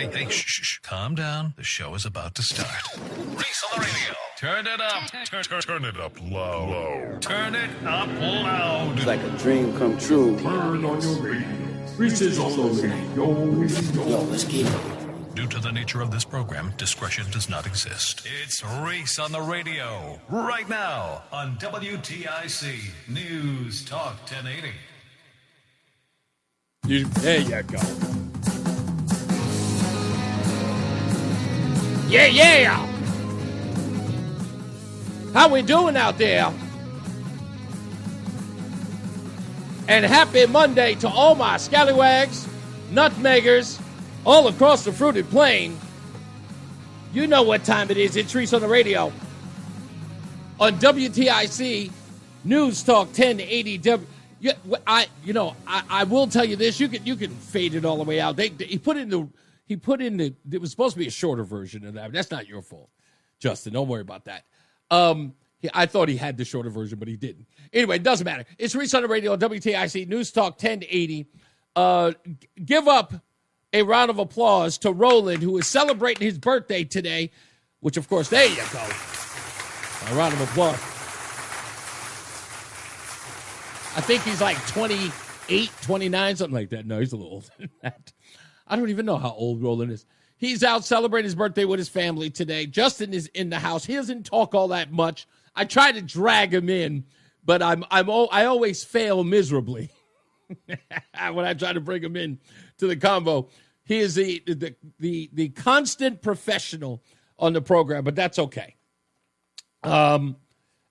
Hey, shh. Calm down. The show is about to start. Reese on the radio. Turn it up. Turn it up loud. Turn it up loud. It's like a dream come true. Turn on your radio. Reese is on the radio. Yo, let's get it. Due to the nature of this program, discretion does not exist. It's Reese on the radio. Right now on WTIC News Talk 1080. There you go. Yeah. How we doing out there? And happy Monday to all my scallywags, nutmeggers, all across the fruited plain. You know what time it is. It's Reese on the radio. On WTIC News Talk 1080. I will tell you this. You can fade it all the way out. He put in the. It was supposed to be a shorter version of that. That's not your fault, Justin. Don't worry about that. I thought he had the shorter version, but he didn't. Anyway, it doesn't matter. It's Reese on the radio on WTIC News Talk 1080. Give up a round of applause to Roland, who is celebrating his birthday today, which, of course, there you go. A round of applause. I think he's like 28, 29, something like that. No, he's a little older than that. I don't even know how old Roland is. He's out celebrating his birthday with his family today. Justin is in the house. He doesn't talk all that much. I try to drag him in, but I always fail miserably when I try to bring him in to the convo. He is the constant professional on the program, but that's okay. I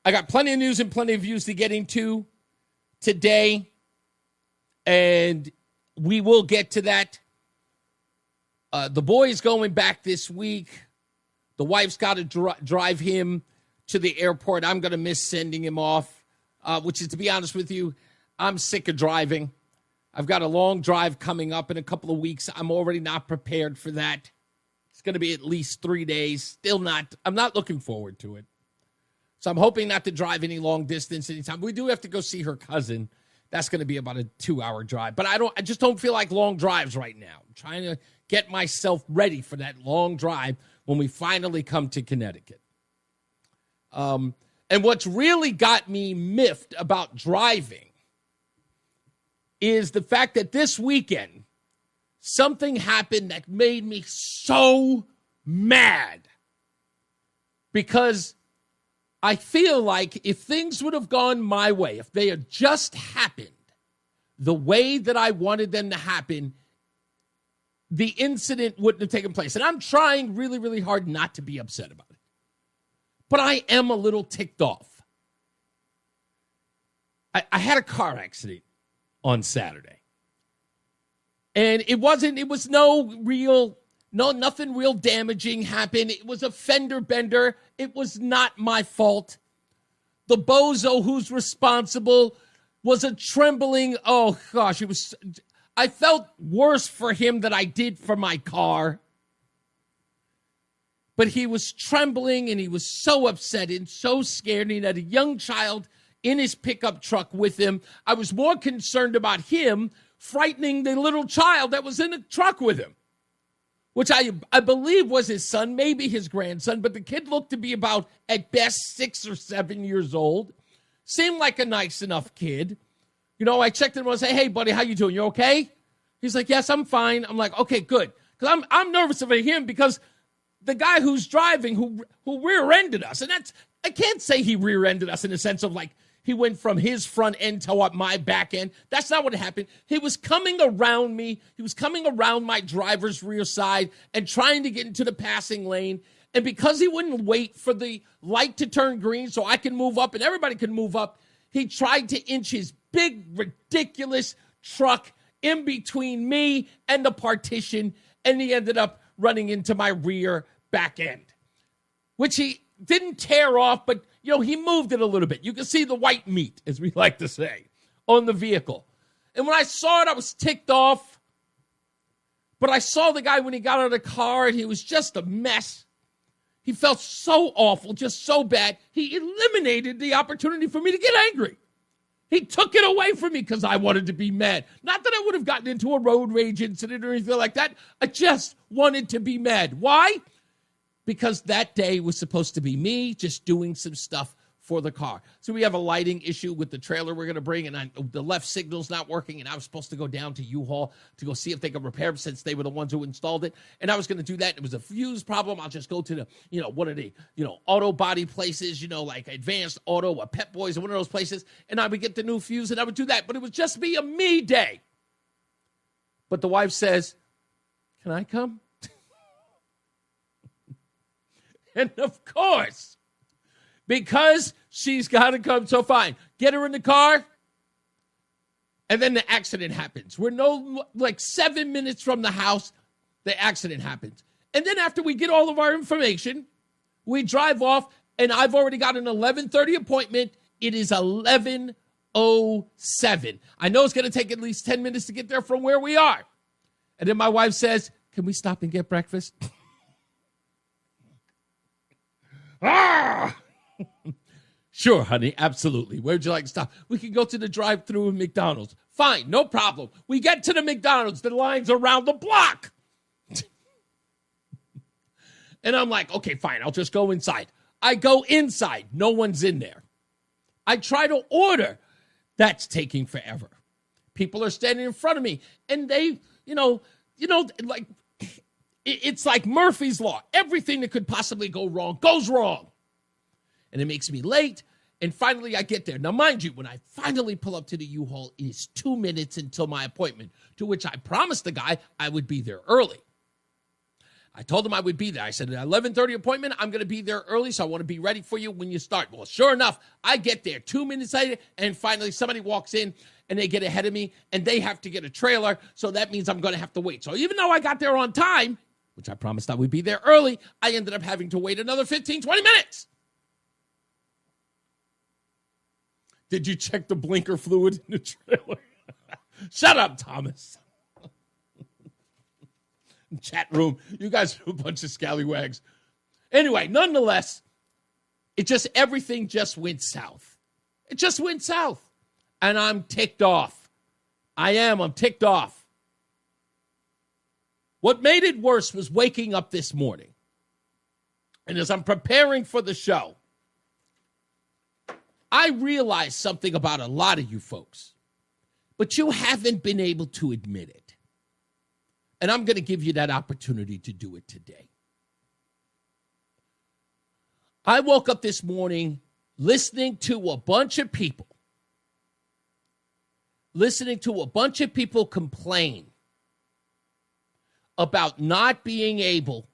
got plenty of news and plenty of views to get into today, and we will get to that. The boy's going back this week. The wife's got to drive him to the airport. I'm going to miss sending him off, which is, to be honest with you, I'm sick of driving. I've got a long drive coming up in a couple of weeks. I'm already not prepared for that. It's going to be at least 3 days. I'm not looking forward to it. So I'm hoping not to drive any long distance anytime. We do have to go see her cousin. That's going to be about a 2-hour drive. But I just don't feel like long drives right now. I'm trying to get myself ready for that long drive when we finally come to Connecticut. And what's really got me miffed about driving is the fact that this weekend something happened that made me so mad, because I feel like if things would have gone my way, if they had just happened the way that I wanted them to happen, the incident wouldn't have taken place. And I'm trying really, really hard not to be upset about it. But I am a little ticked off. I had a car accident on Saturday. And nothing real damaging happened. It was a fender bender. It was not my fault. The bozo who's responsible was a trembling, oh gosh, I felt worse for him than I did for my car. But he was trembling and he was so upset and so scared. And he had a young child in his pickup truck with him. I was more concerned about him frightening the little child that was in the truck with him, which I believe was his son, maybe his grandson, but the kid looked to be about, at best, 6 or 7 years old. Seemed like a nice enough kid. You know, I checked him and I said, hey, buddy, how you doing? You okay? He's like, yes, I'm fine. I'm like, okay, good. Because I'm nervous about him because the guy who's driving, who rear-ended us, and I can't say he rear-ended us in the sense of like he went from his front end to my back end. That's not what happened. He was coming around me. He was coming around my driver's rear side and trying to get into the passing lane. And because he wouldn't wait for the light to turn green so I can move up and everybody can move up, he tried to inch his big, ridiculous truck in between me and the partition, and he ended up running into my rear back end, which he didn't tear off, but, you know, he moved it a little bit. You can see the white meat, as we like to say, on the vehicle. And when I saw it, I was ticked off. But I saw the guy when he got out of the car, and he was just a mess. He felt so awful, just so bad. He eliminated the opportunity for me to get angry. He took it away from me because I wanted to be mad. Not that I would have gotten into a road rage incident or anything like that. I just wanted to be mad. Why? Because that day was supposed to be me just doing some stuff for the car. So we have a lighting issue with the trailer we're going to bring, and the left signal's not working, and I was supposed to go down to U-Haul to go see if they could repair it since they were the ones who installed it. And I was going to do that. It was a fuse problem. I'll just go to the, one of the, auto body places, like Advanced Auto or Pep Boys or one of those places, and I would get the new fuse, and I would do that. But it would just be a me day. But the wife says, can I come? And of course, because she's got to come, so fine. Get her in the car, and then the accident happens. We're 7 minutes from the house, the accident happens. And then after we get all of our information, we drive off, and I've already got an 11:30 appointment. It is 11:07. I know it's going to take at least 10 minutes to get there from where we are. And then my wife says, can we stop and get breakfast? Sure, honey, absolutely. Where'd you like to stop? We can go to the drive-thru in McDonald's. Fine, no problem. We get to the McDonald's. The line's around the block. And I'm like, okay, fine, I'll just go inside. I go inside. No one's in there. I try to order. That's taking forever. People are standing in front of me, and they, it's like Murphy's Law. Everything that could possibly go wrong goes wrong. And it makes me late. And finally, I get there. Now, mind you, when I finally pull up to the U-Haul, it is 2 minutes until my appointment, to which I promised the guy I would be there early. I told him I would be there. I said, at 11:30 appointment, I'm going to be there early, so I want to be ready for you when you start. Well, sure enough, I get there 2 minutes later, and finally somebody walks in, and they get ahead of me, and they have to get a trailer, so that means I'm going to have to wait. So even though I got there on time, which I promised I would be there early, I ended up having to wait another 15, 20 minutes. Did you check the blinker fluid in the trailer? Shut up, Thomas. Chat room, you guys are a bunch of scallywags. Anyway, nonetheless, everything just went south. It just went south. And I'm ticked off. I'm ticked off. What made it worse was waking up this morning. And as I'm preparing for the show, I realized something about a lot of you folks, but you haven't been able to admit it. And I'm going to give you that opportunity to do it today. I woke up this morning listening to a bunch of people complain about not being able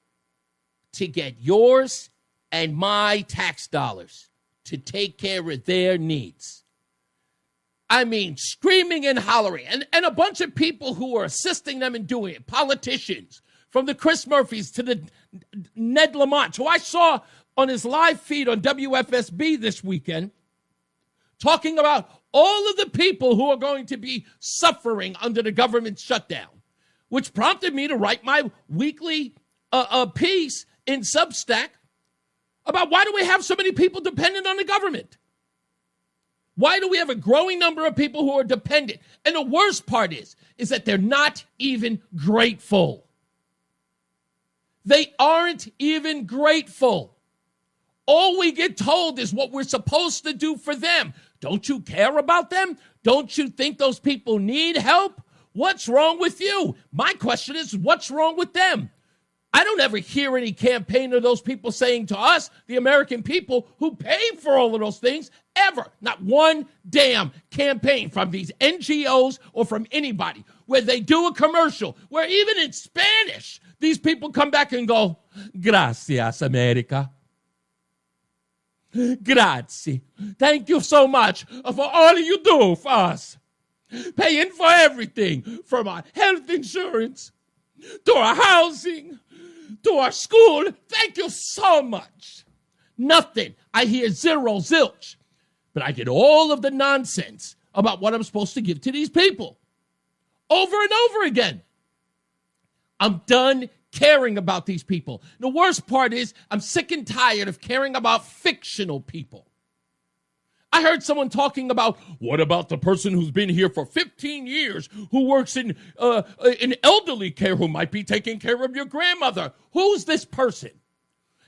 to get yours and my tax dollars to take care of their needs. I mean, screaming and hollering. And a bunch of people who are assisting them in doing it. Politicians, from the Chris Murphys to the Ned Lamont, who I saw on his live feed on WFSB this weekend, talking about all of the people who are going to be suffering under the government shutdown, which prompted me to write my weekly piece in Substack about why do we have so many people dependent on the government? Why do we have a growing number of people who are dependent? And the worst part is that they're not even grateful. They aren't even grateful. All we get told is what we're supposed to do for them. Don't you care about them? Don't you think those people need help? What's wrong with you? My question is, what's wrong with them? I don't ever hear any campaign of those people saying to us, the American people who pay for all of those things, ever. Not one damn campaign from these NGOs or from anybody where they do a commercial where even in Spanish, these people come back and go, gracias, America. Grazie. Thank you so much for all you do for us. Paying for everything from our health insurance to our housing to our school. Thank you so much. Nothing. I hear zero, zilch. But I get all of the nonsense about what I'm supposed to give to these people. Over and over again. I'm done caring about these people. The worst part is I'm sick and tired of caring about fictional people. I heard someone talking about, what about the person who's been here for 15 years who works in elderly care who might be taking care of your grandmother? Who's this person?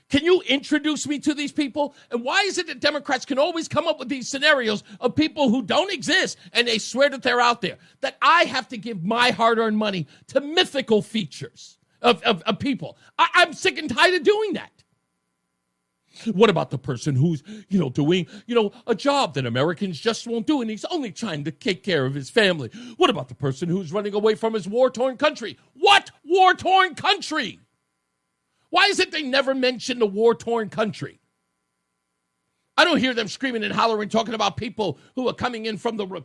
Can you introduce me to these people? And why is it that Democrats can always come up with these scenarios of people who don't exist and they swear that they're out there? That I have to give my hard-earned money to mythical features of people. I'm sick and tired of doing that. What about the person who's, doing, a job that Americans just won't do and he's only trying to take care of his family? What about the person who's running away from his war-torn country? What war-torn country? Why is it they never mention the war-torn country? I don't hear them screaming and hollering, talking about people who are coming in from the,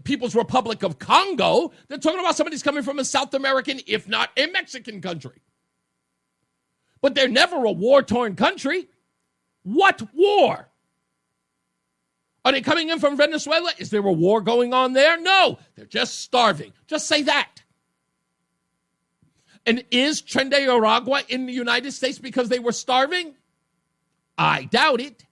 People's Republic of Congo. They're talking about somebody's coming from a South American, if not a Mexican country. But they're never a war-torn country. What war? Are they coming in from Venezuela? Is there a war going on there? No, they're just starving. Just say that. And is Nicaragua in the United States because they were starving? I doubt it.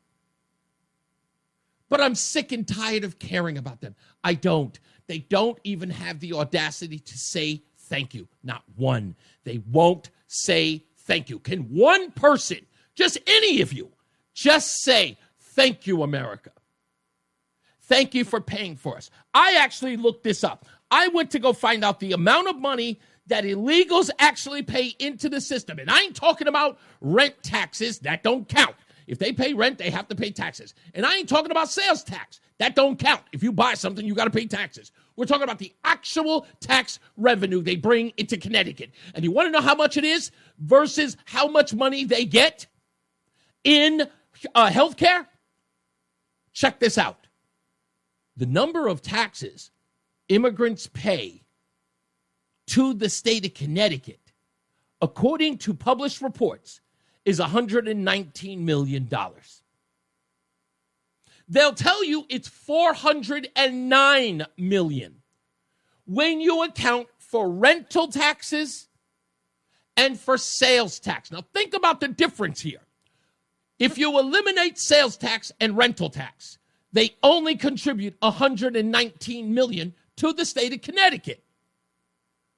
But I'm sick and tired of caring about them. I don't. They don't even have the audacity to say thank you. Not one. They won't say thank you. Can one person, just any of you, just say thank you, America? Thank you for paying for us. I actually looked this up. I went to go find out the amount of money that illegals actually pay into the system. And I ain't talking about rent taxes. That don't count. If they pay rent, they have to pay taxes. And I ain't talking about sales tax. That don't count. If you buy something, you got to pay taxes. We're talking about the actual tax revenue they bring into Connecticut. And you want to know how much it is versus how much money they get in health care? Check this out. The number of taxes immigrants pay to the state of Connecticut, according to published reports, is $119 million. They'll tell you it's $409 million when you account for rental taxes and for sales tax. Now, think about the difference here. If you eliminate sales tax and rental tax, they only contribute $119 million to the state of Connecticut.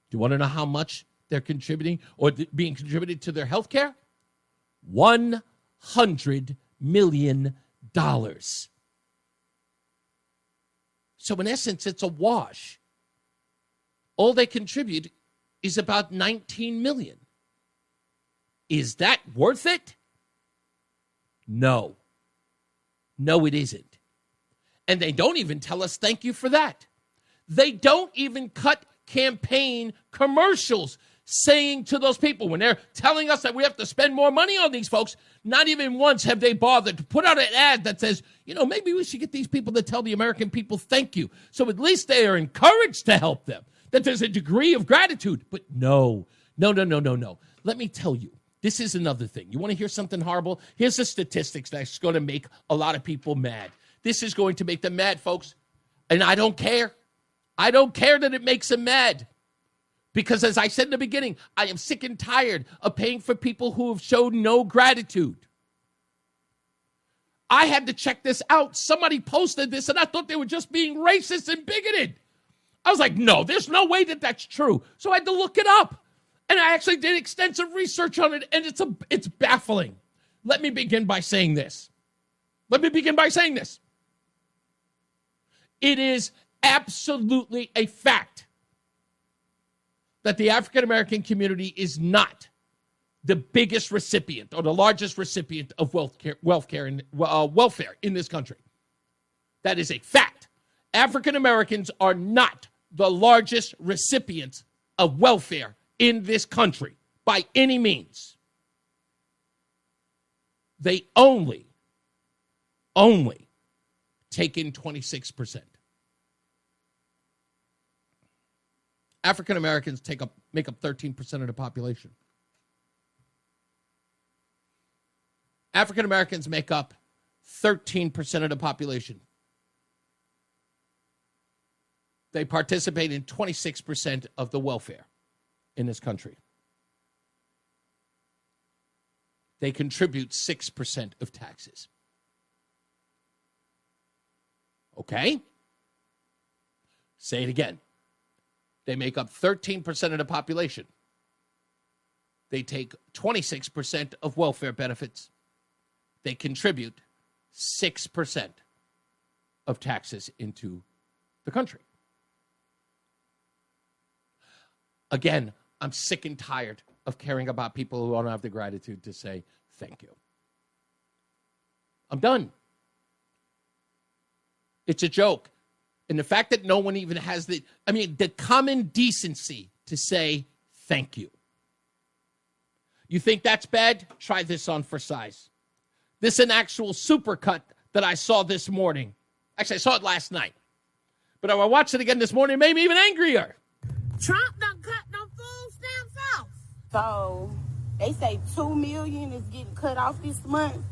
Do you want to know how much they're contributing or being contributed to their health care? $100 million. So in essence, it's a wash. All they contribute is about $19 million. Is that worth it? No. No, it isn't. And they don't even tell us thank you for that. They don't even cut campaign commercials saying to those people when they're telling us that we have to spend more money on these folks. Not even once have they bothered to put out an ad that says, maybe we should get these people to tell the American people thank you. So at least they are encouraged to help them, that there's a degree of gratitude. But no. Let me tell you, this is another thing. You want to hear something horrible? Here's the statistics that's going to make a lot of people mad. This is going to make them mad, folks. And I don't care. I don't care that it makes them mad. Because as I said in the beginning, I am sick and tired of paying for people who have showed no gratitude. I had to check this out. Somebody posted this, and I thought they were just being racist and bigoted. I was like, no, there's no way that that's true. So I had to look it up. And I actually did extensive research on it, and it's baffling. Let me begin by saying this. It is absolutely a fact that the African American community is not the biggest recipient or the largest recipient of welfare in this country. That is a fact. African Americans are not the largest recipients of welfare in this country by any means. They only take in 26%. African Americans make up 13% of the population. African Americans make up 13% of the population. They participate in 26% of the welfare in this country. They contribute 6% of taxes. Okay? Say it again. They make up 13% of the population. They take 26% of welfare benefits. They contribute 6% of taxes into the country. Again, I'm sick and tired of caring about people who don't have the gratitude to say thank you. I'm done. It's a joke. And the fact that no one even has the common decency to say thank you. You think that's bad? Try this on for size. This is an actual supercut that I saw this morning. Actually, I saw it last night. But I watched it again this morning. It made me even angrier. Trump done cut no food stamps off. So they say 2 million is getting cut off this month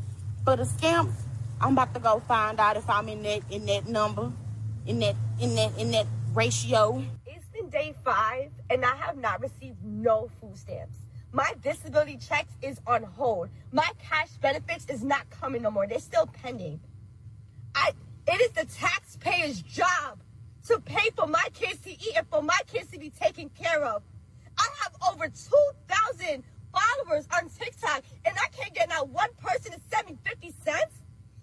for the stamps. I'm about to go find out if I'm in that number, in that ratio. It's been day 5 and I have not received no food stamps. My disability checks is on hold. My cash benefits is not coming no more. They're still pending. It is the taxpayer's job to pay for my kids to eat and for my kids to be taken care of. I have over 2,000 followers on TikTok and I can't get not one person to send me 50 cents.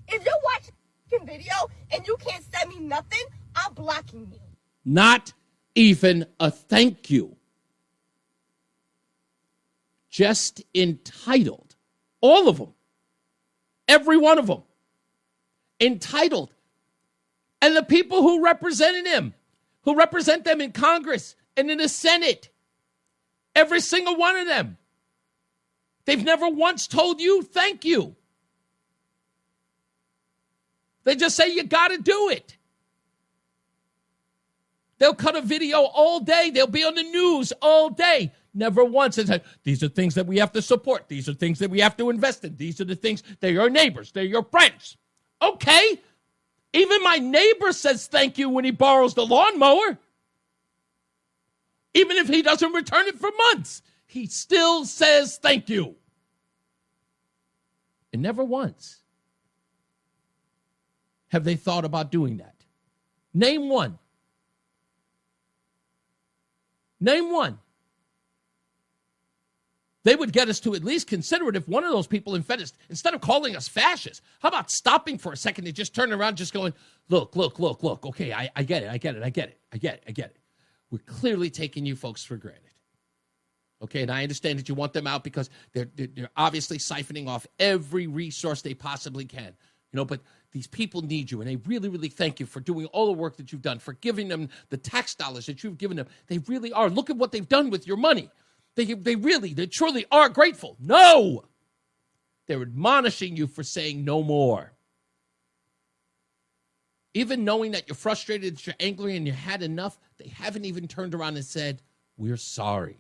If you're watching video and you can't send me nothing, I'm blocking you. Not even a thank you. Just entitled. All of them. Every one of them. Entitled. And the people who represented him, who represent them in Congress and in the Senate, every single one of them, they've never once told you thank you. They just say you got to do it. They'll cut a video all day. They'll be on the news all day. Never once has said, these are things that we have to support. These are things that we have to invest in. These are the things, they're your neighbors. They're your friends. Okay. Even my neighbor says thank you when he borrows the lawnmower. Even if he doesn't return it for months, he still says thank you. And never once have they thought about doing that. Name one. Name one. They would get us to at least consider it if one of those people instead of calling us fascists, how about stopping for a second and just turning around just going, look. Okay, I get it. We're clearly taking you folks for granted. Okay, and I understand that you want them out because they're obviously siphoning off every resource they possibly can. But these people need you, and they really, really thank you for doing all the work that you've done, for giving them the tax dollars that you've given them. They really are. Look at what they've done with your money. They truly are grateful. No! They're admonishing you for saying no more. Even knowing that you're frustrated, that you're angry, and you had enough, they haven't even turned around and said, we're sorry.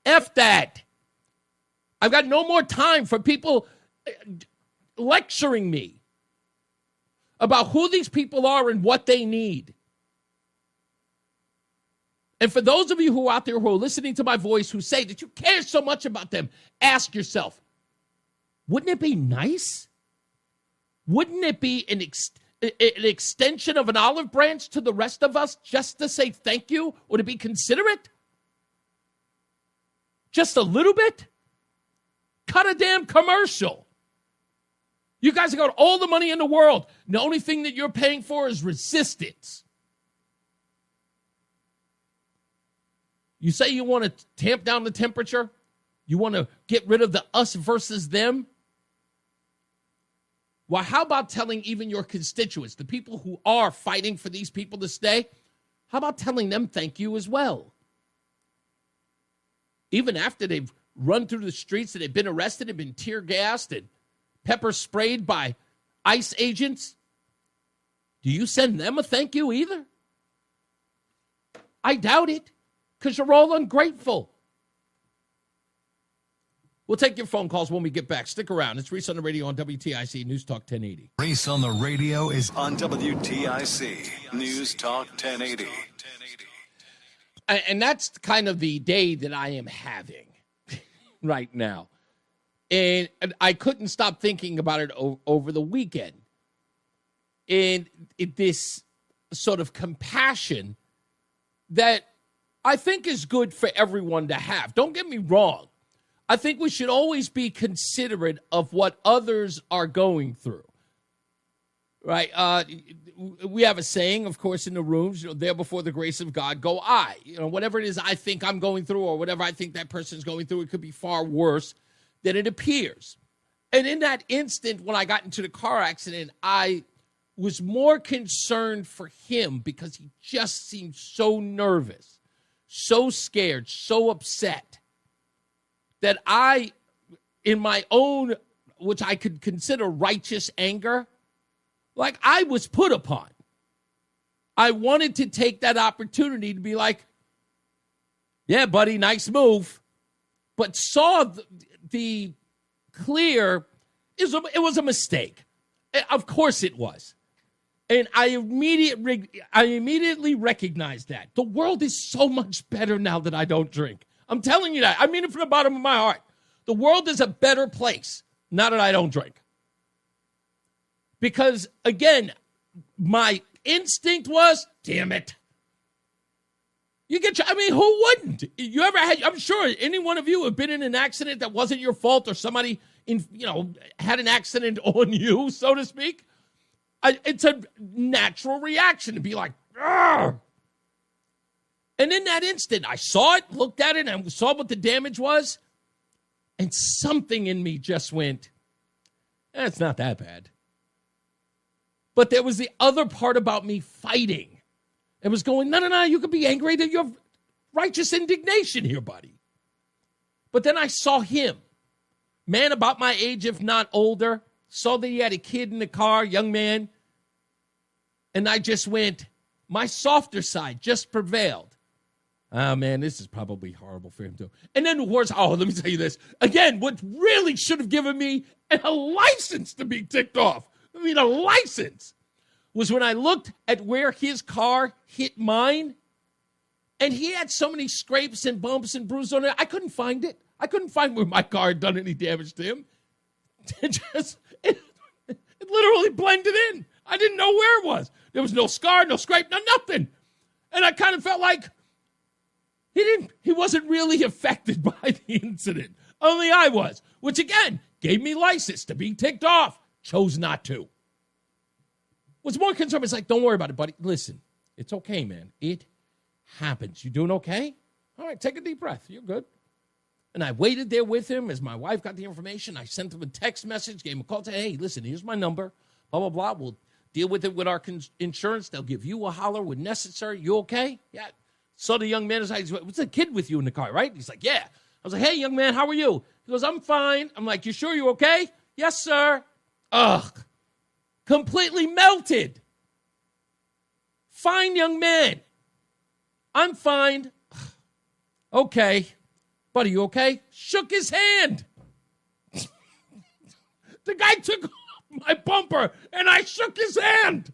F that. I've got no more time for people lecturing me about who these people are and what they need. And for those of you who are out there who are listening to my voice who say that you care so much about them, ask yourself, wouldn't it be nice? Wouldn't it be an extension of an olive branch to the rest of us just to say thank you or to be considerate? Just a little bit? Cut a damn commercial. You guys have got all the money in the world. The only thing that you're paying for is resistance. You say you want to tamp down the temperature? You want to get rid of the us versus them? Well, how about telling even your constituents, the people who are fighting for these people to stay, how about telling them thank you as well? Even after they've run through the streets and they've been arrested and been tear gassed and pepper sprayed by ICE agents, do you send them a thank you either? I doubt it. Because you're all ungrateful. We'll take your phone calls when we get back. Stick around. It's Reese on the radio on WTIC News Talk 1080. Reese on the radio is on WTIC News Talk 1080. And that's kind of the day that I am having right now. And I couldn't stop thinking about it over the weekend. and this sort of compassion that I think is good for everyone to have. Don't get me wrong. I think we should always be considerate of what others are going through, right? We have a saying, of course, in the rooms, there before the grace of God go I. Whatever it is I think I'm going through or whatever I think that person's going through, it could be far worse than it appears. And in that instant, when I got into the car accident, I was more concerned for him because he just seemed so nervous, so scared, so upset that I, in my own, which I could consider righteous anger, like I was put upon. I wanted to take that opportunity to be like, yeah, buddy, nice move. But saw the clear, it was a mistake. Of course it was. And I immediately recognized that. The world is so much better now that I don't drink. I'm telling you that. I mean it from the bottom of my heart. The world is a better place now that I don't drink. Because, again, my instinct was, damn it. Who wouldn't? You ever had, I'm sure any one of you have been in an accident that wasn't your fault or somebody, had an accident on you, so to speak. It's a natural reaction to be like, argh. And in that instant, I saw it, looked at it, and saw what the damage was. And something in me just went, it's not that bad. But there was the other part about me fighting. It was going, no, you could be angry that you have righteous indignation here, buddy. But then I saw him, man about my age, if not older, saw that he had a kid in the car, young man. And I just went, my softer side just prevailed. Oh, man, this is probably horrible for him, too. And then, of course, let me tell you this. Again, what really should have given me a license to be ticked off, a license, was when I looked at where his car hit mine, and he had so many scrapes and bumps and bruises on it, I couldn't find it. I couldn't find where my car had done any damage to him. It literally blended in. I didn't know where it was. There was no scar, no scrape, no nothing. And I kind of felt like he wasn't really affected by the incident. Only I was, which again gave me license to be ticked off. Chose not to. What's more concerned is like, don't worry about it, buddy. Listen, it's okay, man. It happens. You doing okay? All right, take a deep breath. You're good. And I waited there with him as my wife got the information. I sent him a text message, gave him a call, said, hey, listen, here's my number, blah, blah, blah. We'll deal with it with our insurance. They'll give you a holler when necessary. You okay? Yeah. So the young man is like, what's a kid with you in the car, right? He's like, yeah. I was like, hey, young man, how are you? He goes, I'm fine. I'm like, you sure you're okay? Yes, sir. Ugh. Completely melted. Fine, young man. I'm fine. Okay. Buddy, you okay? Shook his hand. The guy took my bumper, and I shook his hand.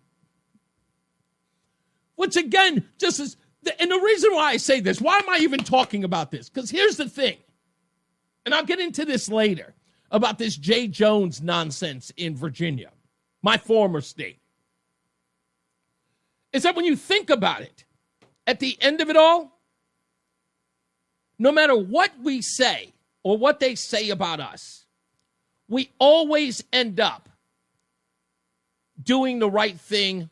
Which, again, just is... And the reason why I say this, why am I even talking about this? Because here's the thing, and I'll get into this later, about this Jay Jones nonsense in Virginia, my former state, is that when you think about it, at the end of it all, no matter what we say or what they say about us, we always end up doing the right thing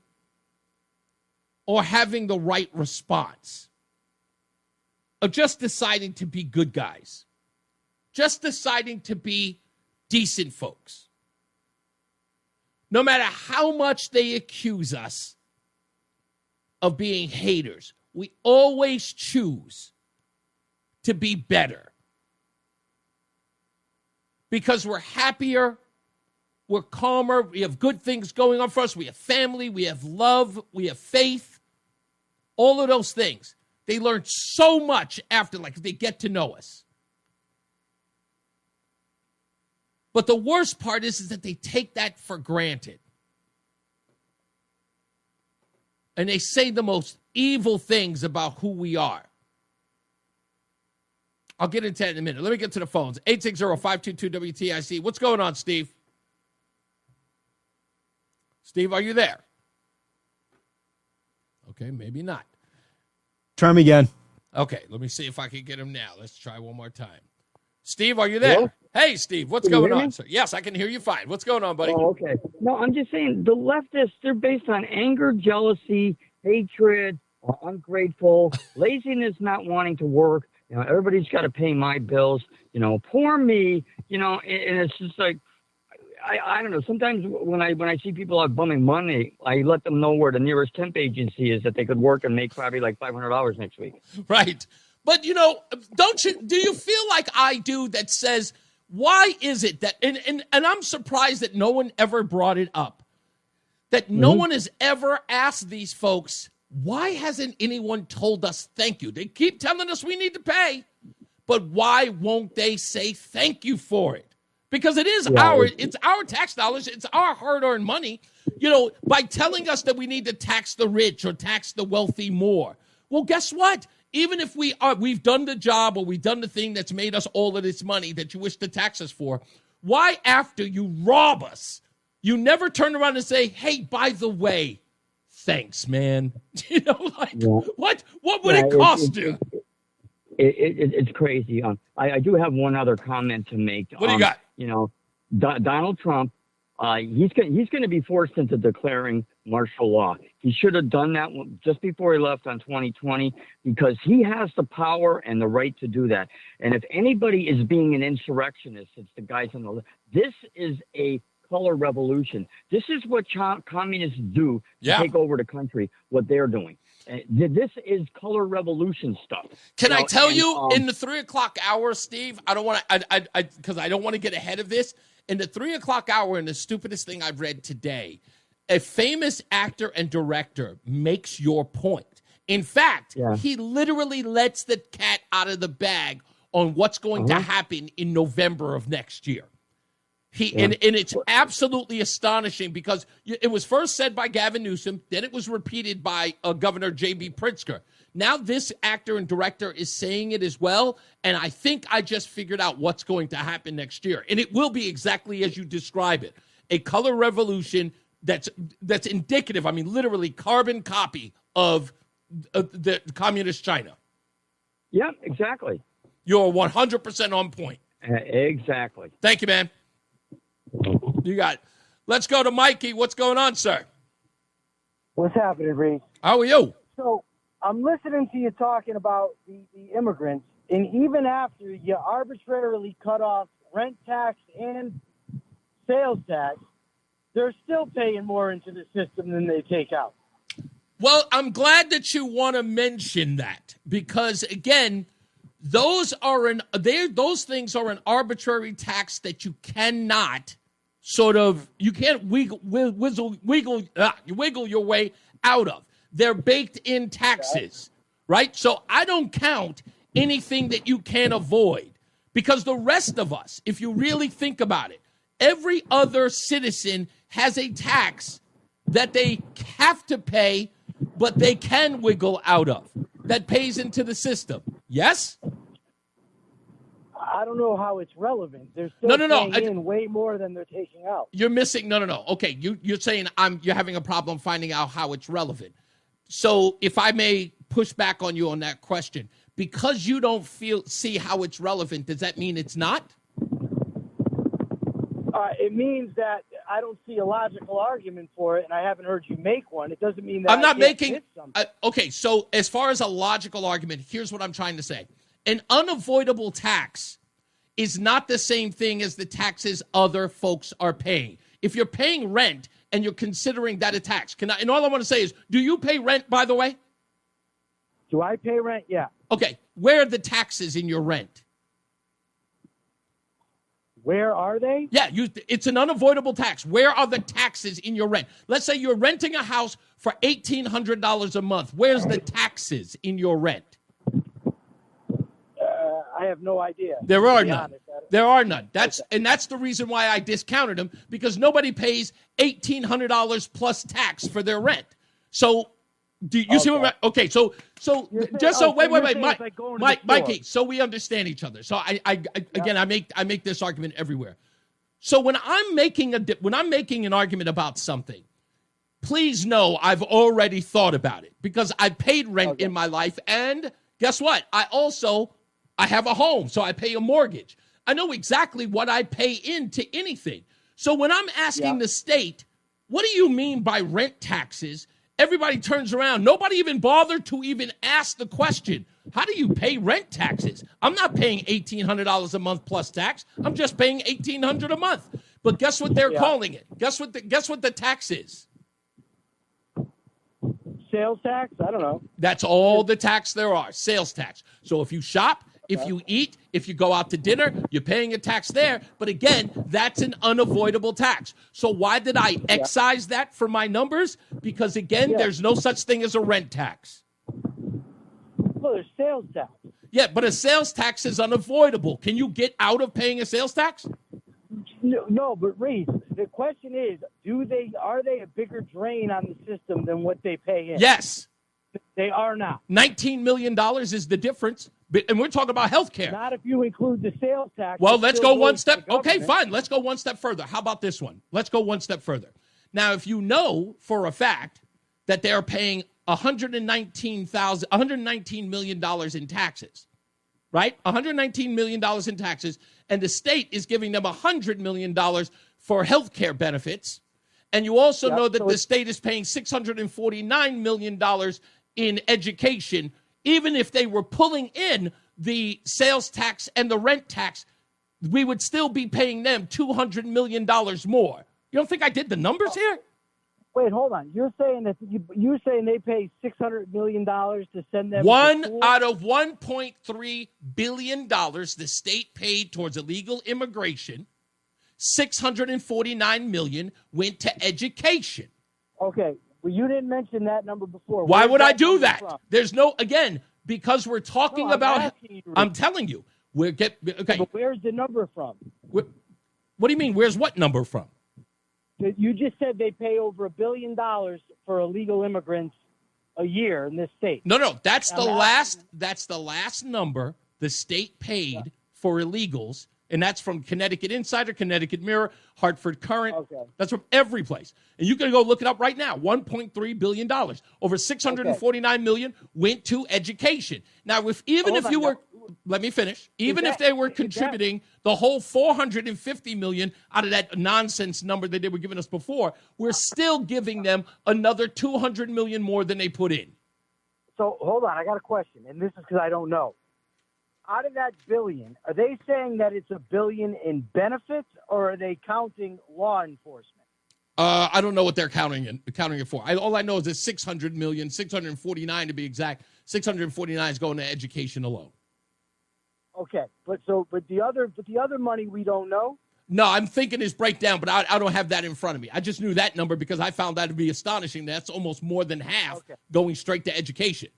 or having the right response, of just deciding to be good guys, just deciding to be decent folks. No matter how much they accuse us of being haters, we always choose to be better. Because we're happier, we're calmer, we have good things going on for us, we have family, we have love, we have faith. All of those things. They learn so much after, like, they get to know us. But the worst part is that they take that for granted. And they say the most evil things about who we are. I'll get into that in a minute. Let me get to the phones. 860-522-WTIC. What's going on, Steve? Steve, are you there? Okay, maybe not. Try him again. Okay, let me see if I can get him now. Let's try one more time. Steve, are you there? Hello? Hey, Steve, what's Can you going hear on, me? sir? Yes, I can hear you fine. What's going on, buddy? Oh, okay. No, I'm just saying the leftists, they're based on anger, jealousy, hatred, ungrateful, laziness, not wanting to work. You know, everybody's got to pay my bills. You know, poor me. You know, and it's just like, I don't know. Sometimes when I see people out bumming money, I let them know where the nearest temp agency is that they could work and make probably like $500 next week. Right. But, you know, do you feel like I do that says, why is it that, and I'm surprised that no one ever brought it up, that no one has ever asked these folks, why hasn't anyone told us thank you? They keep telling us we need to pay, but why won't they say thank you for it? Because it is it's our tax dollars, it's our hard-earned money. You know, by telling us that we need to tax the rich or tax the wealthy more. Well, guess what? Even if we've done the job or we've done the thing that's made us all of this money that you wish to tax us for, why after you rob us, you never turn around and say, hey, by the way, thanks, man. You know, like, what would it cost you? It's crazy. I do have one other comment to make. What do you got? You know, Donald Trump, he's going to be forced into declaring martial law. He should have done that just before he left on 2020 because he has the power and the right to do that. And if anybody is being an insurrectionist, it's the guys on the left. This is a color revolution. This is what communists do to take over the country, what they're doing. This is color revolution stuff. Can I tell you, in the 3 o'clock hour, Steve, I don't want to, because I don't want to get ahead of this. In the 3 o'clock hour, in the stupidest thing I've read today, a famous actor and director makes your point. In fact, he literally lets the cat out of the bag on what's going to happen in November of next year. And it's absolutely astonishing because it was first said by Gavin Newsom, then it was repeated by Governor J.B. Pritzker. Now this actor and director is saying it as well, and I think I just figured out what's going to happen next year. And it will be exactly as you describe it, a color revolution that's indicative, I mean, literally carbon copy of the communist China. Yeah, exactly. You're 100% on point. Exactly. Thank you, man. You got it. Let's go to Mikey. What's going on, sir? What's happening, Reese? How are you? So I'm listening to you talking about the immigrants, and even after you arbitrarily cut off rent tax and sales tax, they're still paying more into the system than they take out. Well, I'm glad that you want to mention that because, again, those things are an arbitrary tax that you cannot you can't wiggle your way out of. They're baked in taxes, right? So I don't count anything that you can't avoid because the rest of us, if you really think about it, every other citizen has a tax that they have to pay, but they can wiggle out of that pays into the system. Yes? I don't know how it's relevant. They're still paying in way more than they're taking out. You're missing. No. Okay, you're saying you're having a problem finding out how it's relevant. So if I may push back on you on that question, because you don't see how it's relevant, does that mean it's not? It means that I don't see a logical argument for it, and I haven't heard you make one. It doesn't mean that I'm not making. Something. Okay, so as far as a logical argument, here's what I'm trying to say. An unavoidable tax is not the same thing as the taxes other folks are paying. If you're paying rent and you're considering that a tax, and all I want to say is, do you pay rent, by the way? Do I pay rent? Yeah. Okay, where are the taxes in your rent? Where are they? Yeah, it's an unavoidable tax. Where are the taxes in your rent? Let's say you're renting a house for $1,800 a month. Where's the taxes in your rent? I have no idea. There are none. There are none. That's the reason why I discounted them, because nobody pays $1,800 plus tax for their rent. So do you see what? Okay, so just so wait, Mikey, so we understand each other. So I make this argument everywhere. So when I'm making an argument about something, please know I've already thought about it because I paid rent in my life. And guess what? I have a home, so I pay a mortgage. I know exactly what I pay into anything. So when I'm asking the state, what do you mean by rent taxes? Everybody turns around. Nobody even bothered to even ask the question, how do you pay rent taxes? I'm not paying $1,800 a month plus tax. I'm just paying $1,800 a month. But guess what they're calling it? Guess what the tax is? Sales tax? I don't know. That's all the tax there are, sales tax. So if you shop, if you eat, if you go out to dinner, you're paying a tax there. But again, that's an unavoidable tax. So why did I excise that from my numbers? Because again, there's no such thing as a rent tax. Well, there's sales tax. Yeah, but a sales tax is unavoidable. Can you get out of paying a sales tax? No, but Reese, the question is, are they a bigger drain on the system than what they pay in? Yes. They are not. $19 million is the difference. And we're talking about health care. Not if you include the sales tax. Well, let's go one step. Okay, fine. Let's go one step further. How about this one? Let's go one step further. Now, if you know for a fact that they're paying $119 million in taxes, right? $119 million in taxes, and the state is giving them $100 million for health care benefits, and you also know that the state is paying $649 million in education. Even if they were pulling in the sales tax and the rent tax, we would still be paying them $200 million more. You don't think I did the numbers here? Wait, hold on. You're saying they pay $600 million to send them One to school? out of $1.3 billion the state paid towards illegal immigration. $649 million went to education. Okay. Well, you didn't mention that number before. Why would I do number that? from? There's no, again, because we're talking No, about, you, I'm telling you, okay. But where's the number from? What do you mean? Where's what number from? You just said they pay over $1 billion for illegal immigrants a year in this state. No, that's the last number the state paid for illegals. And that's from Connecticut Insider, Connecticut Mirror, Hartford Current. Okay. That's from every place. And you can go look it up right now. $1.3 billion. Over $649 million went to education. Now, let me finish. Even if they were contributing the whole $450 million out of that nonsense number that they were giving us before, we're still giving them another $200 million more than they put in. So hold on, I got a question, and this is because I don't know. Out of that billion, are they saying that it's $1 billion in benefits, or are they counting law enforcement? I don't know what they're counting it for. All I know is it's $600 million, 649 to be exact. 649 is going to education alone. Okay, but the other money we don't know. No, I'm thinking his breakdown, but I don't have that in front of me. I just knew that number because I found that to be astonishing. That's almost more than half going straight to education.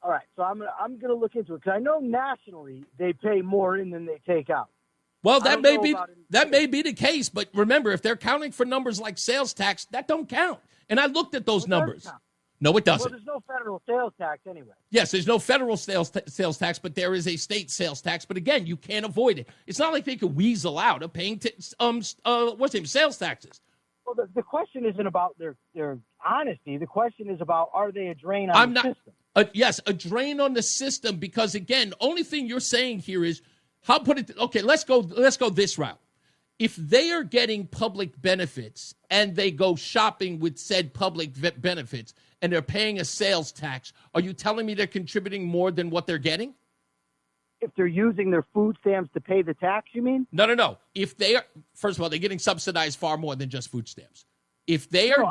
All right, so I'm gonna look into it because I know nationally they pay more in than they take out. Well, that may be the case, but remember, if they're counting for numbers like sales tax, that don't count. And I looked at those numbers. No, it doesn't. Well, there's no federal sales tax anyway. Yes, there's no federal sales tax, but there is a state sales tax. But again, you can't avoid it. It's not like they could weasel out of paying sales taxes. Well, the question isn't about their honesty. The question is about, are they a drain on the system? Yes, a drain on the system because, again, only thing you're saying here is, let's go this route. If they are getting public benefits and they go shopping with said public benefits and they're paying a sales tax, are you telling me they're contributing more than what they're getting? If they're using their food stamps to pay the tax, you mean? No. If they are, first of all, they're getting subsidized far more than just food stamps. If they are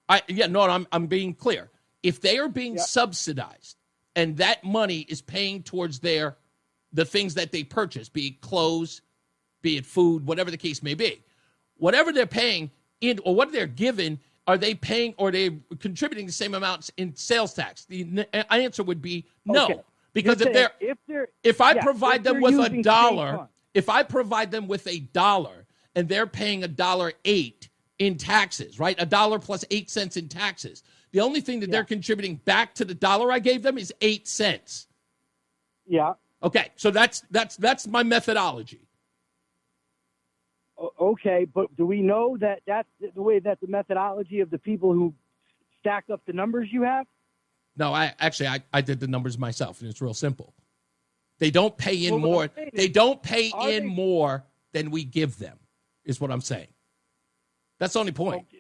I'm being clear. If they are being subsidized and that money is paying towards the things that they purchase, be it clothes, be it food, whatever the case may be, whatever they're paying in or what they're given, are they paying or are they contributing the same amounts in sales tax? The answer would be no. Okay. Because if I provide them with $1 and they're paying $1.08 in taxes, right? $1 plus 8 cents in taxes. The only thing that they're contributing back to the dollar I gave them is 8 cents. Yeah. Okay, so that's my methodology. Okay, but do we know that that's the way that the methodology of the people who stack up the numbers you have? No, I did the numbers myself, and it's real simple. They don't pay in more. They don't pay in more than we give them, is what I'm saying. That's the only point. Okay.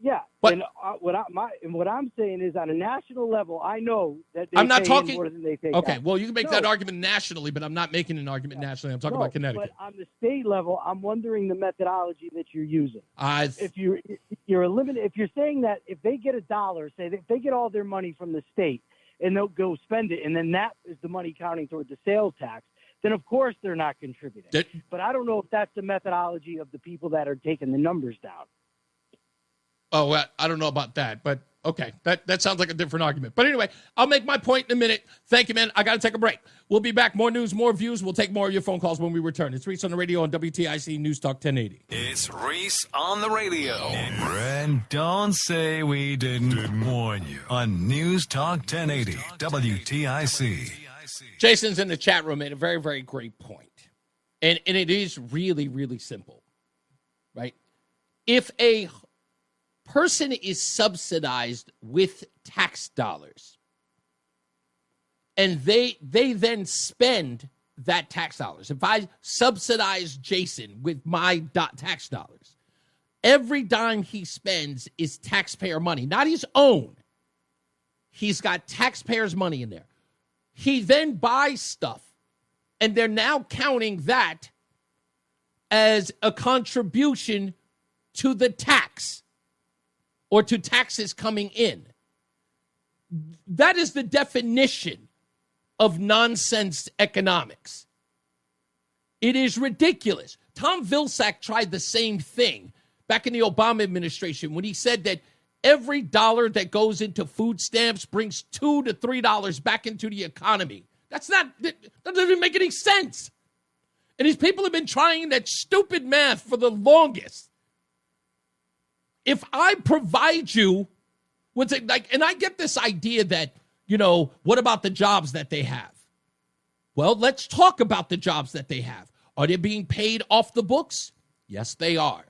Yeah, but and what I'm saying is, on a national level, I know that they I'm not pay talking in more than they take Okay, out. well, you can make that argument nationally, but I'm not making an argument nationally. I'm talking about Connecticut. But on the state level, I'm wondering the methodology that you're using. If you're saying that if they get $1, say if they get all their money from the state and they'll go spend it, and then that is the money counting toward the sales tax, then of course they're not contributing. But I don't know if that's the methodology of the people that are taking the numbers down. Oh, I don't know about that, but okay. That sounds like a different argument. But anyway, I'll make my point in a minute. Thank you, man. I got to take a break. We'll be back. More news, more views. We'll take more of your phone calls when we return. It's Reese on the radio on WTIC News Talk 1080. It's Reese on the radio. And don't say we didn't warn you on News Talk 1080 WTIC. Jason's in the chat room made a very, very great point. And it is really, really simple, right? If a person is subsidized with tax dollars and they then spend that tax dollars. If I subsidize Jason with my tax dollars, every dime he spends is taxpayer money, not his own. He's got taxpayers' money in there. He then buys stuff, and they're now counting that as a contribution to the tax or to taxes coming in. That is the definition of nonsense economics. It is ridiculous. Tom Vilsack tried the same thing back in the Obama administration when he said that every dollar that goes into food stamps brings $2 to $3 back into the economy. That doesn't even make any sense. And these people have been trying that stupid math for the longest. If I provide you with and I get this idea that, what about the jobs that they have? Well, let's talk about the jobs that they have. Are they being paid off the books? Yes, they are.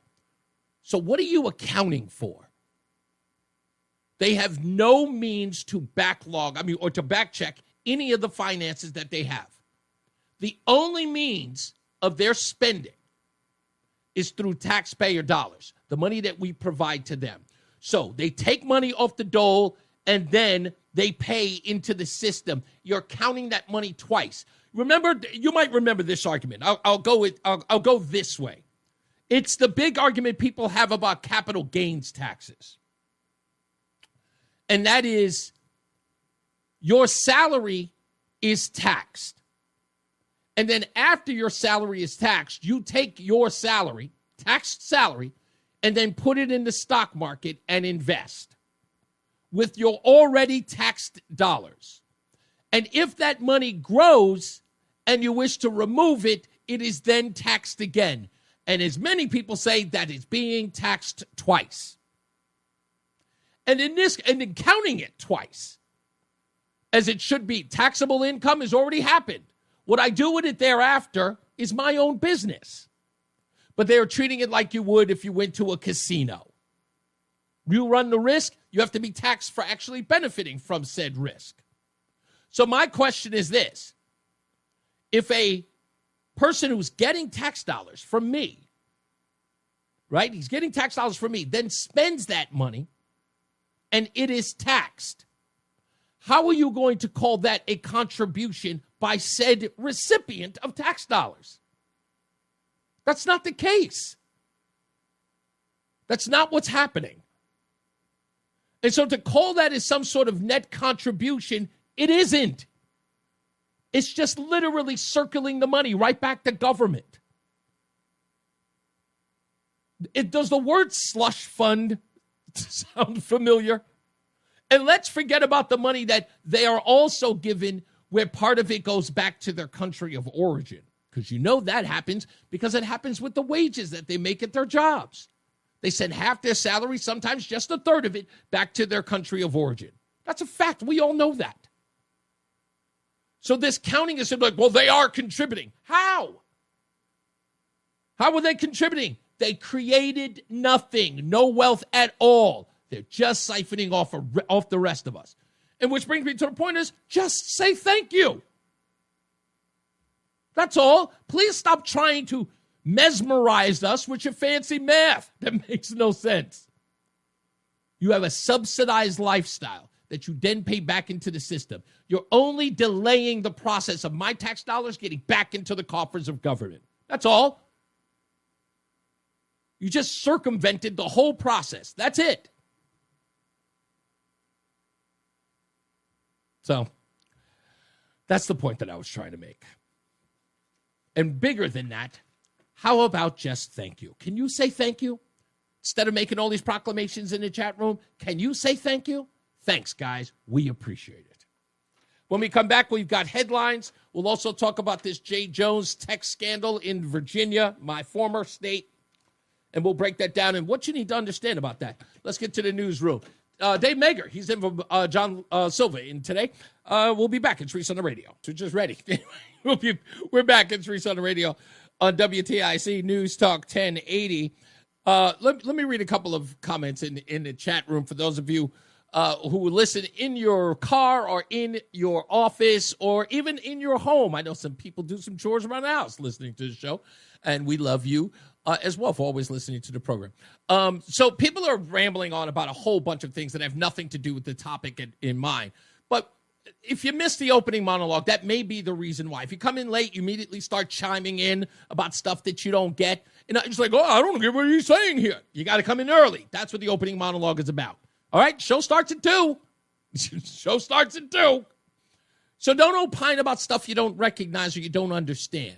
So what are you accounting for? They have no means to backlog, or to backcheck any of the finances that they have. The only means of their spending is through taxpayer dollars, the money that we provide to them. So they take money off the dole and then they pay into the system. You're counting that money twice. Remember, you might remember this argument. I'll go this way. It's the big argument people have about capital gains taxes. And that is, your salary is taxed. And then after your salary is taxed, you take your salary, taxed salary, and then put it in the stock market and invest with your already taxed dollars. And if that money grows and you wish to remove it, it is then taxed again. And as many people say, that is being taxed twice. And in counting it twice, as it should be, taxable income has already happened. What I do with it thereafter is my own business. But they are treating it like you would if you went to a casino. You run the risk, you have to be taxed for actually benefiting from said risk. So my question is this. If a person who's getting tax dollars from me, right, he's getting tax dollars from me, then spends that money and it is taxed, how are you going to call that a contribution by said recipient of tax dollars? That's not the case. That's not what's happening. And so to call that as some sort of net contribution, it isn't. It's just literally circling the money right back to government. Does the word slush fund sound familiar? And let's forget about the money that they are also given where part of it goes back to their country of origin. Because that happens because it happens with the wages that they make at their jobs. They send half their salary, sometimes just a third of it, back to their country of origin. That's a fact. We all know that. So this counting is like, well, they are contributing. How? How were they contributing? They created nothing, no wealth at all. They're just siphoning off the rest of us. And which brings me to the point is, just say thank you. That's all. Please stop trying to mesmerize us with your fancy math. That makes no sense. You have a subsidized lifestyle that you then pay back into the system. You're only delaying the process of my tax dollars getting back into the coffers of government. That's all. You just circumvented the whole process. That's it. So, that's the point that I was trying to make. And bigger than that, how about just thank you? Can you say thank you? Instead of making all these proclamations in the chat room, can you say thank you? Thanks, guys. We appreciate it. When we come back, we've got headlines. We'll also talk about this Jay Jones text scandal in Virginia, my former state. And we'll break that down and what you need to understand about that. Let's get to the newsroom. Dave Mager, he's in for John Silva in today. We'll be back. It's Reese on the radio. So just ready. We're back. It's Reese on the radio on WTIC News Talk 1080. Let me read a couple of comments in the chat room for those of you who listen in your car or in your office or even in your home. I know some people do some chores around the house listening to the show, and we love you as well for always listening to the program. So people are rambling on about a whole bunch of things that have nothing to do with the topic in mind. But if you missed the opening monologue, that may be the reason why. If you come in late, you immediately start chiming in about stuff that you don't get. And it's like, I don't get what he's saying here. You got to come in early. That's what the opening monologue is about. All right? Show starts at 2. Show starts at 2. So don't opine about stuff you don't recognize or you don't understand.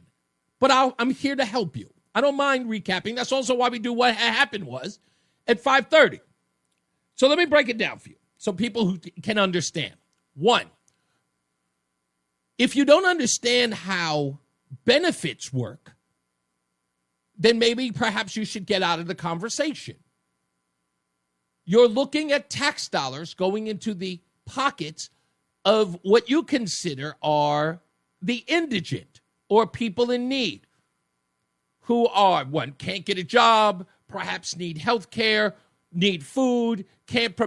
But I'm here to help you. I don't mind recapping. That's also why we do what happened was at 5:30. So let me break it down for you so people who can understand. 1, if you don't understand how benefits work, then maybe perhaps you should get out of the conversation. You're looking at tax dollars going into the pockets of what you consider are the indigent or people in need who are, can't get a job, perhaps need health care, need food, can't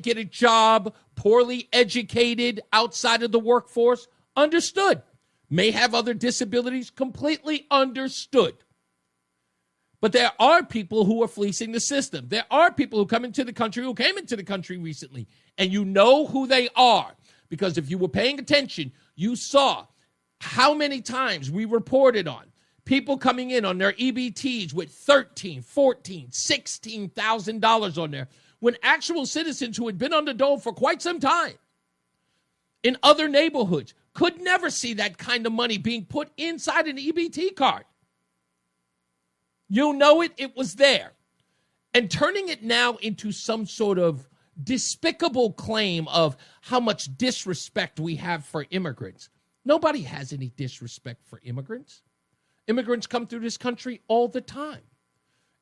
get a job, poorly educated outside of the workforce. Understood. May have other disabilities. Completely understood. But there are people who are fleecing the system. There are people who came into the country recently, and you know who they are. Because if you were paying attention, you saw how many times we reported on people coming in on their EBTs with $13,000, $14,000, $16,000 on there, when actual citizens who had been on the dole for quite some time in other neighborhoods could never see that kind of money being put inside an EBT card. You know it, it was there. And turning it now into some sort of despicable claim of how much disrespect we have for immigrants. Nobody has any disrespect for immigrants. Immigrants come through this country all the time.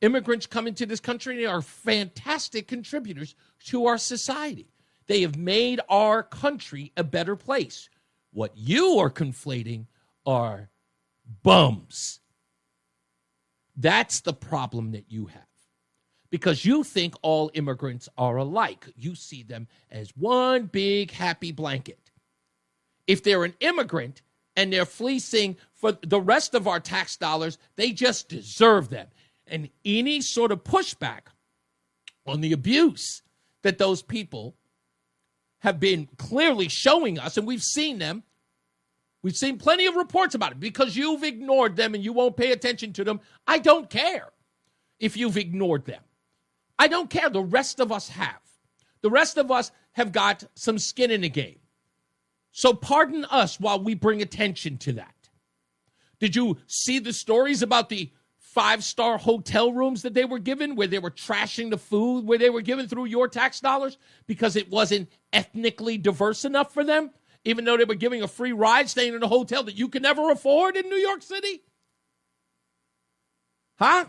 Immigrants come into this country and they are fantastic contributors to our society. They have made our country a better place. What you are conflating are bums. That's the problem that you have. Because you think all immigrants are alike. You see them as one big happy blanket. If they're an immigrant and they're fleecing for the rest of our tax dollars, they just deserve them. And any sort of pushback on the abuse that those people have been clearly showing us, and we've seen them, we've seen plenty of reports about it, because you've ignored them and you won't pay attention to them. I don't care if you've ignored them. I don't care. The rest of us have. The rest of us have got some skin in the game. So pardon us while we bring attention to that. Did you see the stories about the 5-star hotel rooms that they were given, where they were trashing the food, where they were given through your tax dollars because it wasn't ethnically diverse enough for them, even though they were giving a free ride staying in a hotel that you can never afford in New York City? Huh?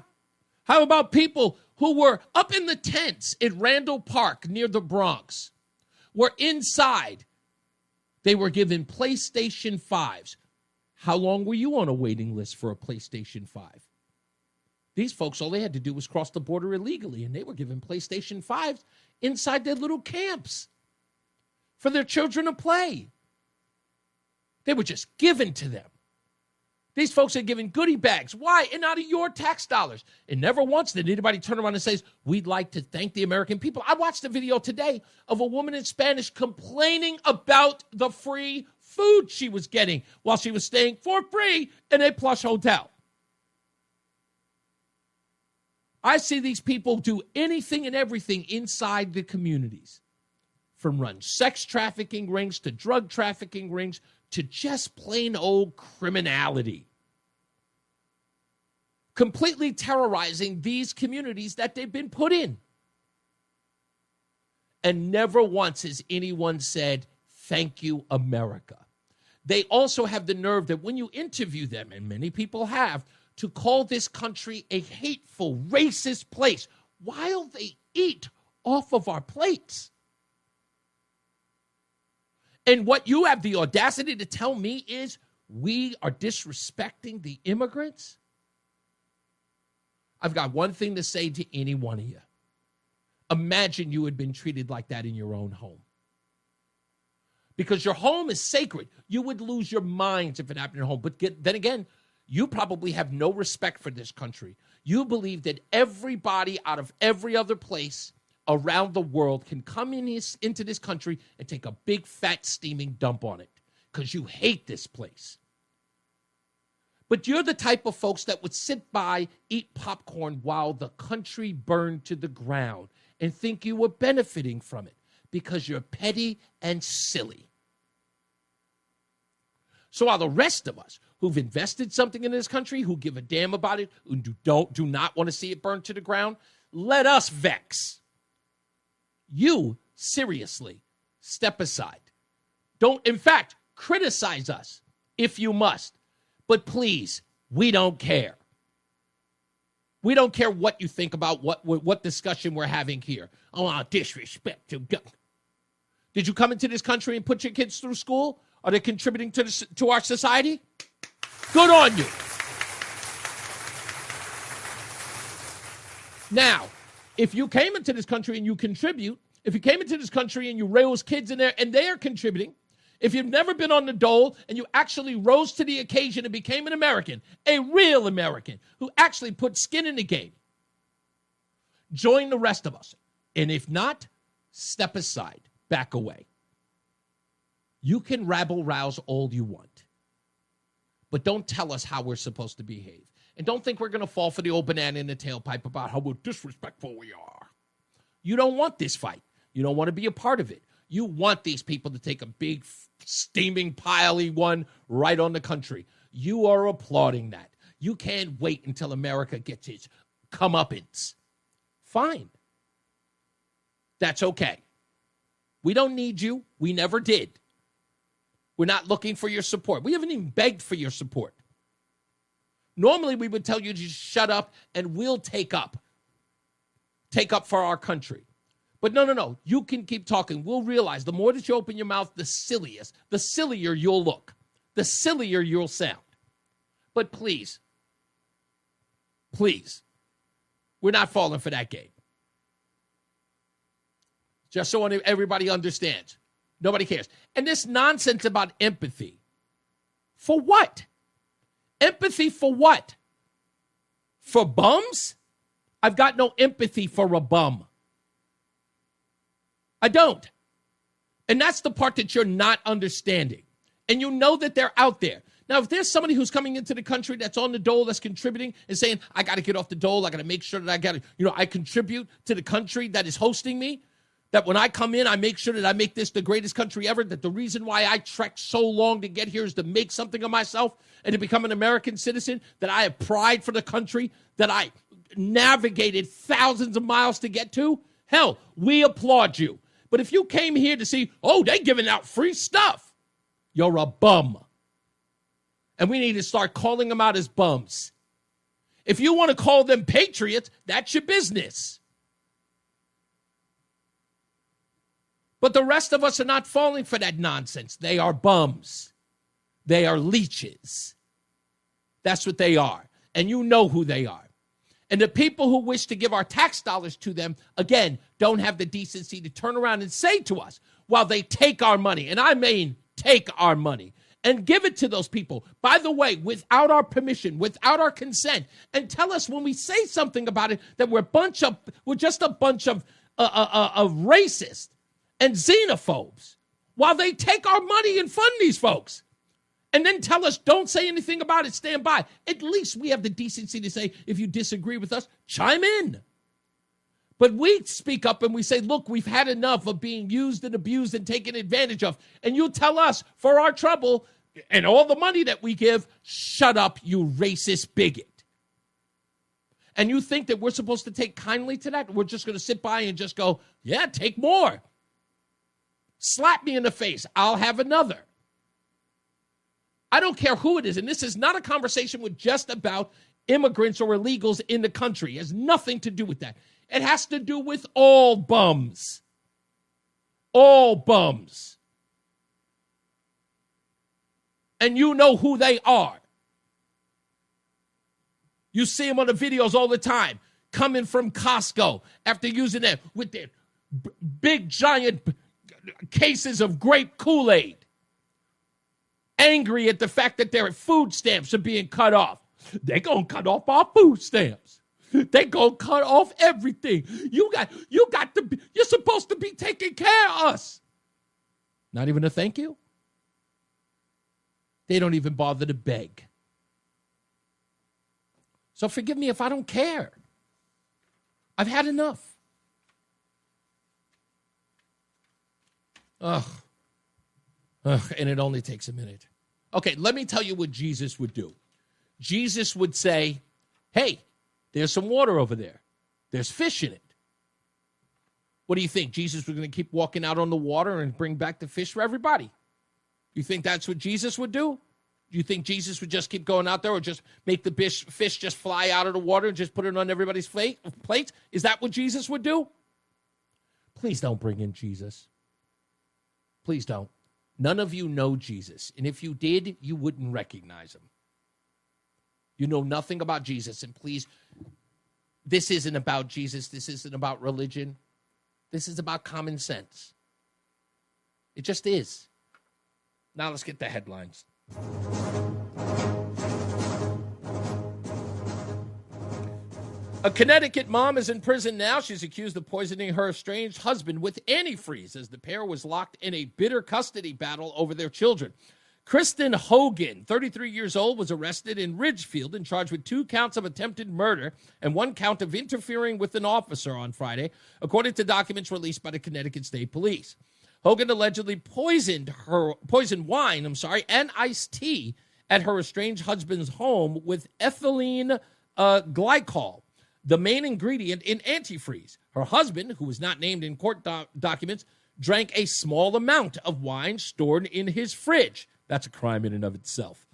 How about people who were up in the tents in Randall Park near the Bronx, were inside? They were given PlayStation 5s. How long were you on a waiting list for a PlayStation 5? These folks, all they had to do was cross the border illegally, and they were given PlayStation 5s inside their little camps for their children to play. They were just given to them. These folks are given goodie bags. Why? And out of your tax dollars. And never once did anybody turn around and say, we'd like to thank the American people. I watched a video today of a woman in Spanish complaining about the free food she was getting while she was staying for free in a plush hotel. I see these people do anything and everything inside the communities, from run sex trafficking rings to drug trafficking rings to just plain old criminality, completely terrorizing these communities that they've been put in. And never once has anyone said, thank you, America. They also have the nerve that when you interview them, and many people have, to call this country a hateful, racist place while they eat off of our plates. And what you have the audacity to tell me is we are disrespecting the immigrants? I've got one thing to say to any one of you. Imagine you had been treated like that in your own home. Because your home is sacred. You would lose your minds if it happened at home. But then again, you probably have no respect for this country. You believe that everybody out of every other place around the world can come into this country and take a big, fat, steaming dump on it because you hate this place. But you're the type of folks that would sit by, eat popcorn while the country burned to the ground and think you were benefiting from it because you're petty and silly. So while the rest of us who've invested something in this country, who give a damn about it, who do not want to see it burned to the ground, let us vex. You, seriously, step aside. Don't, in fact, criticize us if you must. But please, we don't care. We don't care what you think about what discussion we're having here. Oh, disrespect to God. Did you come into this country and put your kids through school? Are they contributing to our society? Good on you. Now, if you came into this country and you contribute, if you came into this country and you raise kids in there and they are contributing, if you've never been on the dole and you actually rose to the occasion and became an American, a real American who actually put skin in the game, join the rest of us. And if not, step aside, back away. You can rabble-rouse all you want, but don't tell us how we're supposed to behave. And don't think we're going to fall for the old banana in the tailpipe about how disrespectful we are. You don't want this fight. You don't want to be a part of it. You want these people to take a big, steaming, piley one right on the country. You are applauding that. You can't wait until America gets its comeuppance. Fine. That's okay. We don't need you. We never did. We're not looking for your support. We haven't even begged for your support. Normally, we would tell you to just shut up and we'll take up for our country. But no. You can keep talking. We'll realize the more that you open your mouth, the sillier you'll look, the sillier you'll sound. But please, we're not falling for that game. Just so everybody understands. Nobody cares. And this nonsense about empathy. For what? Empathy for what? For bums? I've got no empathy for a bum. I don't. And that's the part that you're not understanding. And you know that they're out there. Now, if there's somebody who's coming into the country that's on the dole, that's contributing and saying, I got to get off the dole, I got to make sure that I contribute to the country that is hosting me, that when I come in, I make sure that I make this the greatest country ever, that the reason why I trekked so long to get here is to make something of myself and to become an American citizen, that I have pride for the country, that I navigated thousands of miles to get to. Hell, we applaud you. But if you came here to see, they're giving out free stuff, you're a bum. And we need to start calling them out as bums. If you want to call them patriots, that's your business. But the rest of us are not falling for that nonsense. They are bums. They are leeches. That's what they are. And you know who they are. And the people who wish to give our tax dollars to them, again, don't have the decency to turn around and say to us, while they take our money, and I mean take our money, and give it to those people, by the way, without our permission, without our consent, and tell us when we say something about it that we're just a bunch of racists and xenophobes, while they take our money and fund these folks. And then tell us, don't say anything about it, stand by. At least we have the decency to say, if you disagree with us, chime in. But we speak up and we say, look, we've had enough of being used and abused and taken advantage of. And you tell us, for our trouble and all the money that we give, shut up, you racist bigot. And you think that we're supposed to take kindly to that? We're just going to sit by and just go, yeah, take more. Slap me in the face. I'll have another. I don't care who it is. And this is not a conversation with just about immigrants or illegals in the country. It has nothing to do with that. It has to do with all bums. All bums. And you know who they are. You see them on the videos all the time, coming from Costco after using it with their big, giant cases of grape Kool-Aid. Angry at the fact that their food stamps are being cut off. They're going to cut off our food stamps. They're going to cut off everything. You're supposed to be taking care of us. Not even a thank you. They don't even bother to beg. So forgive me if I don't care. I've had enough. Ugh, and it only takes a minute. Okay, let me tell you what Jesus would do. Jesus would say, hey, there's some water over there. There's fish in it. What do you think? Jesus was going to keep walking out on the water and bring back the fish for everybody? You think that's what Jesus would do? Do you think Jesus would just keep going out there or just make the fish just fly out of the water and just put it on everybody's plates? Is that what Jesus would do? Please don't bring in Jesus. Please don't. None of you know Jesus. And if you did, you wouldn't recognize him. You know nothing about Jesus. And please, this isn't about Jesus. This isn't about religion. This is about common sense. It just is. Now let's get the headlines. A Connecticut mom is in prison now. She's accused of poisoning her estranged husband with antifreeze as the pair was locked in a bitter custody battle over their children. Kristen Hogan, 33 years old, was arrested in Ridgefield and charged with 2 counts of attempted murder and 1 count of interfering with an officer on Friday, according to documents released by the Connecticut State Police. Hogan allegedly poisoned wine and iced tea at her estranged husband's home with ethylene glycol, the main ingredient in antifreeze. Her husband, who was not named in court documents, drank a small amount of wine stored in his fridge. That's a crime in and of itself.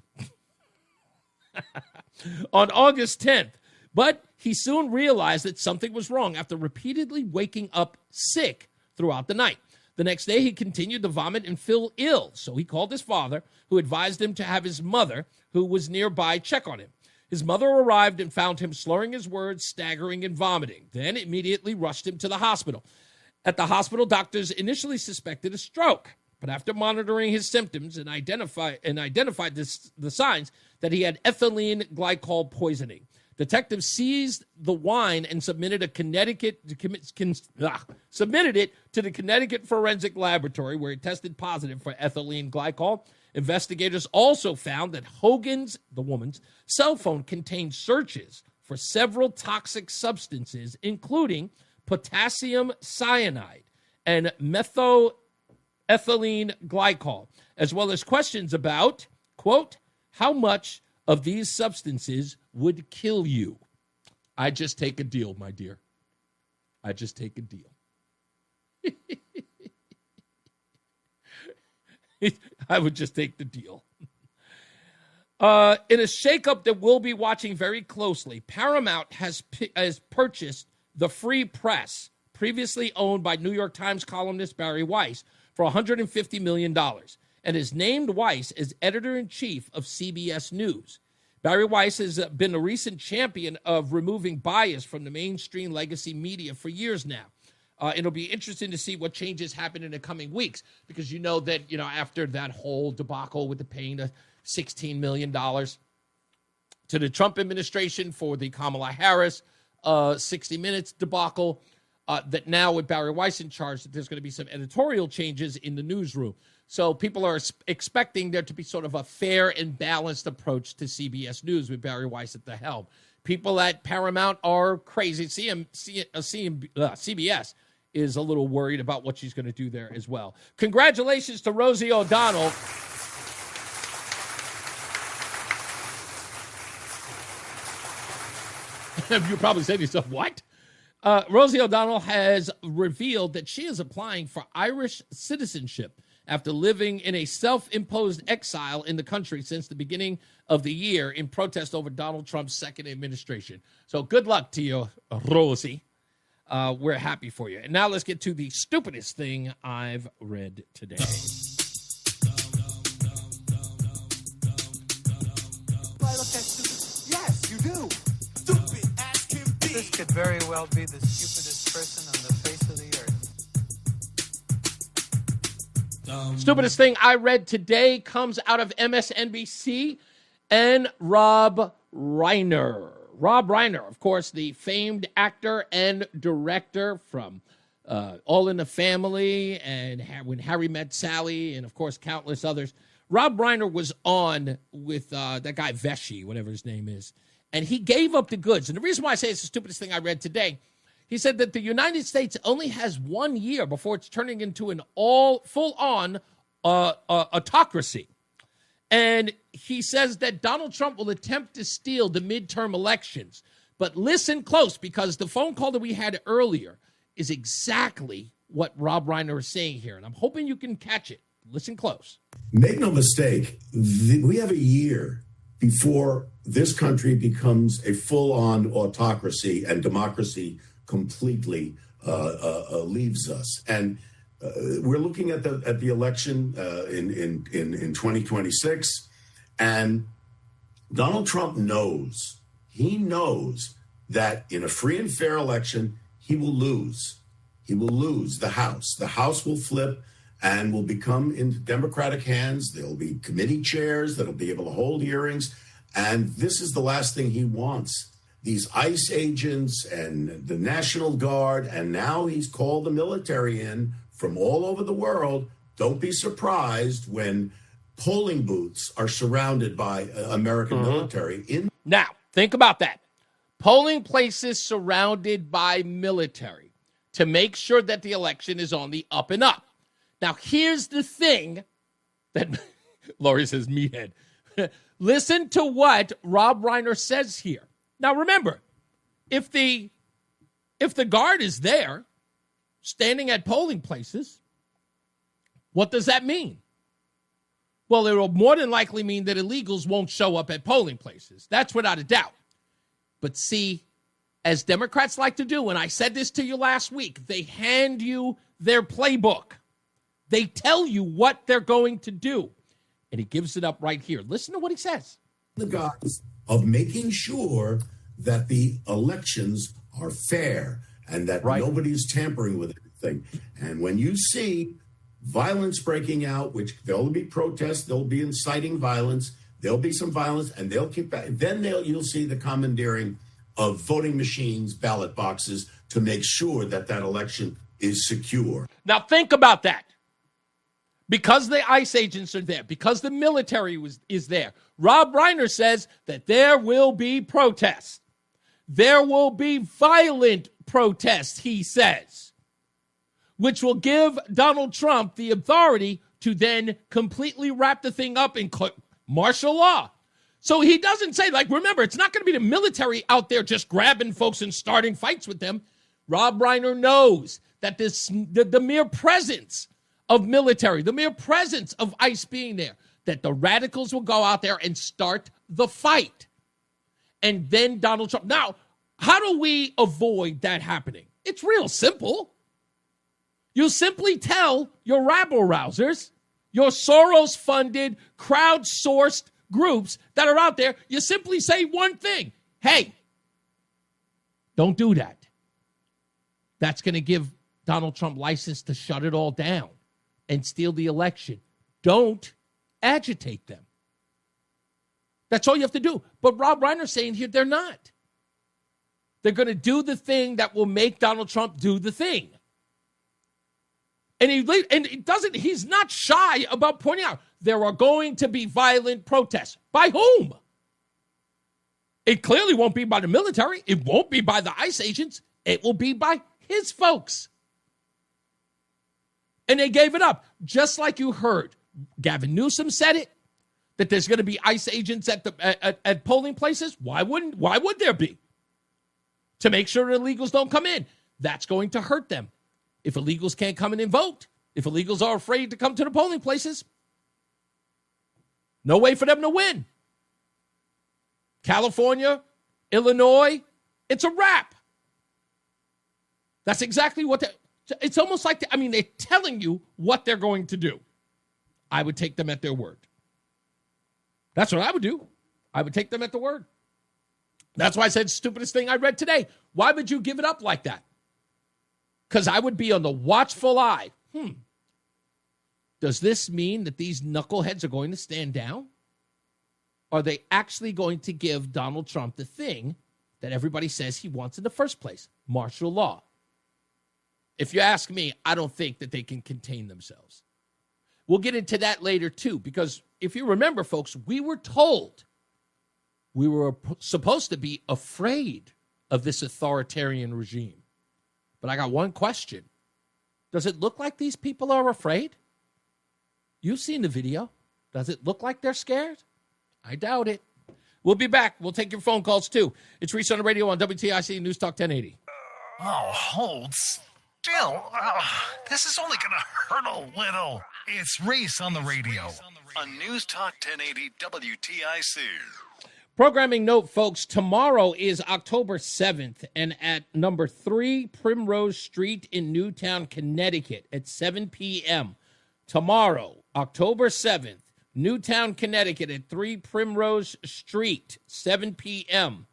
On August 10th, but he soon realized that something was wrong after repeatedly waking up sick throughout the night. The next day, he continued to vomit and feel ill, so he called his father, who advised him to have his mother, who was nearby, check on him. His mother arrived and found him slurring his words, staggering, and vomiting, then immediately rushed him to the hospital. At the hospital, doctors initially suspected a stroke, but after monitoring his symptoms and identified the signs that he had ethylene glycol poisoning, detectives seized the wine and submitted it to the Connecticut Forensic Laboratory, where it tested positive for ethylene glycol. Investigators also found that Hogan's, the woman's, cell phone contained searches for several toxic substances, including potassium cyanide and methyl ethylene glycol, as well as questions about, quote, how much of these substances would kill you. I just take a deal, my dear. I just take a deal. I would just take the deal. In a shakeup that we'll be watching very closely, Paramount has purchased the Free Press, previously owned by New York Times columnist Barry Weiss, for $150 million, and has named Weiss as editor-in-chief of CBS News. Barry Weiss has been a recent champion of removing bias from the mainstream legacy media for years now. It'll be interesting to see what changes happen in the coming weeks, because you know that, after that whole debacle with the paying of $16 million to the Trump administration for the Kamala Harris 60 Minutes debacle, that now with Barry Weiss in charge, that there's going to be some editorial changes in the newsroom. So people are expecting there to be sort of a fair and balanced approach to CBS News with Barry Weiss at the helm. People at Paramount are crazy. CBS is a little worried about what she's going to do there as well. Congratulations to Rosie O'Donnell. You probably say to yourself, what? Rosie O'Donnell has revealed that she is applying for Irish citizenship after living in a self-imposed exile in the country since the beginning of the year in protest over Donald Trump's second administration. So good luck to you, Rosie. We're happy for you. And now let's get to the stupidest thing I've read today. Yes, you do. Stupid as can be. This could very well be the stupidest person on the face of the earth. Stupidest thing I read today comes out of MSNBC and Rob Reiner. Rob Reiner, of course, the famed actor and director from All in the Family and When Harry Met Sally and, of course, countless others. Rob Reiner was on with that guy Vesci, whatever his name is, and he gave up the goods. And the reason why I say it's the stupidest thing I read today, he said that the United States only has 1 year before it's turning into an full-on autocracy. And he says that Donald Trump will attempt to steal the midterm elections. But listen close, because the phone call that we had earlier is exactly what Rob Reiner is saying here. And I'm hoping you can catch it. Listen close. Make no mistake, we have a year before this country becomes a full-on autocracy and democracy completely leaves us. And we're looking at the election in 2026, and Donald Trump knows. He knows that in a free and fair election, he will lose. He will lose the House. The House will flip and will become into Democratic hands. There'll be committee chairs that'll be able to hold hearings, and this is the last thing he wants. These ICE agents and the National Guard, and now he's called the military in from all over the world. Don't be surprised when polling booths are surrounded by American military. Now, think about that. Polling places surrounded by military to make sure that the election is on the up and up. Now, here's the thing that Lori says, meathead. Listen to what Rob Reiner says here. Now, remember, if the guard is there, standing at polling places, what does that mean? Well, it will more than likely mean that illegals won't show up at polling places. That's without a doubt. But see, as Democrats like to do, and I said this to you last week, they hand you their playbook. They tell you what they're going to do. And he gives it up right here. Listen to what he says. The guise of making sure that the elections are fair and that nobody's tampering with anything. And when you see violence breaking out, which there'll be protests, there'll be inciting violence, there'll be some violence, and they'll keep back. Then you'll see the commandeering of voting machines, ballot boxes, to make sure that that election is secure. Now think about that. Because the ICE agents are there, because the military is there, Rob Reiner says that there will be protests. There will be violent protests, he says, which will give Donald Trump the authority to then completely wrap the thing up in martial law. So he doesn't say, remember, it's not going to be the military out there just grabbing folks and starting fights with them. Rob Reiner knows that the mere presence of military, the mere presence of ICE being there, that the radicals will go out there and start the fight. And then Donald Trump. Now, how do we avoid that happening? It's real simple. You simply tell your rabble-rousers, your Soros-funded, crowd-sourced groups that are out there, you simply say one thing. Hey, don't do that. That's going to give Donald Trump license to shut it all down and steal the election. Don't agitate them. That's all you have to do. But Rob Reiner's saying here they're not. They're going to do the thing that will make Donald Trump do the thing. And he's not shy about pointing out there are going to be violent protests. By whom? It clearly won't be by the military. It won't be by the ICE agents. It will be by his folks. And they gave it up. Just like you heard. Gavin Newsom said it, that there's going to be ICE agents at polling places. Why would there be? To make sure that illegals don't come in. That's going to hurt them. If illegals can't come in and vote, if illegals are afraid to come to the polling places, no way for them to win. California, Illinois, it's a wrap. That's exactly what it's almost like, they're telling you what they're going to do. I would take them at their word. That's what I would do. I would take them at the word. That's why I said stupidest thing I read today. Why would you give it up like that? Because I would be on the watchful eye. Does this mean that these knuckleheads are going to stand down? Are they actually going to give Donald Trump the thing that everybody says he wants in the first place? Martial law. If you ask me, I don't think that they can contain themselves. We'll get into that later, too, because if you remember, folks, we were told we were supposed to be afraid of this authoritarian regime. But I got one question. Does it look like these people are afraid? You've seen the video. Does it look like they're scared? I doubt it. We'll be back. We'll take your phone calls, too. It's Reese on the radio on WTIC NewsTalk 1080. Oh, hold still. This is only going to hurt a little. It's Reese on the radio on NewsTalk 1080 WTIC. Programming note, folks, tomorrow is October 7th, and at number 3 Primrose Street in Newtown, Connecticut at 7 p.m. Tomorrow, October 7th, Newtown, Connecticut at 3 Primrose Street, 7 p.m.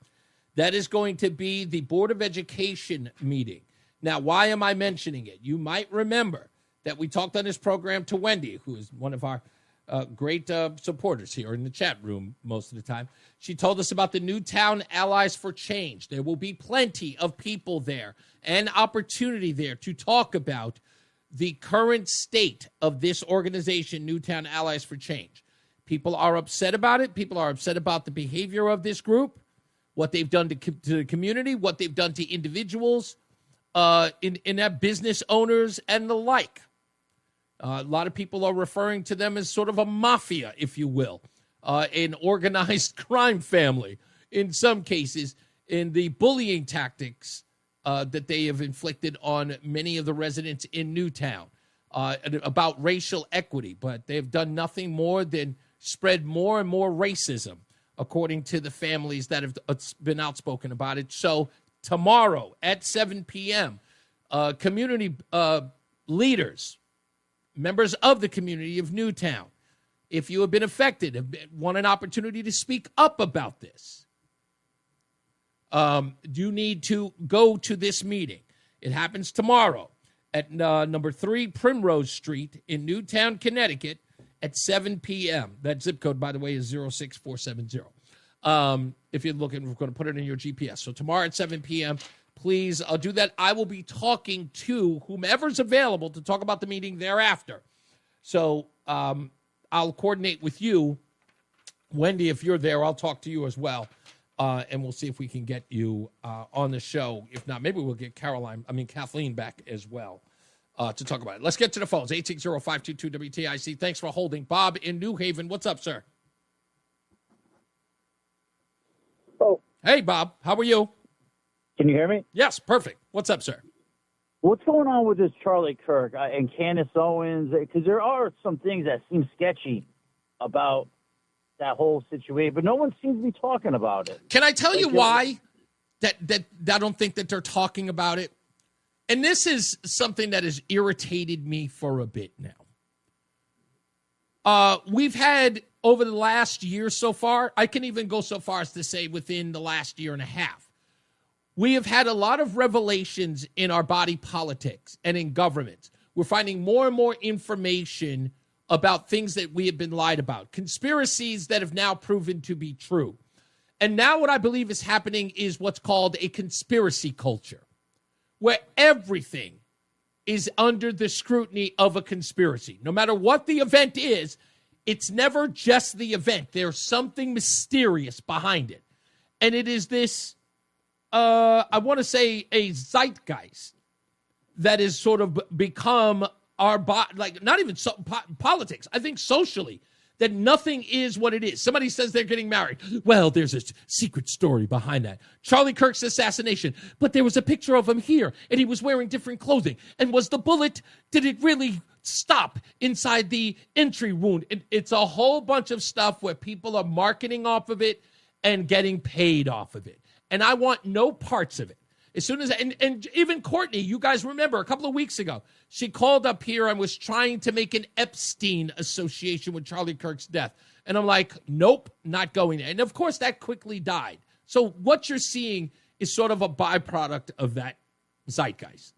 That is going to be the Board of Education meeting. Now, why am I mentioning it? You might remember that we talked on this program to Wendy, who is one of our great supporters here in the chat room most of the time. She told us about the Newtown Allies for Change. There will be plenty of people there and opportunity there to talk about the current state of this organization, Newtown Allies for Change. People are upset about it. People are upset about the behavior of this group, what they've done to the community, what they've done to individuals, in their business owners and the like. A lot of people are referring to them as sort of a mafia, if you will, an organized crime family in some cases, in the bullying tactics that they have inflicted on many of the residents in Newtown about racial equity. But they've done nothing more than spread more and more racism, according to the families that have been outspoken about it. So tomorrow at 7 p.m., community leaders, members of the community of Newtown, if you have been affected, want an opportunity to speak up about this, you need to go to this meeting. It happens tomorrow at number 3 Primrose Street in Newtown, Connecticut at 7 p.m. That zip code, by the way, is 06470. If you're looking, we're going to put it in your GPS. So tomorrow at 7 p.m., please do that. I will be talking to whomever's available to talk about the meeting thereafter. So I'll coordinate with you. Wendy, if you're there, I'll talk to you as well. And we'll see if we can get you on the show. If not, maybe we'll get Kathleen back as well to talk about it. Let's get to the phones. 860-522-WTIC. Thanks for holding. Bob in New Haven. What's up, sir? Oh. Hey, Bob. How are you? Can you hear me? Yes, perfect. What's up, sir? What's going on with this Charlie Kirk and Candace Owens? Because there are some things that seem sketchy about that whole situation, but no one seems to be talking about it. Can I tell you why that I don't think that they're talking about it? And this is something that has irritated me for a bit now. We've had over the last year so far, I can even go so far as to say within the last year and a half, we have had a lot of revelations in our body politics and in government. We're finding more and more information about things that we have been lied about, conspiracies that have now proven to be true. And now what I believe is happening is what's called a conspiracy culture, where everything is under the scrutiny of a conspiracy. No matter what the event is, it's never just the event. There's something mysterious behind it. And it is this, I want to say, a zeitgeist that has sort of become our, like, not even politics. I think socially, that nothing is what it is. Somebody says they're getting married. Well, there's a secret story behind that. Charlie Kirk's assassination. But there was a picture of him here, and he was wearing different clothing. And was the bullet, did it really stop inside the entry wound? It's a whole bunch of stuff where people are marketing off of it and getting paid off of it. And I want no parts of it. As soon as, and even Courtney, you guys remember a couple of weeks ago, she called up here and was trying to make an Epstein association with Charlie Kirk's death. And I'm like, nope, not going there. And of course, that quickly died. So what you're seeing is sort of a byproduct of that zeitgeist.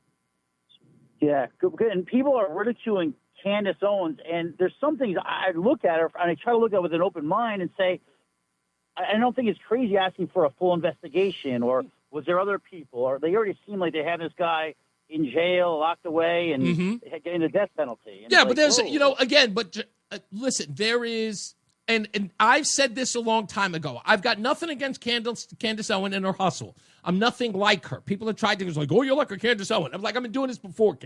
Yeah, and people are ridiculing Candace Owens, and there's some things I look at her, and I try to look at it with an open mind and say, I don't think it's crazy asking for a full investigation, or was there other people, or they already seem like they had this guy in jail, locked away, and getting the death penalty. And yeah, like, but there's, whoa. Again, but listen, there is, and I've said this a long time ago. I've got nothing against Candace Owens and her hustle. I'm nothing like her. People have tried to go like, oh, you're like a Candace Owens. I'm like, I've been doing this before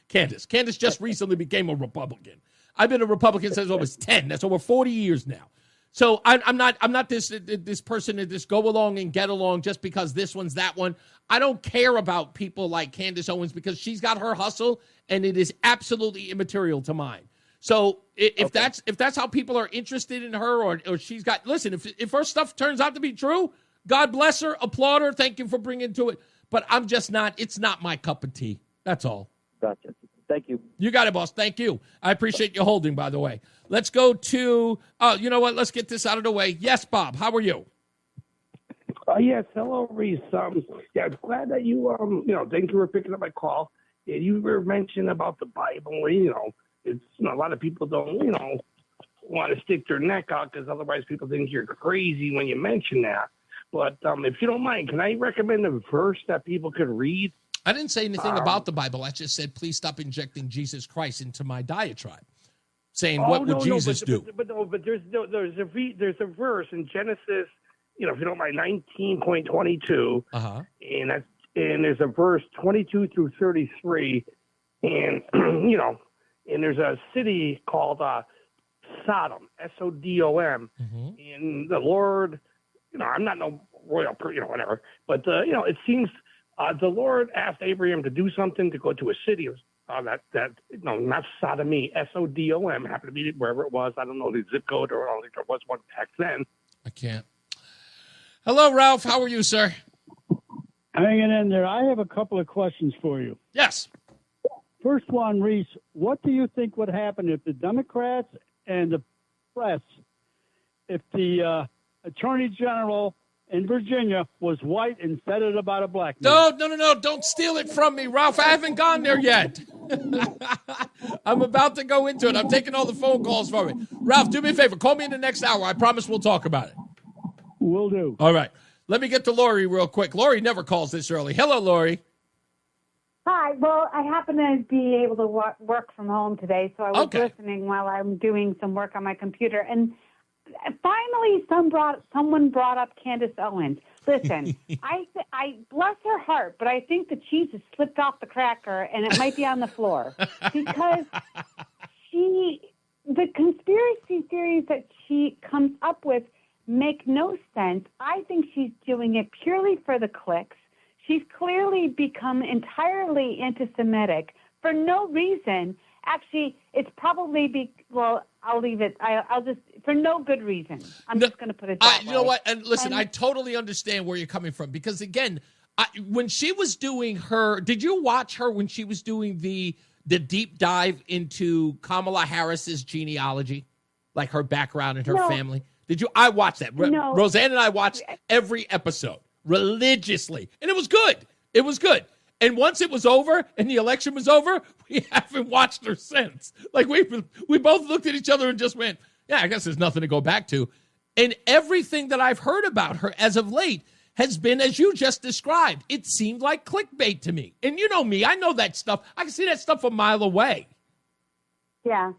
Candace. Candace just recently became a Republican. I've been a Republican since I was 10. That's over 40 years now. So I'm not this person to just go along and get along just because this one's that one. I don't care about people like Candace Owens because she's got her hustle and it is absolutely immaterial to mine. So if that's how people are interested in her or she's got, listen, if her stuff turns out to be true, God bless her, applaud her, thank you for bringing to it. But I'm just not, it's not my cup of tea. That's all. Gotcha. Thank you. You got it, boss. Thank you. I appreciate you holding, by the way. Let's go to, you know what? Let's get this out of the way. Yes, Bob. How are you? Yes. Hello, Reese. Yeah, I'm glad that you, thank you for picking up my call. Yeah, you were mentioning about the Bible. It's, a lot of people don't, want to stick their neck out because otherwise people think you're crazy when you mention that. But if you don't mind, can I recommend a verse that people could read? I didn't say anything about the Bible. I just said, please stop injecting Jesus Christ into my diatribe, saying, what would Jesus do? But there's a verse in Genesis, if you don't mind, 19.22, and there's a verse 22 through 33, and and there's a city called Sodom, Sodom, and the Lord, I'm not no royal, whatever, but it seems. The Lord asked Abraham to do something, to go to a city not sodomy, Sodom, happened to be wherever it was. I don't know the zip code, or I don't think there was one back then. I can't. Hello, Ralph. How are you, sir? Hanging in there. I have a couple of questions for you. Yes. First one, Reese, what do you think would happen if the Democrats and the press, if the Attorney General in Virginia was white and said it about a black man? No. Don't steal it from me, Ralph. I haven't gone there yet. I'm about to go into it. I'm taking all the phone calls from it. Ralph, do me a favor. Call me in the next hour. I promise we'll talk about it. Will do. All right. Let me get to Lori real quick. Lori never calls this early. Hello, Lori. Hi. Well, I happen to be able to work from home today, so I was listening while I'm doing some work on my computer. And finally, someone brought up Candace Owens. Listen, I bless her heart, but I think the cheese has slipped off the cracker and it might be on the floor because the conspiracy theories that she comes up with make no sense. I think she's doing it purely for the clicks. She's clearly become entirely anti-Semitic for no reason. Actually, it's probably I'll leave it. I'll just, for no good reason. I'm just going to put it that way. You know what? And listen, I totally understand where you're coming from because, again, when she was doing did you watch her when she was doing the deep dive into Kamala Harris's genealogy? like her background and her family? Did you? I watched that. No. Roseanne and I watched every episode religiously, and it was good. It was good. And once it was over and the election was over, we haven't watched her since. Like we both looked at each other and just went, yeah, I guess there's nothing to go back to. And everything that I've heard about her as of late has been, as you just described, it seemed like clickbait to me. And you know me, I know that stuff. I can see that stuff a mile away. Yeah.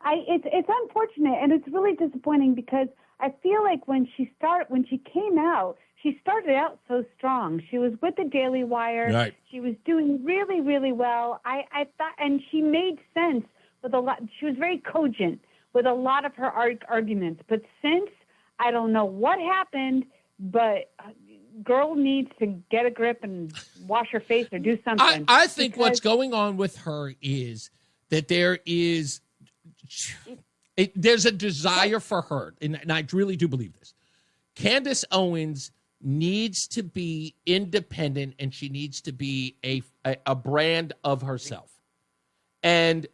It's unfortunate, and it's really disappointing because I feel like when she came out, she started out so strong. She was with the Daily Wire. Right. She was doing really, really well. I thought, and she made sense with a lot. She was very cogent with a lot of her arguments. But since, I don't know what happened, but girl needs to get a grip and wash her face or do something. I think what's going on with her is that there's a desire for her, and I really do believe this. Candace Owens needs to be independent, and she needs to be a brand of herself. And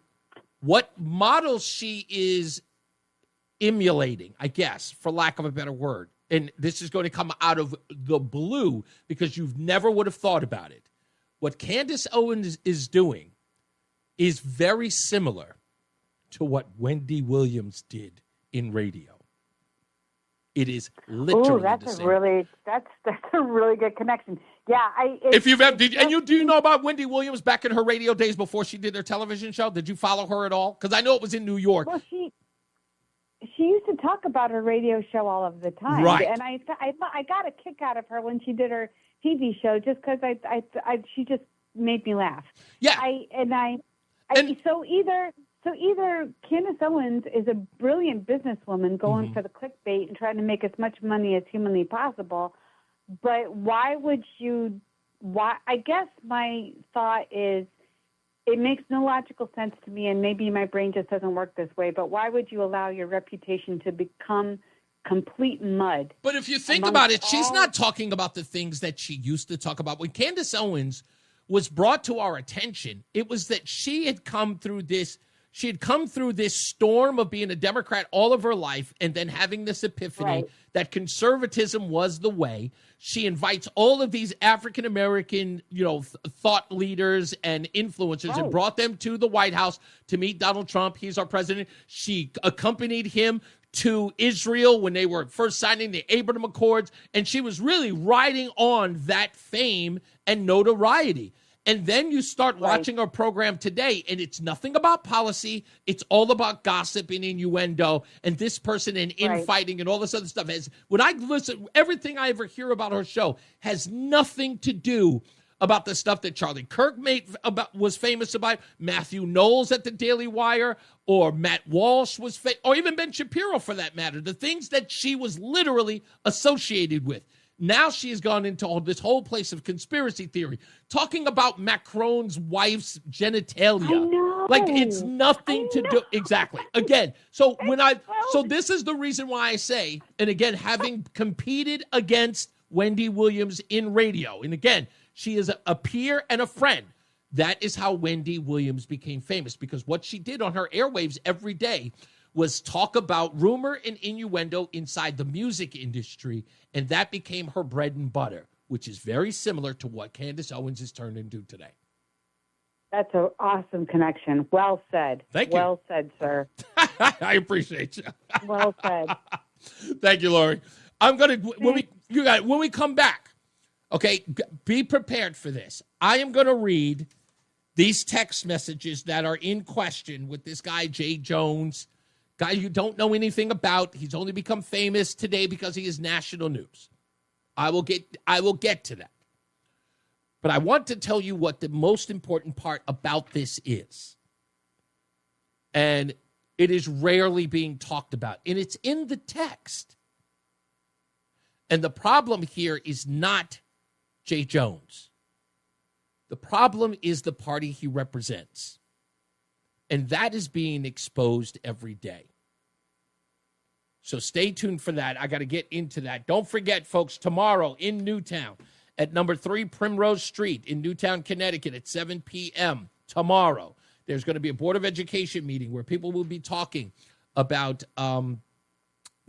what models she is emulating, I guess, for lack of a better word, and this is going to come out of the blue because you never would have thought about it. What Candace Owens is doing is very similar to what Wendy Williams did in radio. It is literally that's the same. That's a really good connection. Yeah, do you know about Wendy Williams back in her radio days before she did her television show? Did you follow her at all? Because I know it was in New York. Well, she used to talk about her radio show all of the time, right? And I got a kick out of her when she did her TV show just because she just made me laugh. Yeah, So either Candace Owens is a brilliant businesswoman going for the clickbait and trying to make as much money as humanly possible, but why would you? I guess my thought is it makes no logical sense to me, and maybe my brain just doesn't work this way, but why would you allow your reputation to become complete mud? But if you think about it, she's not talking about the things that she used to talk about. When Candace Owens was brought to our attention, it was that she had come through this storm of being a Democrat all of her life and then having this epiphany that conservatism was the way. She invites all of these African-American, thought leaders and influencers and brought them to the White House to meet Donald Trump. He's our president. She accompanied him to Israel when they were first signing the Abraham Accords, and she was really riding on that fame and notoriety. And then you start watching our program today, and it's nothing about policy. It's all about gossip and innuendo and this person and infighting and all this other stuff. When I listen, everything I ever hear about her show has nothing to do about the stuff that Charlie Kirk was famous about, Matthew Knowles at the Daily Wire, or Matt Walsh or even Ben Shapiro for that matter, the things that she was literally associated with. Now she has gone into this whole place of conspiracy theory, talking about Macron's wife's genitalia. I know. Like it's nothing to do. Exactly. Again, so this is the reason why I say, and again, having competed against Wendy Williams in radio, and again, she is a peer and a friend. That is how Wendy Williams became famous, because what she did on her airwaves every day was talk about rumor and innuendo inside the music industry, and that became her bread and butter, which is very similar to what Candace Owens has turned into today. That's an awesome connection. Well said. Thank you. Well said, sir. I appreciate you. Well said. Thank you, Lori. When we come back, okay, be prepared for this. I am going to read these text messages that are in question with this guy, Jay Jones, guy you don't know anything about. He's only become famous today because he is national news. I will get to that. But I want to tell you what the most important part about this is. And it is rarely being talked about. And it's in the text. And the problem here is not Jay Jones. The problem is the party he represents. And that is being exposed every day. So stay tuned for that. I got to get into that. Don't forget, folks, tomorrow in Newtown at number 3 Primrose Street in Newtown, Connecticut at 7 p.m. tomorrow, there's going to be a Board of Education meeting where people will be talking about why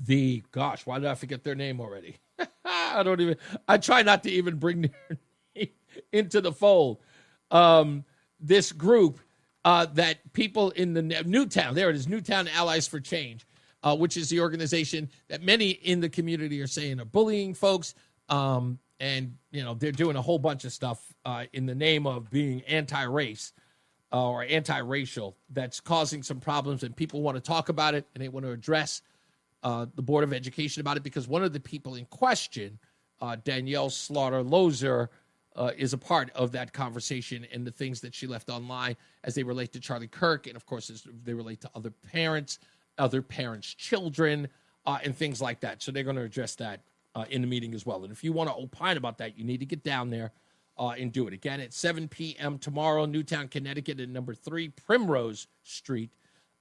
did I forget their name already? I try not to even bring their name into the fold. This group that people in the Newtown, there it is, Newtown Allies for Change, which is the organization that many in the community are saying are bullying folks. And, they're doing a whole bunch of stuff in the name of being anti-race or anti-racial that's causing some problems. And people want to talk about it, and they want to address the Board of Education about it, because one of the people in question, Danielle Slaughter-Lozer, is a part of that conversation and the things that she left online as they relate to Charlie Kirk, and, of course, as they relate to other parents' children, and things like that. So they're going to address that in the meeting as well. And if you want to opine about that, you need to get down there and do it. Again, at 7 p.m. tomorrow, Newtown, Connecticut, at number 3 Primrose Street.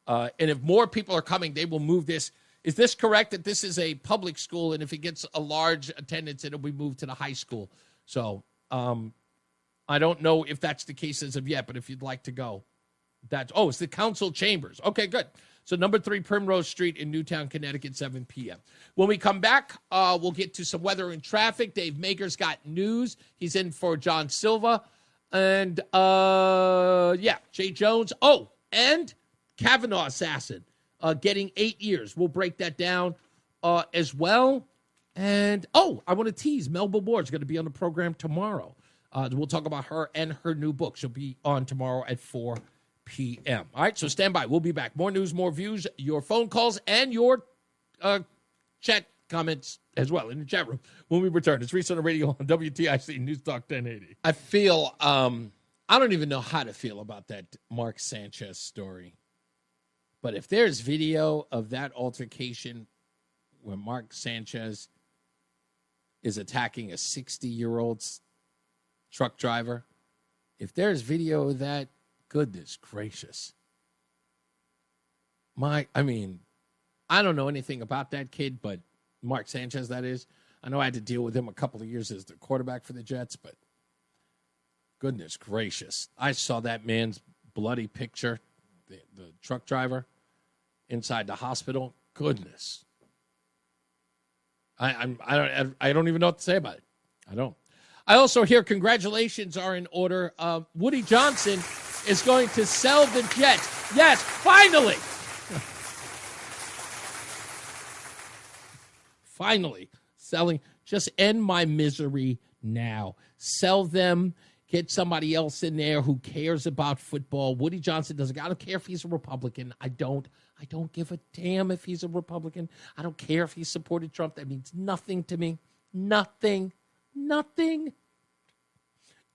And if more people are coming, they will move this. Is this correct that this is a public school, and if it gets a large attendance, it'll be moved to the high school? So I don't know if that's the case as of yet, but if you'd like to go, it's the council chambers. Okay, good. So number 3 Primrose Street in Newtown, Connecticut, 7 p.m. When we come back, we'll get to some weather and traffic. Dave Maker's got news. He's in for John Silva. And, Jay Jones. Oh, and Kavanaugh assassin getting 8 years. We'll break that down as well. And, I want to tease Melba Moore's going to be on the program tomorrow. We'll talk about her and her new book. She'll be on tomorrow at 4 p.m. All right, so stand by. We'll be back. More news, more views, your phone calls, and your chat comments as well in the chat room when we return. It's Reese on the radio on WTIC News Talk 1080. I feel, I don't even know how to feel about that Mark Sanchez story. But if there's video of that altercation where Mark Sanchez is attacking a 60-year-old truck driver, if there's video of that, goodness gracious. I don't know anything about that kid, but Mark Sanchez, that is. I know I had to deal with him a couple of years as the quarterback for the Jets, but goodness gracious. I saw that man's bloody picture, the truck driver, inside the hospital. Goodness. I don't even know what to say about it. I don't. I also hear congratulations are in order. Woody Johnson is going to sell the Jets. Yes, finally. Finally selling. Just end my misery now. Sell them. Get somebody else in there who cares about football. Woody Johnson doesn't. I don't care if he's a Republican. I don't give a damn if he's a Republican. I don't care if he supported Trump. That means nothing to me. Nothing.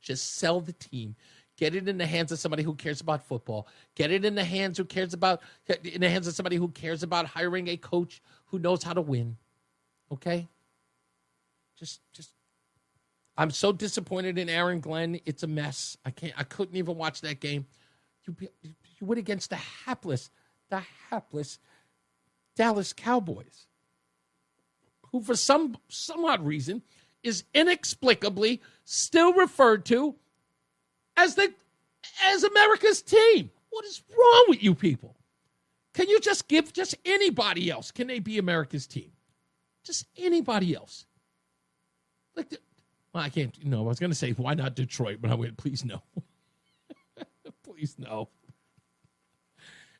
Just sell the team. Get it in the hands of somebody who cares about football. Get it in the hands of somebody who cares about hiring a coach who knows how to win. Okay? Just I'm so disappointed in Aaron Glenn. It's a mess. I couldn't even watch that game. You went against the hapless Dallas Cowboys, who for some odd reason is inexplicably still referred to as America's team. What is wrong with you people? Can you just give just anybody else? Can they be America's team? Just anybody else. I can't. No, I was going to say, why not Detroit? But I went, please no. Please no.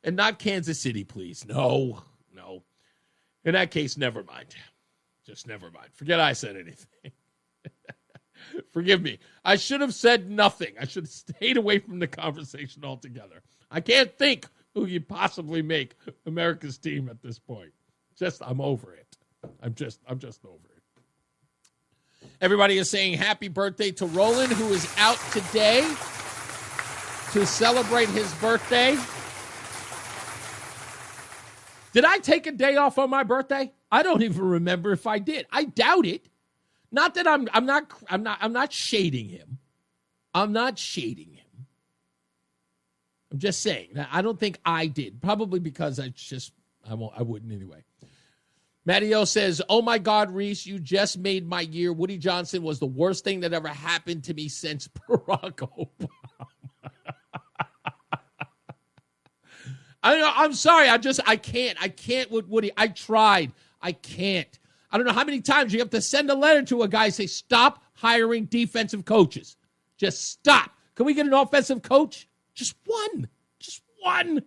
And not Kansas City, please. No. In that case, never mind. Just never mind. Forget I said anything. Forgive me. I should have said nothing. I should have stayed away from the conversation altogether. I can't think who you possibly make America's team at this point. I'm over it. I'm just over it. Everybody is saying happy birthday to Roland, who is out today to celebrate his birthday. Did I take a day off on my birthday? I don't even remember if I did. I doubt it. Not that I'm not shading him. I'm not shading him. I'm just saying. I don't think I did. Probably because I wouldn't anyway. Matty O says, oh my God, Reese, you just made my year. Woody Johnson was the worst thing that ever happened to me since Barack Obama. I'm sorry. I can't. I can't with Woody. I tried. I can't. I don't know how many times you have to send a letter to a guy and say, stop hiring defensive coaches. Just stop. Can we get an offensive coach? Just one. Just one.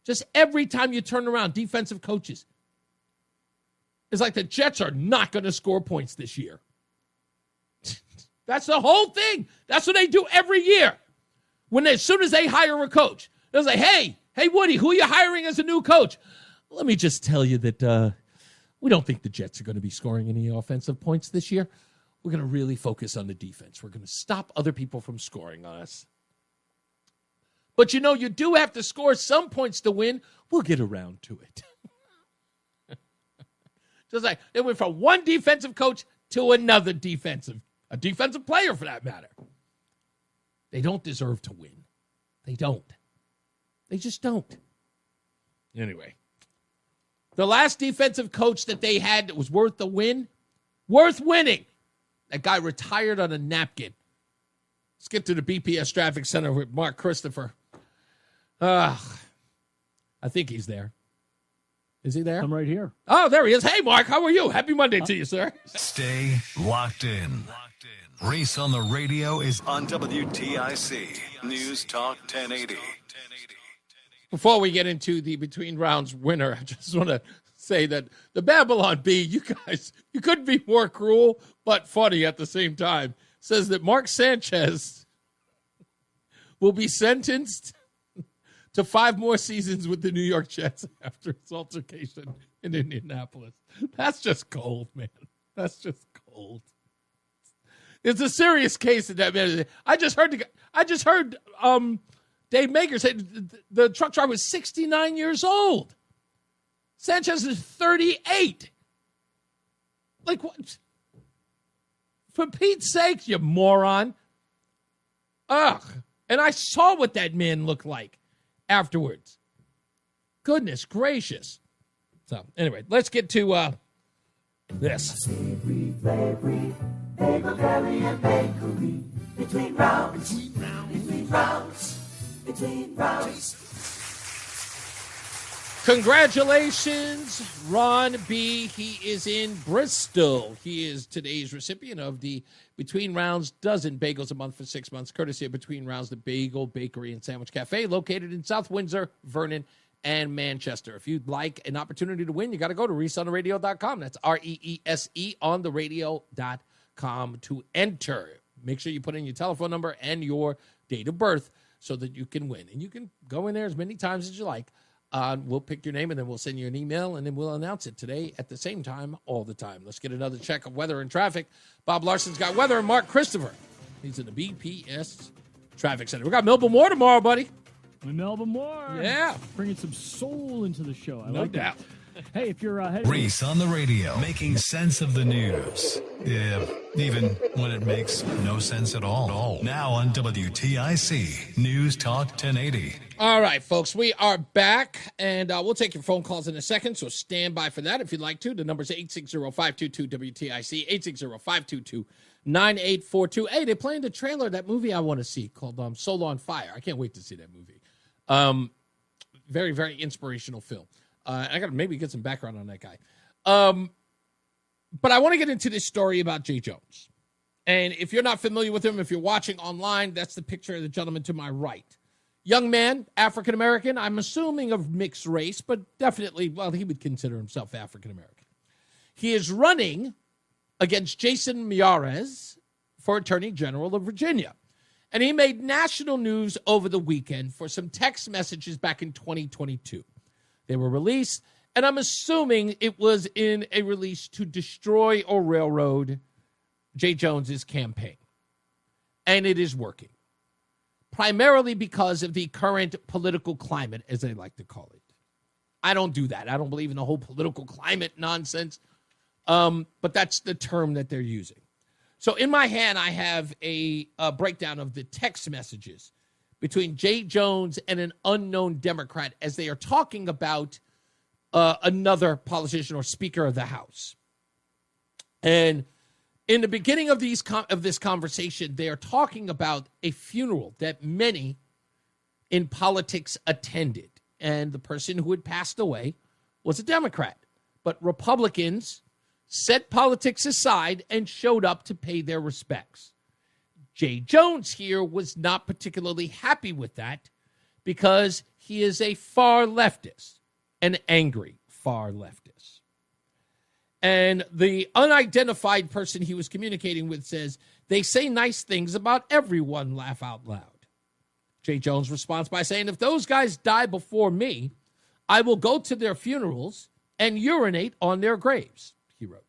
Just every time you turn around, defensive coaches. It's like the Jets are not going to score points this year. That's the whole thing. That's what they do every year. As soon as they hire a coach, they'll say, hey, Woody, who are you hiring as a new coach? Let me just tell you that we don't think the Jets are going to be scoring any offensive points this year. We're going to really focus on the defense. We're going to stop other people from scoring on us. But, you do have to score some points to win. We'll get around to it. Just like they went from one defensive coach to another a defensive player for that matter. They don't deserve to win. They don't. They just don't. Anyway, the last defensive coach that they had that was worth winning, that guy retired on a napkin. Let's get to the BPS Traffic Center with Mark Christopher. I think he's there. Is he there? I'm right here. Oh, there he is. Hey, Mark, how are you? Happy Monday to you, sir. Stay locked in. Reese on the radio is on WTIC News Talk 1080. Before we get into the between rounds winner, I just want to say that the Babylon Bee, you guys, you couldn't be more cruel but funny at the same time, says that Mark Sanchez will be sentenced to 5 more seasons with the New York Jets after his altercation in Indianapolis. That's just cold, man. That's just cold. It's a serious case in that man. I just heard Dave Maker say the truck driver was 69 years old. Sanchez is 38. Like what? For Pete's sake, you moron. Ugh. And I saw what that man looked like afterwards. Goodness gracious. So, anyway, let's get to this. Between rounds. Congratulations, Ron B. He is in Bristol. He is today's recipient of the Between Rounds dozen bagels a month for 6 months, courtesy of Between Rounds, the Bagel Bakery and Sandwich Cafe, located in South Windsor, Vernon, and Manchester. If you'd like an opportunity to win, you got to go to reeseontheradio.com. That's REESE on the radio.com to enter. Make sure you put in your telephone number and your date of birth so that you can win. And you can go in there as many times as you like. We'll pick your name, and then we'll send you an email, and then we'll announce it today at the same time all the time. Let's get another check of weather and traffic. Bob Larson's got weather, and Mark Christopher. He's in the BPS Traffic Center. We got Melba Moore tomorrow, buddy. Melba Moore. Yeah. Bringing some soul into the show. No doubt. Hey, if you're heading... Reese on the radio, making sense of the news. Yeah, even when it makes no sense at all. Now on WTIC News Talk 1080. All right, folks, we are back, and we'll take your phone calls in a second, so stand by for that if you'd like to. The number is 860-522-WTIC, 860-522-9842. Hey, they're playing the trailer of that movie I want to see called Soul on Fire. I can't wait to see that movie. Very, very inspirational film. I got to maybe get some background on that guy. But I want to get into this story about Jay Jones. And if you're not familiar with him, if you're watching online, that's the picture of the gentleman to my right. Young man, African-American, I'm assuming of mixed race, but definitely, well, he would consider himself African-American. He is running against Jason Miyares for Attorney General of Virginia. And he made national news over the weekend for some text messages back in 2022. They were released, and I'm assuming it was in a release to destroy or railroad Jay Jones's campaign. And it is working. Primarily because of the current political climate, as they like to call it. I don't do that. I don't believe in the whole political climate nonsense. But that's the term that they're using. So in my hand, I have a breakdown of the text messages between Jay Jones and an unknown Democrat as they are talking about another politician or Speaker of the House. And in the beginning of this conversation, they are talking about a funeral that many in politics attended. And the person who had passed away was a Democrat. But Republicans set politics aside and showed up to pay their respects. Jay Jones here was not particularly happy with that because he is a far leftist, an angry far leftist. And the unidentified person he was communicating with says, they say nice things about everyone, laugh out loud. Jay Jones responds by saying, if those guys die before me, I will go to their funerals and urinate on their graves, he wrote.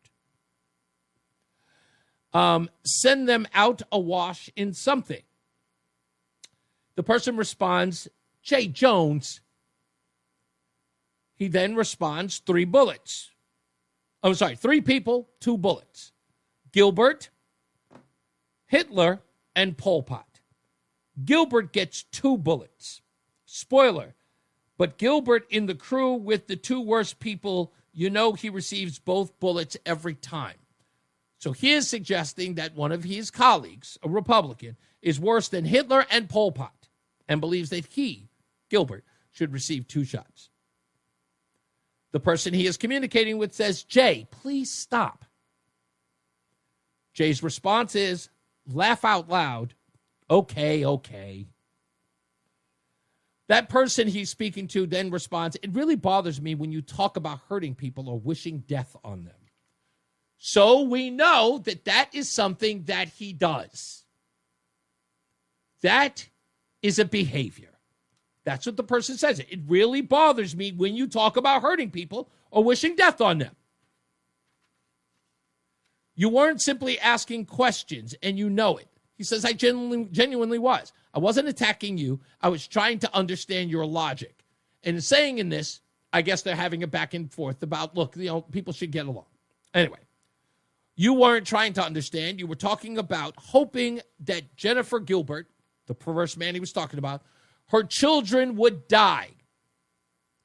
Send them out awash in something. The person responds, Jay Jones. He then responds, 3 bullets. 3 people, 2 bullets. Gilbert, Hitler, and Pol Pot. Gilbert gets 2 bullets. Spoiler, but Gilbert in the crew with the 2 worst people, you know he receives both bullets every time. So he is suggesting that one of his colleagues, a Republican, is worse than Hitler and Pol Pot and believes that he, Gilbert, should receive 2 shots. The person he is communicating with says, Jay, please stop. Jay's response is, laugh out loud. Okay. That person he's speaking to then responds, it really bothers me when you talk about hurting people or wishing death on them. So we know that that is something that he does. That is a behavior. That's what the person says. It really bothers me when you talk about hurting people or wishing death on them. You weren't simply asking questions, and you know it. He says, I genuinely was. I wasn't attacking you. I was trying to understand your logic. And saying in this, I guess they're having a back and forth about, look, people should get along. Anyway, you weren't trying to understand. You were talking about hoping that Jennifer Gilbert, the perverse man he was talking about, her children would die.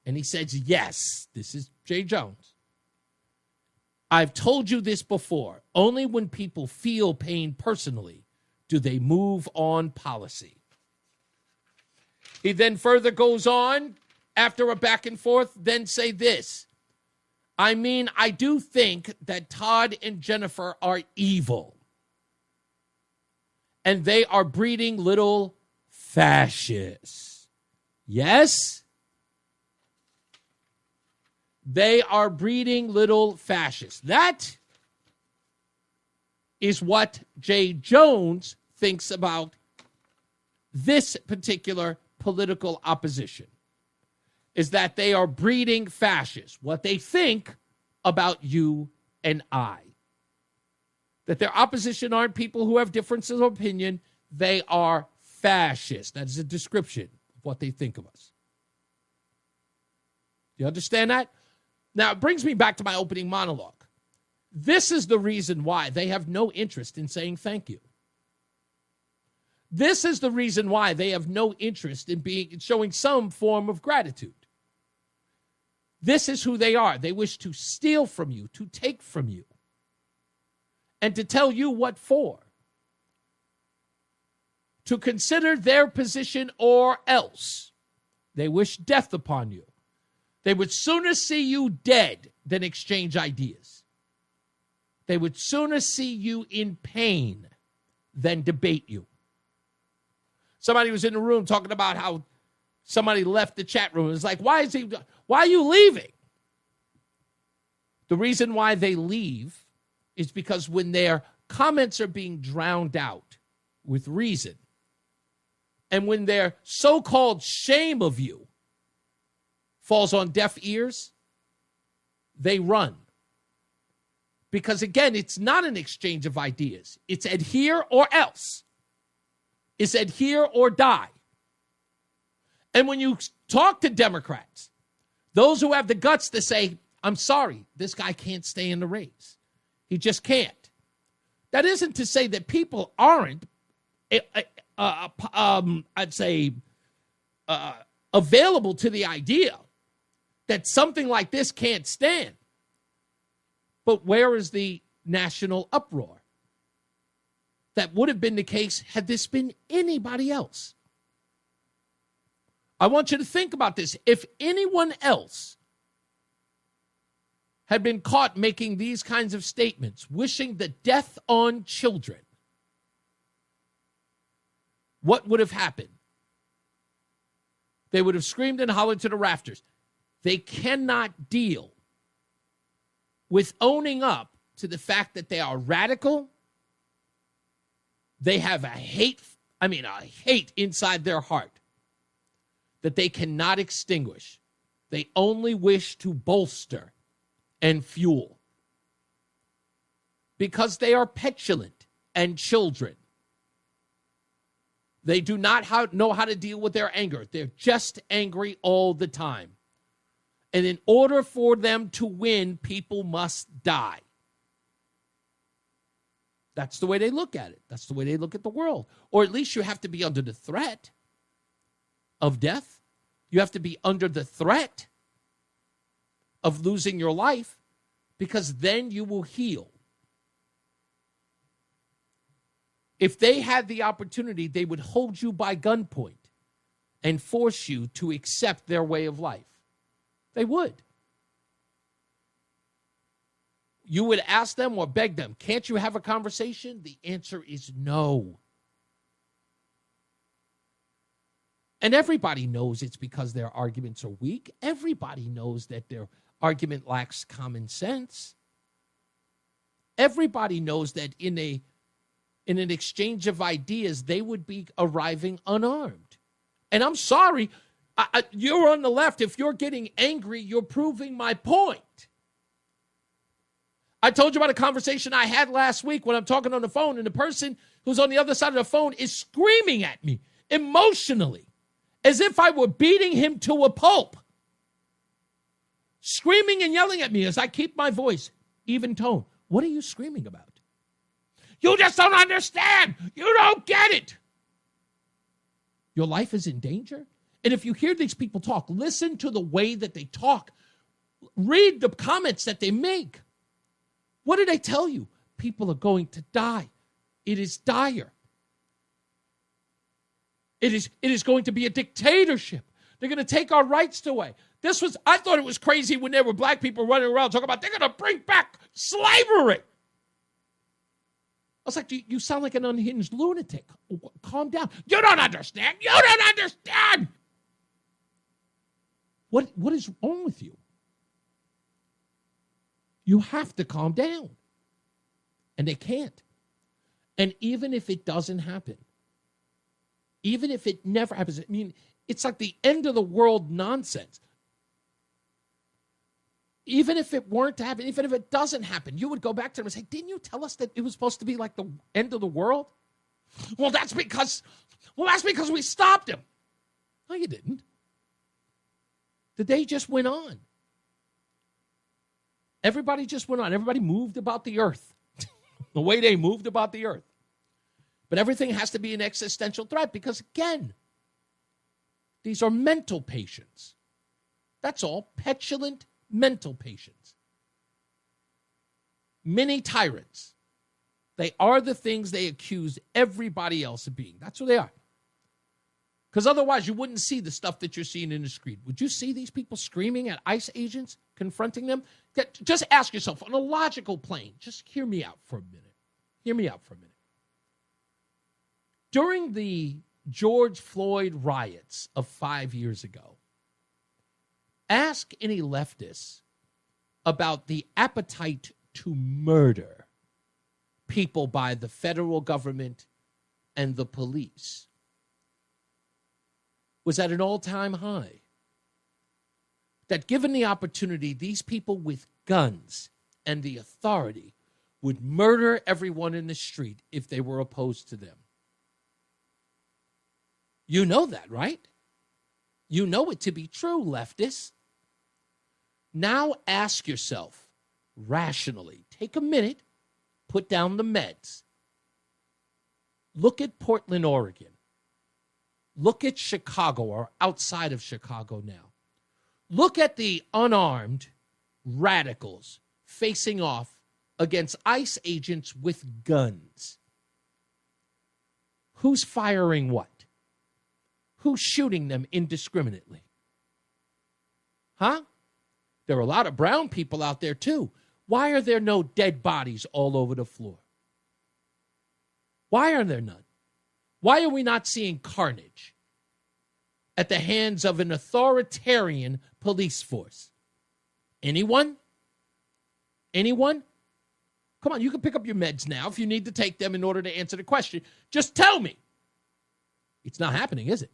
And he says, yes, this is Jay Jones. I've told you this before. Only when people feel pain personally do they move on policy. He then further goes on, after a back and forth, then say this. I mean, I do think that Todd and Jennifer are evil. And they are breeding little fascists. Yes? They are breeding little fascists. That is what Jay Jones thinks about this particular political opposition, is that they are breeding fascists. What they think about you and I. That their opposition aren't people who have differences of opinion. They are fascists. That is a description of what they think of us. Do you understand that? Now, it brings me back to my opening monologue. This is the reason why they have no interest in saying thank you. This is the reason why they have no interest in showing some form of gratitude. This is who they are. They wish to steal from you, to take from you, and to tell you what for. To consider their position or else. They wish death upon you. They would sooner see you dead than exchange ideas. They would sooner see you in pain than debate you. Somebody was in the room talking about how somebody left the chat room. It's like, why are you leaving? The reason why they leave is because when their comments are being drowned out with reason, and when their so-called shame of you falls on deaf ears, they run. Because again, it's not an exchange of ideas. It's adhere or else. It's adhere or die. And when you talk to Democrats, those who have the guts to say, I'm sorry, this guy can't stay in the race. He just can't. That isn't to say that people aren't, I'd say, available to the idea that something like this can't stand. But where is the national uproar? That would have been the case had this been anybody else. I want you to think about this. If anyone else had been caught making these kinds of statements, wishing the death on children, what would have happened? They would have screamed and hollered to the rafters. They cannot deal with owning up to the fact that they are radical. They have a hate inside their heart that they cannot extinguish. They only wish to bolster and fuel because they are petulant and children. They do not know how to deal with their anger. They're just angry all the time. And in order for them to win, people must die. That's the way they look at it. That's the way they look at the world. Or at least you have to be under the threat of death. You have to be under the threat of losing your life, because then you will heal. If they had the opportunity, they would hold you by gunpoint and force you to accept their way of life. They would. You would ask them or beg them, can't you have a conversation? The answer is no. And everybody knows it's because their arguments are weak. Everybody knows that their argument lacks common sense. Everybody knows that in an exchange of ideas, they would be arriving unarmed. And I'm sorry, you're on the left. If you're getting angry, you're proving my point. I told you about a conversation I had last week when I'm talking on the phone, and the person who's on the other side of the phone is screaming at me emotionally, as if I were beating him to a pulp. Screaming and yelling at me as I keep my voice even tone. What are you screaming about? You just don't understand. You don't get it. Your life is in danger. And if you hear these people talk, listen to the way that they talk. Read the comments that they make. What do they tell you? People are going to die. It is dire. It is going to be a dictatorship. They're going to take our rights away. I thought it was crazy when there were black people running around talking about they're going to bring back slavery. I was like, you sound like an unhinged lunatic. Calm down. You don't understand. You don't understand. What is wrong with you? You have to calm down. And they can't. And even if it doesn't happen, even if it never happens, I mean, it's like the end of the world nonsense. Even if it weren't to happen, even if it doesn't happen, you would go back to them and say, didn't you tell us that it was supposed to be like the end of the world? Well, that's because we stopped him. No, you didn't. The day just went on. Everybody just went on. Everybody moved about the earth the way they moved about the earth. But everything has to be an existential threat because, again, these are mental patients. That's all. Petulant mental patients. Mini tyrants. They are the things they accuse everybody else of being. That's who they are. Because otherwise you wouldn't see the stuff that you're seeing in the street. Would you see these people screaming at ICE agents, confronting them? Just ask yourself, on a logical plane, just hear me out for a minute. Hear me out for a minute. During the George Floyd riots of 5 years ago, ask any leftists about the appetite to murder people by the federal government and the police. Was at an all-time high. That given the opportunity, these people with guns and the authority would murder everyone in the street if they were opposed to them. You know that, right? You know it to be true, leftists. Now ask yourself, rationally, take a minute, put down the meds. Look at Portland, Oregon. Look at Chicago or outside of Chicago now. Look at the unarmed radicals facing off against ICE agents with guns. Who's firing what? Who's shooting them indiscriminately? Huh? There are a lot of brown people out there, too. Why are there no dead bodies all over the floor? Why are there none? Why are we not seeing carnage at the hands of an authoritarian police force? Anyone? Anyone? Come on, you can pick up your meds now if you need to take them in order to answer the question. Just tell me. It's not happening, is it?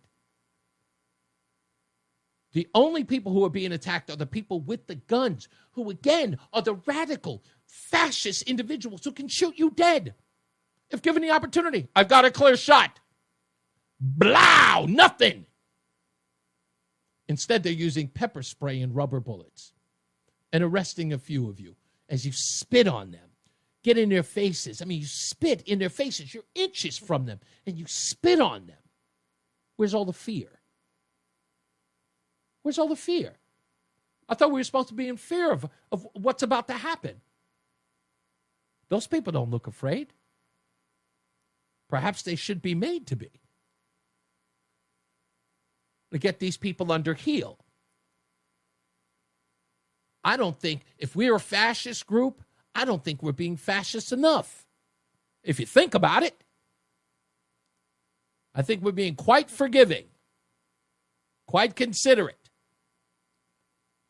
The only people who are being attacked are the people with the guns, who, again, are the radical, fascist individuals who can shoot you dead if given the opportunity. I've got a clear shot. Blow! Nothing. Instead, they're using pepper spray and rubber bullets and arresting a few of you as you spit on them, get in their faces. I mean, you spit in their faces. You're inches from them, and you spit on them. Where's all the fear? Where's all the fear? I thought we were supposed to be in fear of what's about to happen. Those people don't look afraid. Perhaps they should be made to be. To get these people under heel. I don't think, if we're a fascist group, I don't think we're being fascist enough. If you think about it, I think we're being quite forgiving, quite considerate,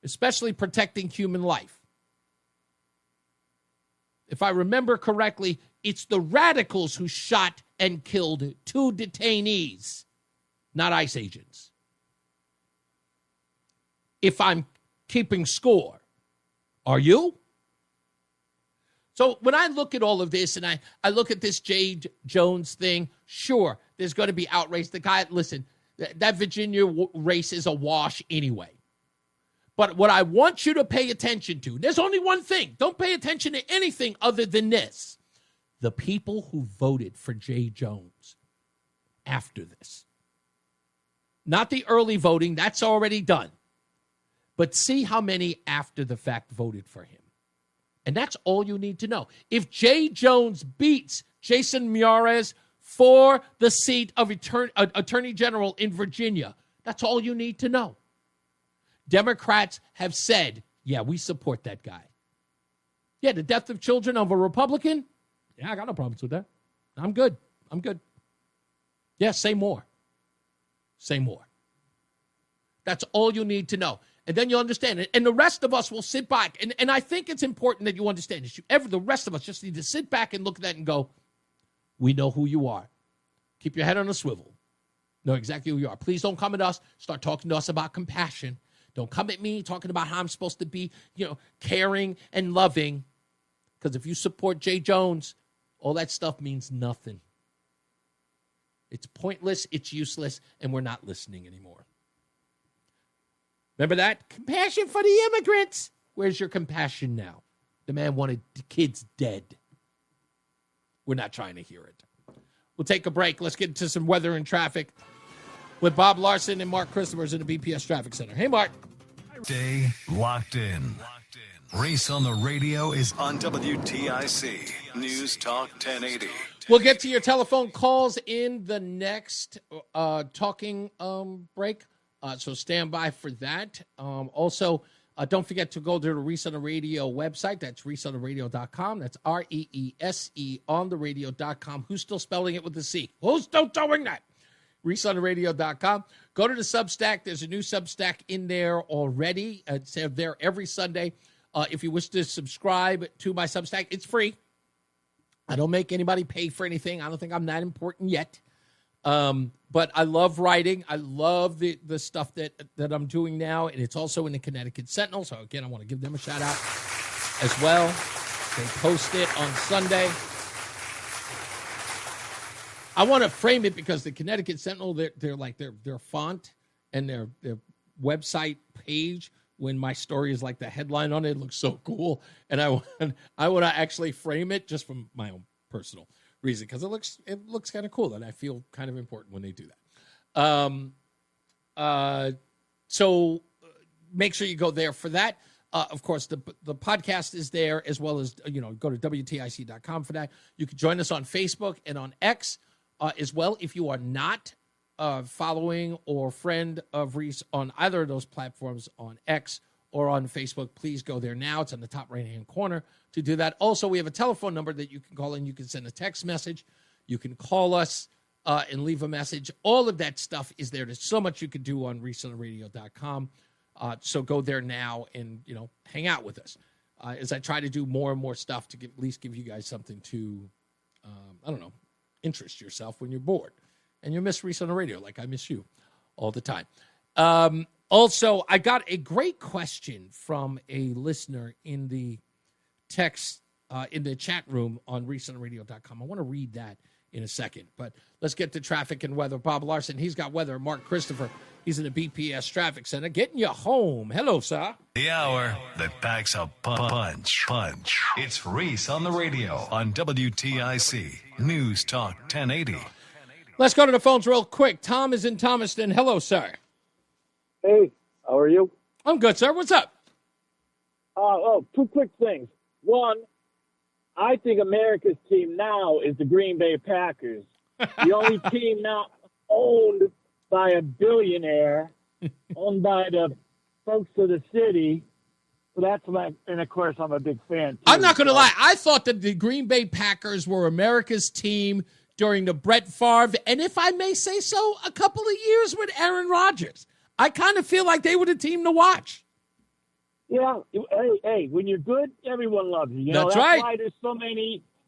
especially protecting human life. If I remember correctly, it's the radicals who shot and killed 2 detainees, not ICE agents. If I'm keeping score, are you? So when I look at all of this and I look at this Jay Jones thing, sure, there's going to be outrage. The guy, listen, that Virginia race is a wash anyway. But what I want you to pay attention to, there's only one thing. Don't pay attention to anything other than this. The people who voted for Jay Jones after this. Not the early voting, that's already done. But see how many after the fact voted for him. And that's all you need to know. If Jay Jones beats Jason Miyares for the seat of Attorney General in Virginia, that's all you need to know. Democrats have said, yeah, we support that guy. Yeah, the death of children of a Republican? Yeah, I got no problems with that. I'm good. Yeah, say more. Say more. That's all you need to know. And then you'll understand it. And the rest of us will sit back. And I think it's important that you understand this. The rest of us just need to sit back and look at that and go, we know who you are. Keep your head on a swivel. Know exactly who you are. Please don't come at us. Start talking to us about compassion. Don't come at me talking about how I'm supposed to be, caring and loving. Because if you support Jay Jones, all that stuff means nothing. It's pointless, it's useless, and we're not listening anymore. Remember that? Compassion for the immigrants. Where's your compassion now? The man wanted the kids dead. We're not trying to hear it. We'll take a break. Let's get into some weather and traffic with Bob Larson and Mark Christopher's in the BPS Traffic Center. Hey, Mark. Stay locked in. Reese on the radio is on WTIC News Talk 1080. We'll get to your telephone calls in the next talking break. So stand by for that. Also, don't forget to go to the Reese on the Radio website. That's reeseontheradio.com. That's REESE on the radio.com. Who's still spelling it with a C? Who's still doing that? reeseontheradio.com. Go to the Substack. There's a new Substack in there already. It's there every Sunday. If you wish to subscribe to my Substack, it's free. I don't make anybody pay for anything. I don't think I'm that important yet. But I love writing. I love the stuff that I'm doing now. And it's also in the Connecticut Sentinel. So, again, I want to give them a shout out as well. They post it on Sunday. I want to frame it because the Connecticut Sentinel, their font and their website page, when my story is like the headline on it looks so cool. And I want to actually frame it just from my own personal reason, because it looks kind of cool, and I feel kind of important when they do that. So make sure you go there for that. Of course, the podcast is there, as well as go to WTIC.com for that. You can join us on Facebook and on X as well. If you are not following or friend of Reese on either of those platforms, on X or on Facebook, please go there now. It's in the top right-hand corner to do that. Also, we have a telephone number that you can call in. You can send a text message. You can call us and leave a message. All of that stuff is there. There's so much you can do on ReeseOnTheRadio.com. So go there now and, hang out with us. As I try to do more and more stuff to at least give you guys something to, interest yourself when you're bored. And you miss Reese on the radio like I miss you all the time. Also, I got a great question from a listener in the text, in the chat room on ReeseOnTheRadio.com. I want to read that in a second. But let's get to traffic and weather. Bob Larson, he's got weather. Mark Christopher, he's in the BPS Traffic Center, getting you home. Hello, sir. The hour that packs a punch. It's Reese on the radio on WTIC News Talk 1080. Let's go to the phones real quick. Tom is in Thomaston. Hello, sir. Hey, how are you? I'm good, sir. What's up? Two quick things. One, I think America's team now is the Green Bay Packers. The only team now owned by a billionaire, owned by the folks of the city. So that's and of course I'm a big fan too. I'm not going to lie. I thought that the Green Bay Packers were America's team during the Brett Favre, and if I may say so, a couple of years with Aaron Rodgers. I kind of feel like they were the team to watch. Yeah. Hey, when you're good, everyone loves you. That's right.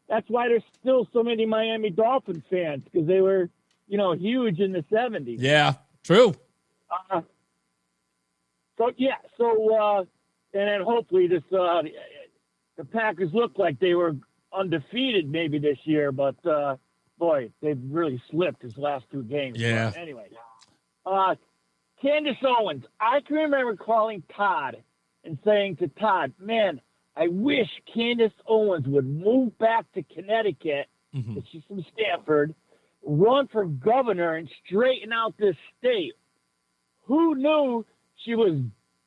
That's why there's still so many Miami Dolphin fans, because they were, huge in the 70s. Yeah, true. And then hopefully the Packers look like they were undefeated maybe this year, but boy, they've really slipped his last two games. Yeah. But anyway, Candace Owens, I can remember calling Todd and saying to Todd, man, I wish Candace Owens would move back to Connecticut, because she's from Stanford, run for governor and straighten out this state. Who knew she was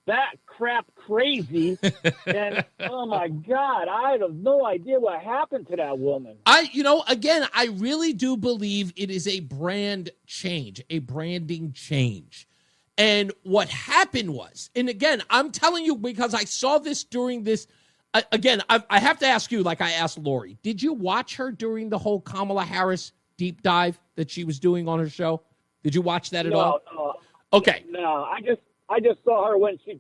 that crap crazy? And, oh, my God, I have no idea what happened to that woman. I really do believe it is a brand change, a branding change. And what happened was, and again, I'm telling you because I saw this during this, again, I have to ask you, like I asked Lori, did you watch her during the whole Kamala Harris deep dive that she was doing on her show? Did you watch that at all? No. Okay. No, I just saw her when she,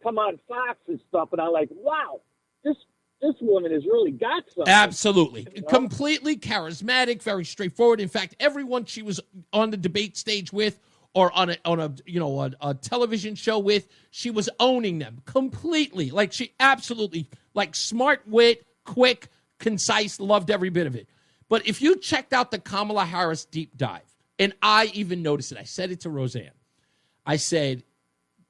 come on Fox and stuff, and I'm like, wow, this woman has really got something. Absolutely. Completely charismatic, very straightforward. In fact, everyone she was on the debate stage with, or on a television show with, she was owning them completely. Like she absolutely, like smart wit, quick, concise, loved every bit of it. But if you checked out the Kamala Harris deep dive, and I even noticed it, I said it to Roseanne. I said,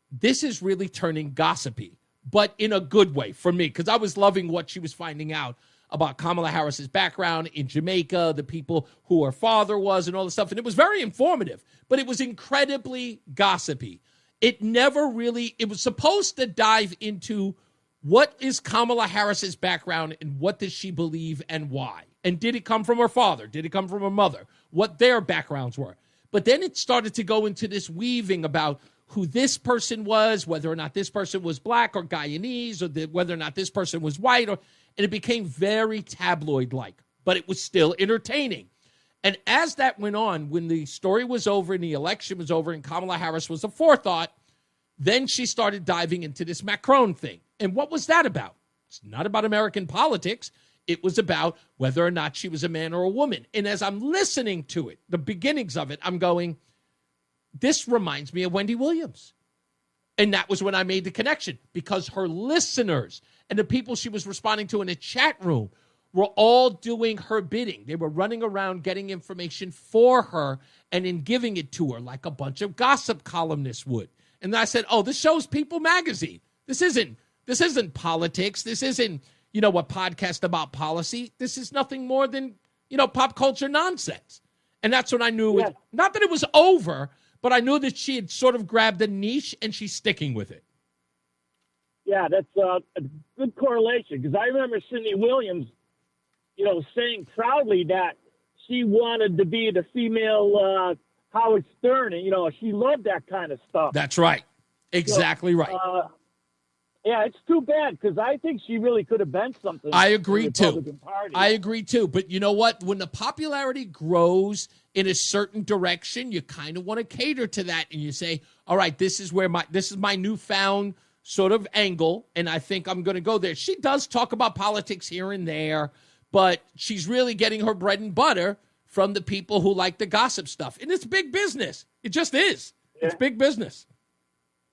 this is really turning gossipy, but in a good way for me, because I was loving what she was finding out about Kamala Harris's background in Jamaica, the people who her father was, and all this stuff. And it was very informative, but it was incredibly gossipy. It was supposed to dive into what is Kamala Harris's background and what does she believe and why? And did it come from her father? Did it come from her mother? What their backgrounds were. But then it started to go into this weaving about who this person was, whether or not this person was black or Guyanese, or whether or not this person was white, and it became very tabloid-like, but it was still entertaining. And as that went on, when the story was over and the election was over and Kamala Harris was a forethought, then she started diving into this Macron thing. And what was that about? It's not about American politics. It was about whether or not she was a man or a woman. And as I'm listening to it, the beginnings of it, I'm going, this reminds me of Wendy Williams. And that was when I made the connection, because her listeners and the people she was responding to in the chat room were all doing her bidding. They were running around getting information for her and then giving it to her like a bunch of gossip columnists would. And I said, oh, this show's People Magazine. This isn't politics. This isn't, a podcast about policy. This is nothing more than, pop culture nonsense. And that's when I knew, not that it was over, but I knew that she had sort of grabbed a niche and she's sticking with it. Yeah, that's a good correlation, because I remember Cindy Williams, saying proudly that she wanted to be the female Howard Stern, and she loved that kind of stuff. That's right. Exactly right. Yeah, it's too bad because I think she really could have been something. I agree for the Republican Party. I agree too. But you know what? When the popularity grows in a certain direction, you kind of want to cater to that, and you say, "All right, this is my newfound sort of angle, and I think I'm going to go there." She does talk about politics here and there, but she's really getting her bread and butter from the people who like the gossip stuff, and it's big business. It just is. Yeah. It's big business.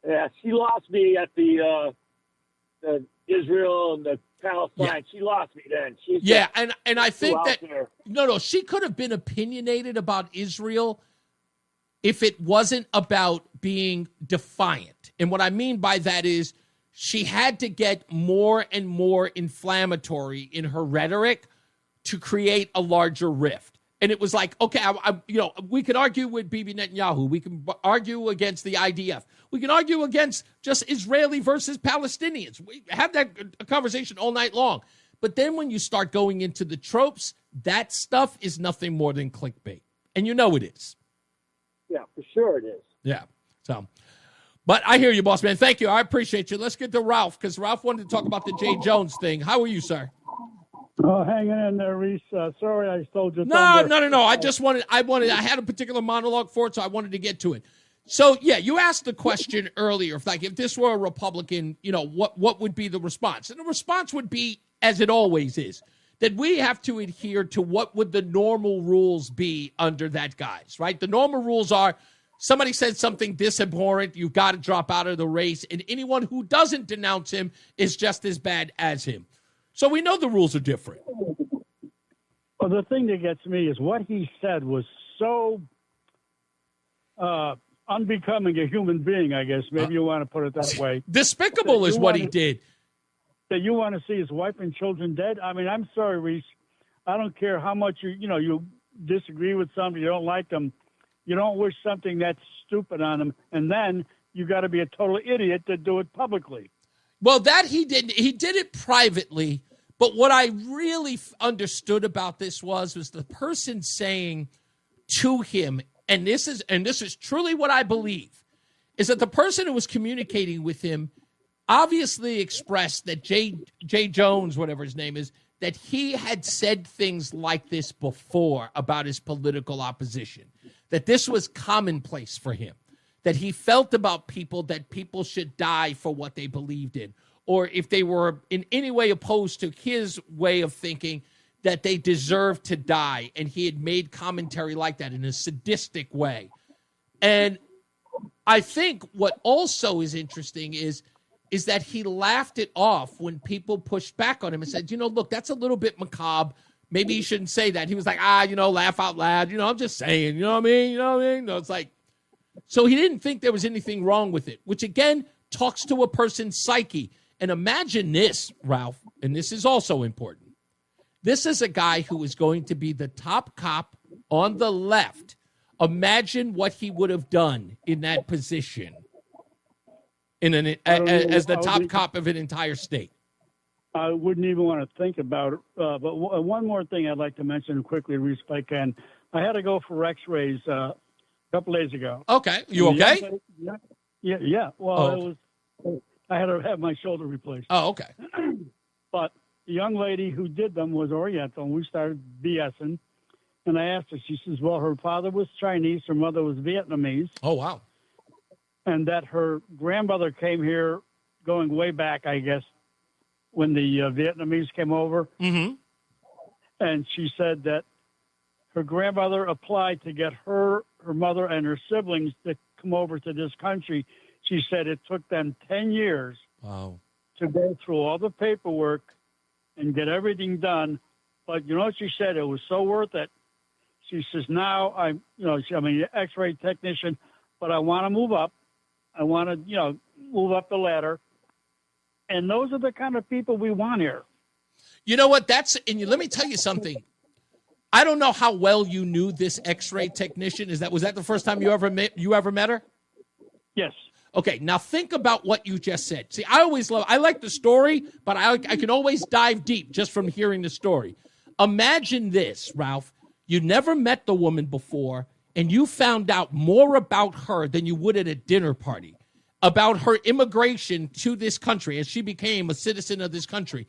Yeah, she lost me at the Israel and the Palestine. Yeah. She lost me then. And I think that no, she could have been opinionated about Israel if it wasn't about being defiant. And what I mean by that is she had to get more and more inflammatory in her rhetoric to create a larger rift. And it was like, okay, we can argue with Bibi Netanyahu. We can argue against the IDF. We can argue against just Israeli versus Palestinians. We have that conversation all night long. But then when you start going into the tropes, that stuff is nothing more than clickbait. And you know it is. Yeah, for sure it is. Yeah. So, but I hear you, boss man. Thank you. I appreciate you. Let's get to Ralph, because Ralph wanted to talk about the Jay Jones thing. How are you, sir? Oh, hanging in there, Reese. Sorry I stole your No. I had a particular monologue for it, so I wanted to get to it. So, yeah, you asked the question earlier, if this were a Republican, what would be the response? And the response would be, as it always is, that we have to adhere to what would the normal rules be under that guise, right? The normal rules are somebody said something disabhorrent, you've got to drop out of the race, and anyone who doesn't denounce him is just as bad as him. So we know the rules are different. Well, the thing that gets me is what he said was so unbecoming a human being, I guess. Maybe you want to put it that way. Despicable is what he did. That you want to see his wife and children dead? I mean, I'm sorry, Reese. I don't care how much you disagree with somebody, you don't like them. You don't wish something that's stupid on them, and then you got to be a total idiot to do it publicly. Well, that he didn't. He did it privately. But what I really understood about this was the person saying to him, and this is truly what I believe, is that the person who was communicating with him obviously expressed that Jay Jones, whatever his name is, that he had said things like this before about his political opposition, that this was commonplace for him, that he felt about people that people should die for what they believed in, or if they were in any way opposed to his way of thinking, that they deserved to die. And he had made commentary like that in a sadistic way. And I think what also is interesting is that he laughed it off when people pushed back on him and said, look, that's a little bit macabre. Maybe he shouldn't say that. He was like, laugh out loud. I'm just saying, you know what I mean? No, it's like, so he didn't think there was anything wrong with it, which again talks to a person's psyche. And imagine this, Ralph, and this is also important. This is a guy who is going to be the top cop on the left. Imagine what he would have done in that position as the top cop of an entire state. I wouldn't even want to think about it. But one more thing I'd like to mention quickly, Reese, if I can. I had to go for x-rays a couple days ago. Okay. You okay? Yeah. Well, I had to have my shoulder replaced. Oh, okay. But the young lady who did them was Oriental, and we started BSing. And I asked her, she says, well, her father was Chinese, her mother was Vietnamese. Oh, wow. And that her grandmother came here going way back, I guess, when the Vietnamese came over. Mm-hmm. And she said that her grandmother applied to get her mother, and her siblings to come over to this country. She said it took them 10 years to go through all the paperwork and get everything done. But you know what she said? It was so worth it. She says, now I'm an x-ray technician, but I want to move up. I want to, move up the ladder. And those are the kind of people we want here. You know what? Let me tell you something. I don't know how well you knew this x-ray technician. Was that the first time you ever met her? Yes. Okay, now think about what you just said. See, I like the story, but I can always dive deep just from hearing the story. Imagine this, Ralph. You never met the woman before, and you found out more about her than you would at a dinner party, about her immigration to this country as she became a citizen of this country,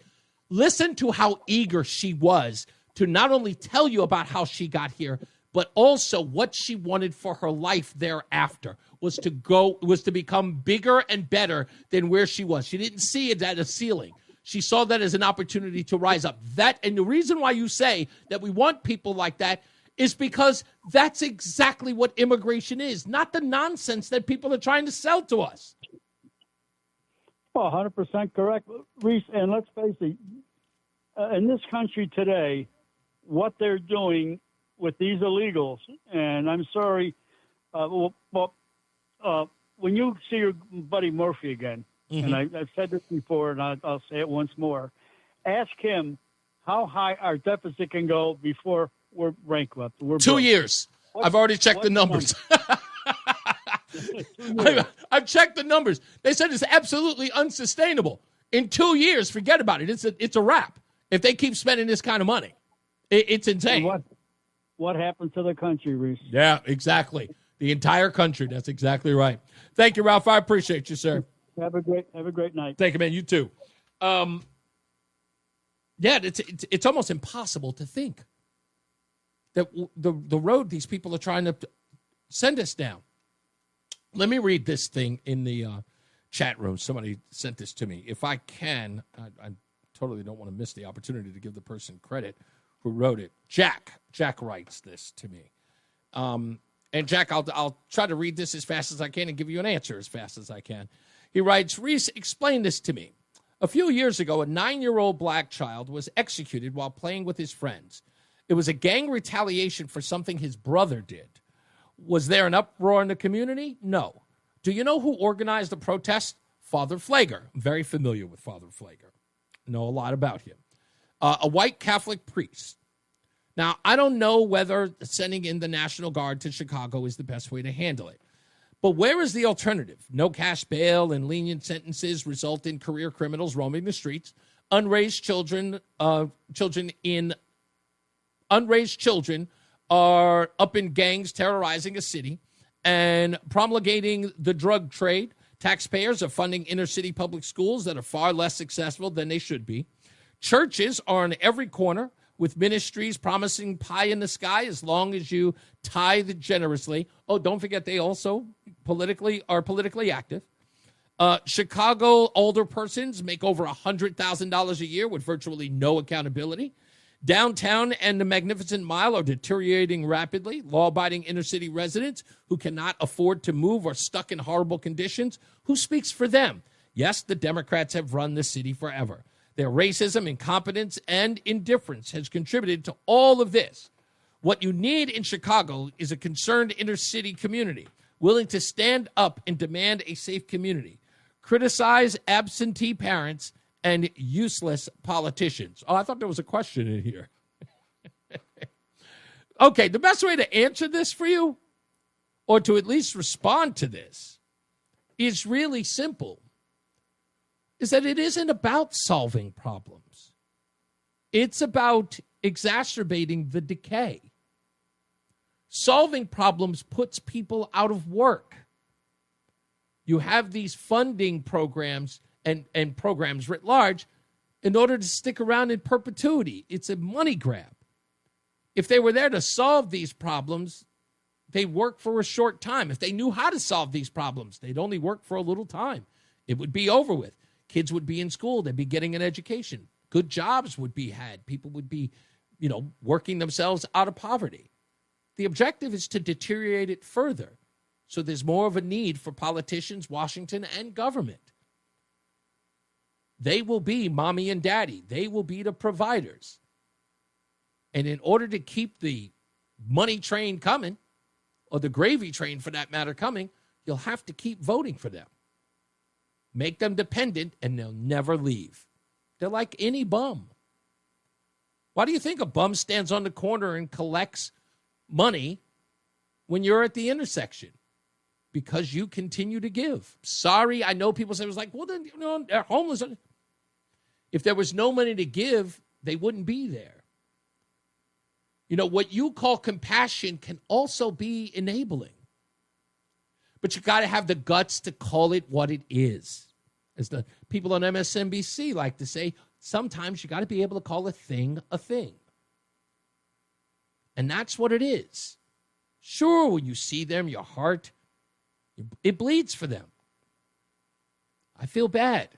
listen to how eager she was to not only tell you about how she got here, but also what she wanted for her life thereafter was to become bigger and better than where she was. She didn't see it as a ceiling. She saw that as an opportunity to rise up. And the reason why you say that we want people like that is because that's exactly what immigration is, not the nonsense that people are trying to sell to us. Well, 100% correct, Reese. And let's face it, in this country today, what they're doing with these illegals, and I'm sorry, when you see your buddy Murphy again, and I've said this before, and I'll say it once more, ask him how high our deficit can go before we're bankrupt. 2 years. I've already checked the numbers. I've checked the numbers. They said it's absolutely unsustainable. In 2 years, forget about it. It's a wrap. If they keep spending this kind of money, it's insane. What happened to the country, Reese? Yeah, exactly. The entire country. That's exactly right. Thank you, Ralph. I appreciate you, sir. Have a great night. Thank you, man. You too. It's almost impossible to think that the road these people are trying to send us down. Let me read this thing in the chat room. Somebody sent this to me. If I can, I totally don't want to miss the opportunity to give the person credit who wrote it. Jack writes this to me. And Jack, I'll try to read this as fast as I can and give you an answer as fast as I can. He writes, Reese, explain this to me. A few years ago, a 9-year-old black child was executed while playing with his friends. It was a gang retaliation for something his brother did. Was there an uproar in the community? No. Do you know who organized the protest? Father Flager. I'm very familiar with Father Flager. Know a lot about him. A white Catholic priest. Now, I don't know whether sending in the National Guard to Chicago is the best way to handle it. But where is the alternative? No cash bail and lenient sentences result in career criminals roaming the streets. Unraised children are up in gangs terrorizing a city and promulgating the drug trade. Taxpayers are funding inner city public schools that are far less successful than they should be. Churches are on every corner with ministries promising pie in the sky as long as you tithe generously. Oh, don't forget they also are politically active. Chicago older persons make over $100,000 a year with virtually no accountability. Downtown and the Magnificent Mile are deteriorating rapidly. Law-abiding inner-city residents who cannot afford to move are stuck in horrible conditions. Who speaks for them? Yes, the Democrats have run the city forever. Their racism, incompetence, and indifference has contributed to all of this. What you need in Chicago is a concerned inner-city community willing to stand up and demand a safe community. Criticize absentee parents and useless politicians. Oh, I thought there was a question in here. Okay, the best way to answer this for you, or to at least respond to this, is really simple. Is that it isn't about solving problems. It's about exacerbating the decay. Solving problems puts people out of work. You have these funding programs and programs writ large in order to stick around in perpetuity. It's a money grab. If they were there to solve these problems, they'd work for a short time. If they knew how to solve these problems, they'd only work for a little time. It would be over with. Kids would be in school. They'd be getting an education. Good jobs would be had. People would be, working themselves out of poverty. The objective is to deteriorate it further. So there's more of a need for politicians, Washington, and government. They will be mommy and daddy. They will be the providers. And in order to keep the money train coming, or the gravy train for that matter coming, you'll have to keep voting for them. Make them dependent, and they'll never leave. They're like any bum. Why do you think a bum stands on the corner and collects money when you're at the intersection? Because you continue to give. Sorry, I know people say it was like, well, then, they're homeless. If there was no money to give, they wouldn't be there. You know, what you call compassion can also be enabling. But you got to have the guts to call it what it is. As the people on MSNBC like to say, sometimes you got to be able to call a thing a thing. And that's what it is. Sure, when you see them, your heart, it bleeds for them. I feel bad.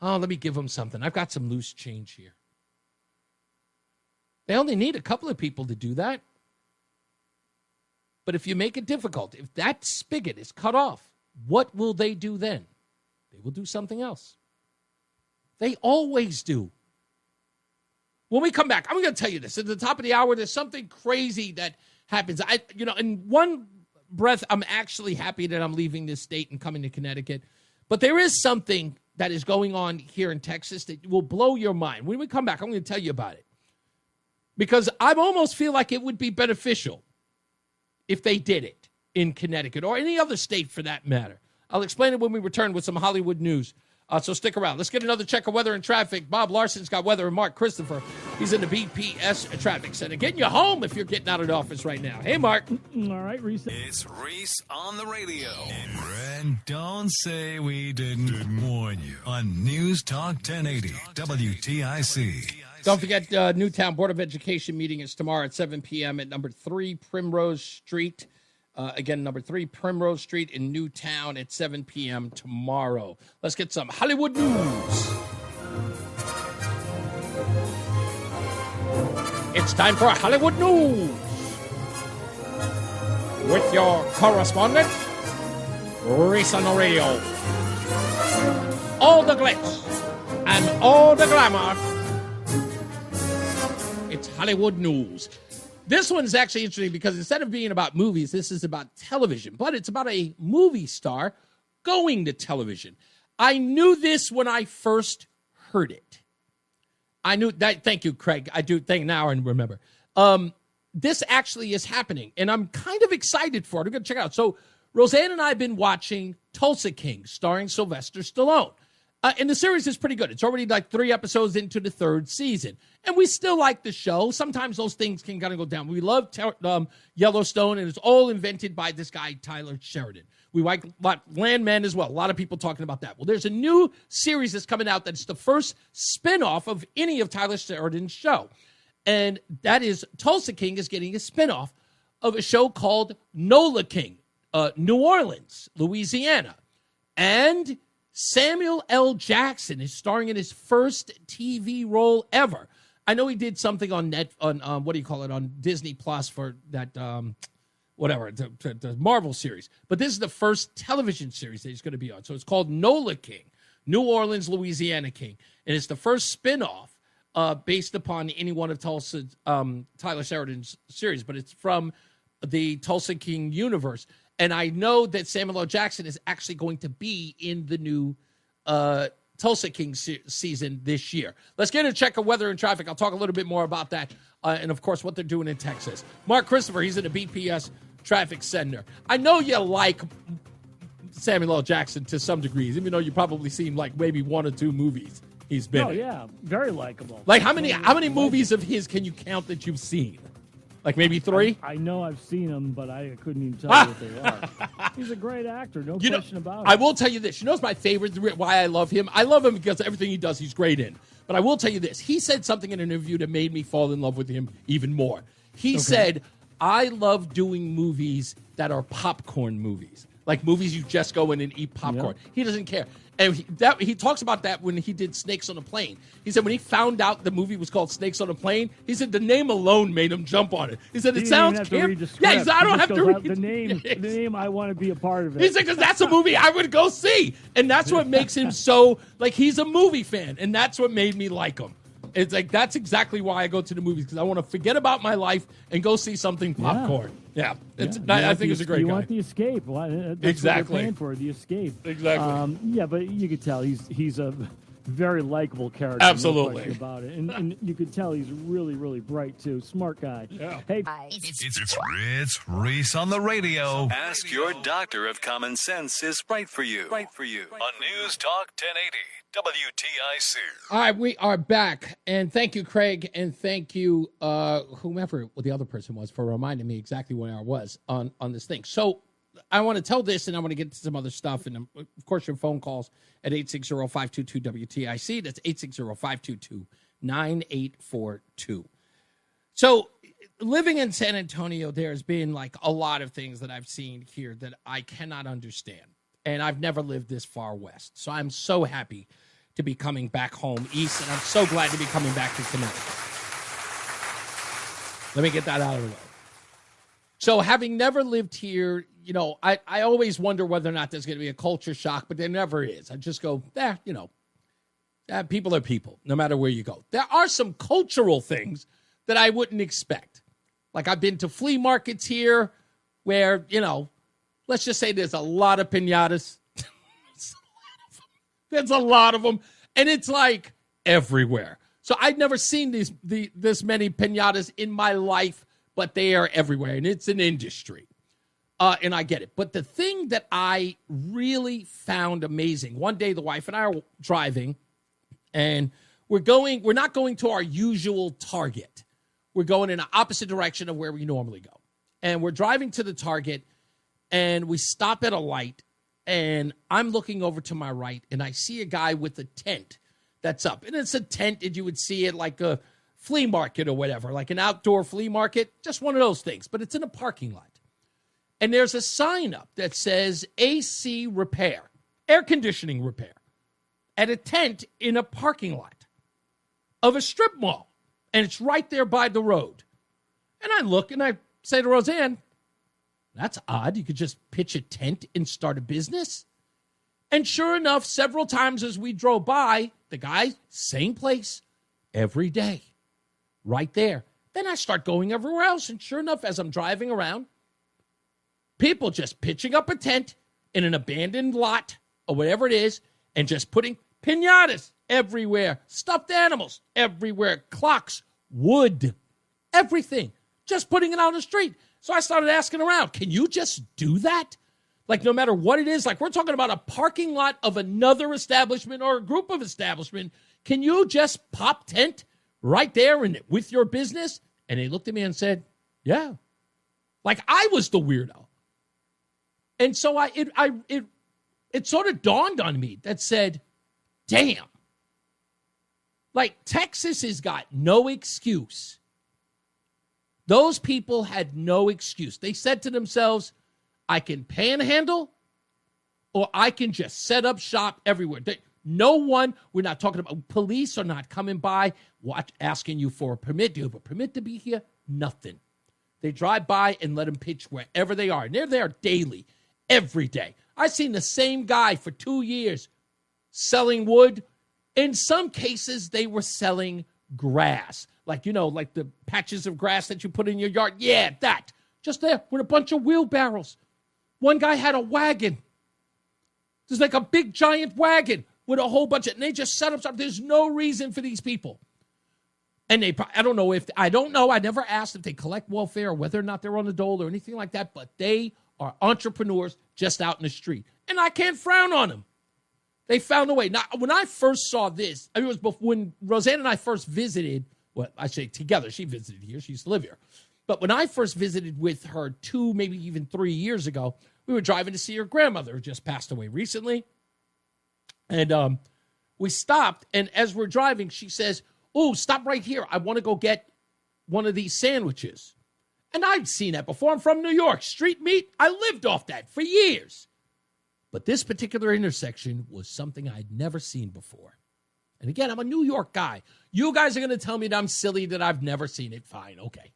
Oh, let me give them something. I've got some loose change here. They only need a couple of people to do that. But if you make it difficult, if that spigot is cut off, what will they do then? They will do something else. They always do. When we come back, I'm going to tell you this. At the top of the hour, there's something crazy that happens. In one breath, I'm actually happy that I'm leaving this state and coming to Connecticut. But there is something that is going on here in Texas that will blow your mind. When we come back, I'm going to tell you about it. Because I almost feel like it would be beneficial if they did it in Connecticut or any other state for that matter. I'll explain it when we return with some Hollywood news. So stick around. Let's get another check of weather and traffic. Bob Larson's got weather, and Mark Christopher, he's in the BPS Traffic Center. Getting you home if you're getting out of the office right now. Hey, Mark. All right, Reese. It's Reese on the radio. And don't say we didn't warn you on News Talk 1080 WTIC. Don't forget, Newtown Board of Education meeting is tomorrow at 7 p.m. at number 3 Primrose Street. Again, number 3 Primrose Street in Newtown at 7 p.m. tomorrow. Let's get some Hollywood news. It's time for Hollywood news with your correspondent, Reese on the radio. All the glitz and all the glamour. It's Hollywood news. This one's actually interesting because instead of being about movies, this is about television. But it's about a movie star going to television. I knew this when I first heard it. I knew that. Thank you, Craig. I do think now and remember. This actually is happening, and I'm kind of excited for it. I'm going to check it out. So Roseanne and I have been watching Tulsa King, starring Sylvester Stallone. And the series is pretty good. It's already like 3 episodes into the 3rd season. And we still like the show. Sometimes those things can kind of go down. We love Yellowstone, and it's all invented by this guy, Tyler Sheridan. We like Landman as well. A lot of people talking about that. Well, there's a new series that's coming out that's the first spinoff of any of Tyler Sheridan's show. And that is Tulsa King is getting a spinoff of a show called Nola King, New Orleans, Louisiana. And Samuel L. Jackson is starring in his first TV role ever. I know he did something on on Disney Plus for that, the Marvel series. But this is the first television series that he's going to be on. So it's called Nola King, New Orleans, Louisiana King. And it's the first spinoff based upon any one of Tyler Sheridan's series. But it's from the Tulsa King universe. And I know that Samuel L. Jackson is actually going to be in the new Tulsa King season this year. Let's get a check of weather and traffic. I'll talk a little bit more about that. And, of course, what they're doing in Texas. Mark Christopher, he's in the BPS Traffic Center. I know you like Samuel L. Jackson to some degrees, even though you probably seen like maybe 1 or 2 movies he's been in. Oh, yeah. Very likable. Like how many movies of his can you count that you've seen? Like maybe 3? I know I've seen them, but I couldn't even tell you what they are. He's a great actor, no question about it. I will tell you this. You know what's my favorite, why I love him? I love him because everything he does, he's great in. But I will tell you this. He said something in an interview that made me fall in love with him even more. He said, I love doing movies that are popcorn movies. Like movies you just go in and eat popcorn. Yep. He doesn't care. And he talks about that when he did Snakes on a Plane. He said when he found out the movie was called Snakes on a Plane, he said the name alone made him jump on it. He said it sounds camp. Yeah, he said I don't have to read the name. The name, I want to be a part of it. He said because that's a movie I would go see, and that's what makes him so like he's a movie fan, and that's what made me like him. It's like that's exactly why I go to the movies because I want to forget about my life and go see something popcorn. Yeah, I think it's a great guy. You want the escape? That's exactly. What we're paying for, the escape. Exactly. Yeah, but you could tell he's a very likable character. Absolutely. No question about it. And you could tell he's really, really bright, too. Smart guy. Yeah. Hey, It's Reese on the radio. Ask your doctor if common sense is right for you. On News Talk 1080 WTIC. All right, we are back. And thank you, Craig, and thank you, whomever the other person was, for reminding me exactly where I was on this thing. So I want to tell this, and I want to get to some other stuff. And, of course, your phone calls at 860-522-WTIC. That's 860-522-9842. So living in San Antonio, there's been, like, a lot of things that I've seen here that I cannot understand. And I've never lived this far west. So I'm so happy to be coming back home east, and I'm so glad to be coming back to Connecticut. Let me get that out of the way. So having never lived here, I always wonder whether or not there's going to be a culture shock, but there never is. I just go, people are people, no matter where you go. There are some cultural things that I wouldn't expect. Like I've been to flea markets here where, let's just say there's a lot of piñatas. There's a lot of them, and it's like everywhere. So I've never seen this many piñatas in my life, but they are everywhere, and it's an industry. And I get it. But the thing that I really found amazing, one day the wife and I are driving, and we're not going to our usual Target. We're going in the opposite direction of where we normally go. And we're driving to the Target, and we stop at a light, and I'm looking over to my right, and I see a guy with a tent that's up. And it's a tent, and you would see it like a flea market or whatever, like an outdoor flea market, just one of those things. But it's in a parking lot. And there's a sign up that says AC repair, air conditioning repair, at a tent in a parking lot of a strip mall. And it's right there by the road. And I look, and I say to Roseanne, that's odd. You could just pitch a tent and start a business. And sure enough, several times as we drove by, the guy, same place, every day, right there. Then I start going everywhere else. And sure enough, as I'm driving around, people just pitching up a tent in an abandoned lot or whatever it is and just putting piñatas everywhere, stuffed animals everywhere, clocks, wood, everything, just putting it out on the street. So I started asking around, can you just do that? Like, no matter what it is, like we're talking about a parking lot of another establishment or a group of establishment. Can you just pop tent right there and with your business? And they looked at me and said, yeah. Like I was the weirdo. And so it sort of dawned on me that said, damn. Like Texas has got no excuse. Those people had no excuse. They said to themselves, I can panhandle or I can just set up shop everywhere. No one, we're not talking about, police are not coming by, asking you for a permit. Do you have a permit to be here? Nothing. They drive by and let them pitch wherever they are. And they're there daily, every day. I've seen the same guy for 2 years selling wood. In some cases, they were selling grass. Like, like the patches of grass that you put in your yard. Yeah, that. Just there with a bunch of wheelbarrows. One guy had a wagon. There's like a big giant wagon with a whole bunch of, and they just set up something. There's no reason for these people. And I don't know. I never asked if they collect welfare or whether or not they're on the dole or anything like that, but they are entrepreneurs just out in the street. And I can't frown on them. They found a way. Now, when I first saw this, it was when Roseanne and I first visited, well, I say together, she visited here, she used to live here. But when I first visited with her 2, maybe even 3 years ago, we were driving to see her grandmother who just passed away recently. And we stopped, and as we're driving, she says, oh, stop right here. I want to go get one of these sandwiches. And I'd seen that before. I'm from New York. Street meat, I lived off that for years. But this particular intersection was something I'd never seen before. And again, I'm a New York guy. You guys are going to tell me that I'm silly that I've never seen it. Fine, okay.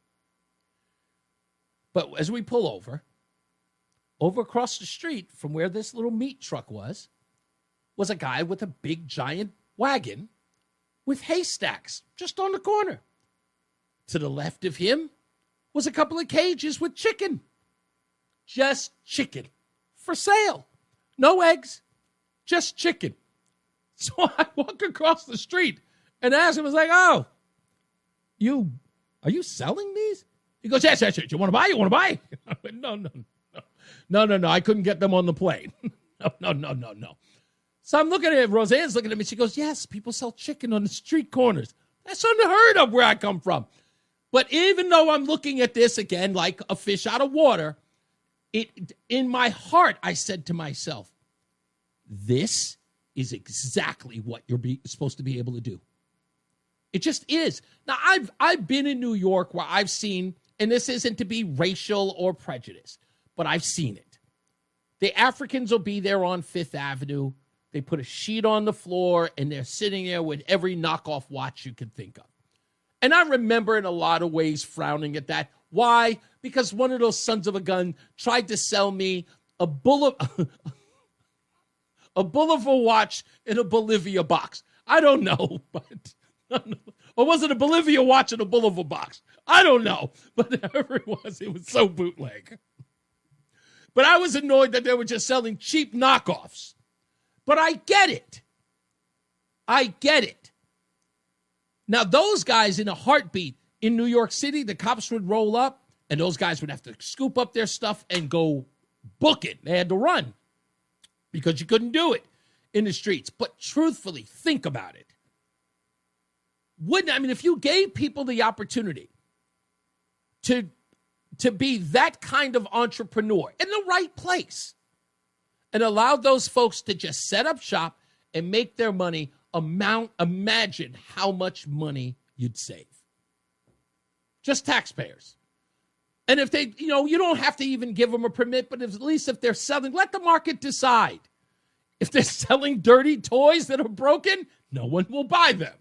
But as we pull over across the street from where this little meat truck was a guy with a big giant wagon with haystacks just on the corner. To the left of him was a couple of cages with chicken. Just chicken for sale. No eggs, just chicken. So I walk across the street and ask him, I was like, oh, are you selling these? He goes, yes. You want to buy? I went, no. I couldn't get them on the plane. No. So I'm looking at it. Roseanne's looking at me. She goes, yes, people sell chicken on the street corners. That's unheard of where I come from. But even though I'm looking at this again like a fish out of water, in my heart, I said to myself, this is exactly what you're supposed to be able to do. It just is. Now, I've been in New York where I've seen, and this isn't to be racial or prejudice, but I've seen it. The Africans will be there on Fifth Avenue. They put a sheet on the floor, and they're sitting there with every knockoff watch you can think of. And I remember in a lot of ways frowning at that. Why? Because one of those sons of a gun tried to sell me a Bulova watch in a Bolivia box. I don't know, but or was it a Bolivia watch in a Bulova box? I don't know, but whatever it was so bootleg. But I was annoyed that they were just selling cheap knockoffs. But I get it. Now, those guys in a heartbeat in New York City, the cops would roll up, and those guys would have to scoop up their stuff and go book it. They had to run because you couldn't do it in the streets. But truthfully, think about it. If you gave people the opportunity to be that kind of entrepreneur in the right place and allowed those folks to just set up shop and make their money, imagine how much money you'd save. Just taxpayers. And if they, you don't have to even give them a permit, but at least if they're selling, let the market decide. If they're selling dirty toys that are broken, no one will buy them.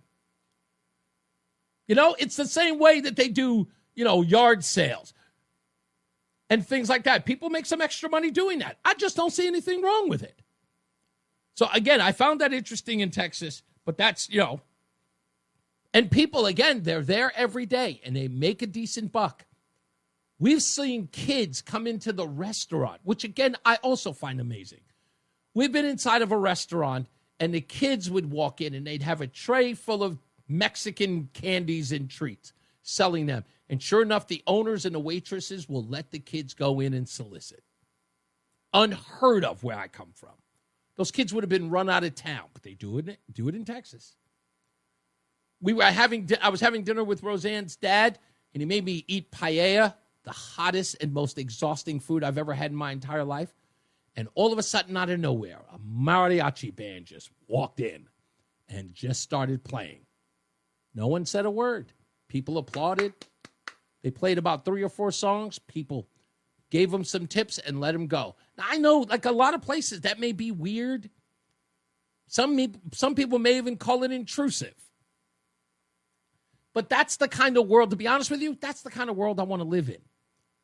It's the same way that they do, yard sales and things like that. People make some extra money doing that. I just don't see anything wrong with it. So, again, I found that interesting in Texas, but that's, and people, again, they're there every day and they make a decent buck. We've seen kids come into the restaurant, which, again, I also find amazing. We've been inside of a restaurant and the kids would walk in and they'd have a tray full of Mexican candies and treats, selling them. And sure enough, the owners and the waitresses will let the kids go in and solicit. Unheard of where I come from. Those kids would have been run out of town, but they do it in Texas. I was having dinner with Roseanne's dad, and he made me eat paella, the hottest and most exhausting food I've ever had in my entire life. And all of a sudden, out of nowhere, a mariachi band just walked in and just started playing. No one said a word. People applauded. They played about 3 or 4 songs. People gave them some tips and let them go. Now, I know, like a lot of places, that may be weird. Some people may even call it intrusive. But that's the kind of world, to be honest with you, that's the kind of world I want to live in,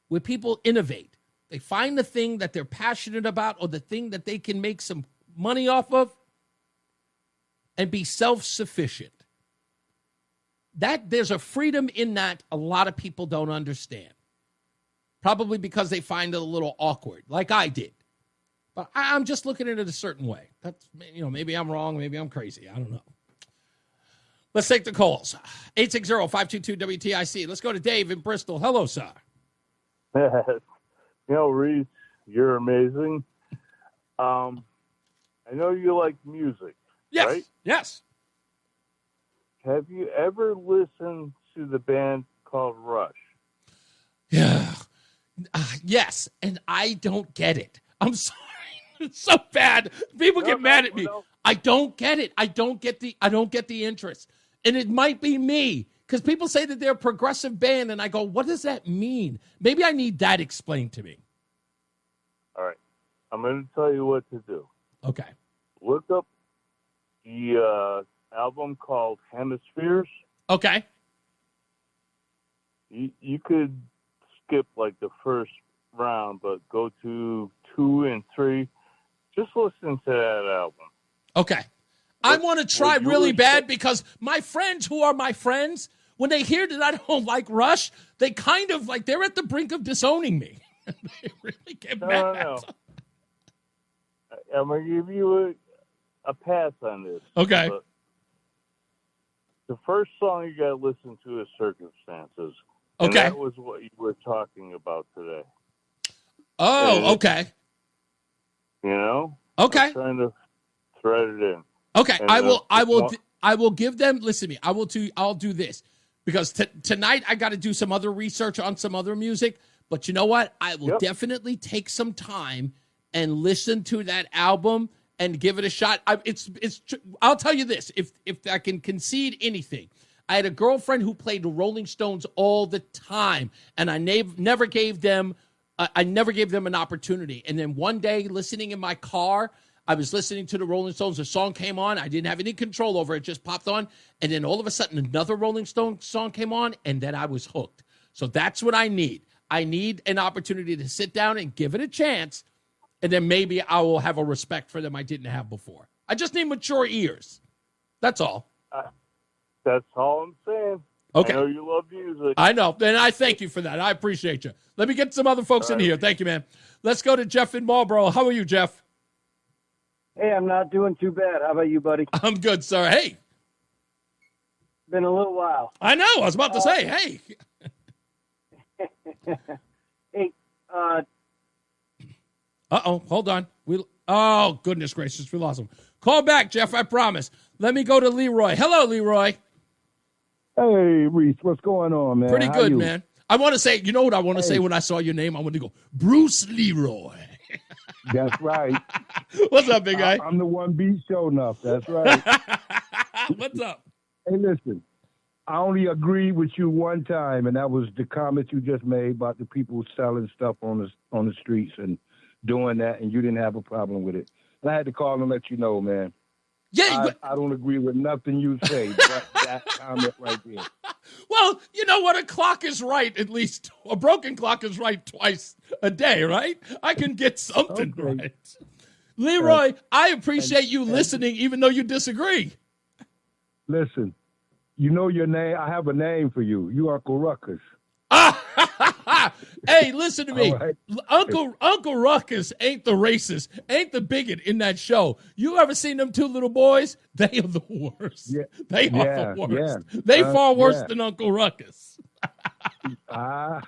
where people innovate. They find the thing that they're passionate about or the thing that they can make some money off of and be self-sufficient. There's a freedom in that a lot of people don't understand. Probably because they find it a little awkward, like I did. But I'm just looking at it a certain way. That's, maybe I'm wrong, maybe I'm crazy. I don't know. Let's take the calls. 860-522-WTIC. Let's go to Dave in Bristol. Hello, sir. Reese, you're amazing. I know you like music, yes, right? Yes. Have you ever listened to the band called Rush? Yeah. Yes, and I don't get it. I'm sorry. It's so bad. People get mad at me. No. I don't get it. I don't get the interest. And it might be me, because people say that they're a progressive band, and I go, what does that mean? Maybe I need that explained to me. All right. I'm going to tell you what to do. Okay. Look up the album called Hemispheres. Okay. You could skip like the first round, but go to 2 and 3. Just listen to that album. Okay. I want to try really bad because my friends who are my friends, when they hear that I don't like Rush, they kind of like they're at the brink of disowning me. They really get mad. No. I'm going to give you a pass on this. Okay. But the first song you got to listen to is Circumstances. And Okay. that was what you were talking about today. Oh, okay. You know? Okay. I'm trying to thread it in. Okay. And I will give them, listen to me. I'll do this because tonight I got to do some other research on some other music. But you know what? I will definitely take some time and listen to that album and give it a shot. I'll tell you this, if I can concede anything, I had a girlfriend who played the Rolling Stones all the time, and I never gave them an opportunity. And then one day, listening in my car, I was listening to the Rolling Stones. A song came on. I didn't have any control over it. It just popped on. And then all of a sudden, another Rolling Stones song came on, and then I was hooked. So that's what I need. I need an opportunity to sit down and give it a chance, and then maybe I will have a respect for them I didn't have before. I just need mature ears. That's all. That's all I'm saying. Okay. I know you love music. I know, and I thank you for that. I appreciate you. Let me get some other folks in here. Thank you, man. Let's go to Jeff in Marlboro. How are you, Jeff? Hey, I'm not doing too bad. How about you, buddy? I'm good, sir. Hey. Been a little while. I know. I was about to say, hey. Hey, Uh-oh, hold on. Oh, goodness gracious, we lost him. Call back, Jeff, I promise. Let me go to Leroy. Hello, Leroy. Hey, Reese, what's going on, man? Pretty How good, you? man. I want to say, you know what I want to say when I saw your name? I want to go, Bruce Leroy. That's right. What's up, big guy? I'm the one beat show enough. That's right. What's up? Hey, listen, I only agreed with you one time, and that was the comment you just made about the people selling stuff on the streets and doing that, and you didn't have a problem with it. And I had to call and let you know, man. Yeah, I don't agree with nothing you say, but that comment right there. Well, you know what? A clock is right, at least. A broken clock is right twice a day, right? I can get something right. Leroy, I appreciate you listening, even though you disagree. Listen, you know your name. I have a name for you. You Uncle Ruckus. Hey, listen to me. Right. Uncle Ruckus ain't the racist, ain't the bigot in that show. You ever seen them two little boys? They are the worst. Yeah. They are the worst. Yeah. They far worse than Uncle Ruckus. I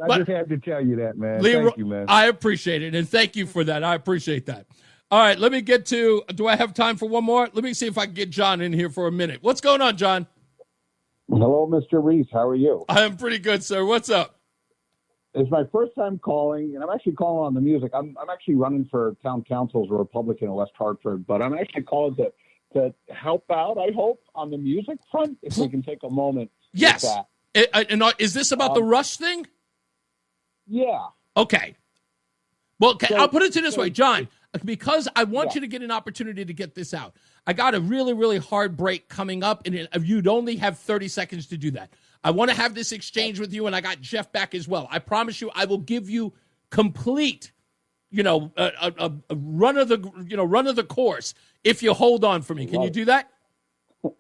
just had to tell you that, man. Leroy, Thank you, man. I appreciate it, and thank you for that. I appreciate that. All right, let me get to, do I have time for one more? Let me see if I can get John in here for a minute. What's going on, John? Hello, Mr. Reese. How are you? I am pretty good, sir. What's up? It's my first time calling, and I'm actually calling on the music. I'm actually running for town council as a Republican in West Hartford, but I'm actually calling to help out, I hope, on the music front, if we can take a moment. Yes. With that. And is this about the Rush thing? Yeah. Okay. Well, I'll put it to this way, John, because I want you to get an opportunity to get this out. I got a really, really hard break coming up, and you'd only have 30 seconds to do that. I want to have this exchange with you, and I got Jeff back as well. I promise you I will give you complete, a run of the course if you hold on for me. Can you do that?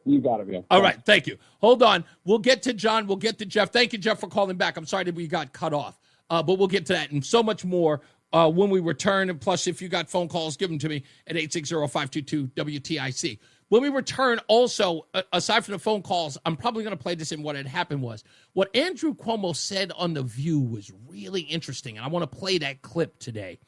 You got it, man. All right, thank you. Hold on. We'll get to John. We'll get to Jeff. Thank you, Jeff, for calling back. I'm sorry that we got cut off, but we'll get to that and so much more when we return. And plus, if you got phone calls, give them to me at 860-522-WTIC. When we return, also, aside from the phone calls, I'm probably going to play this in what had happened was. What Andrew Cuomo said on The View was really interesting, and I want to play that clip today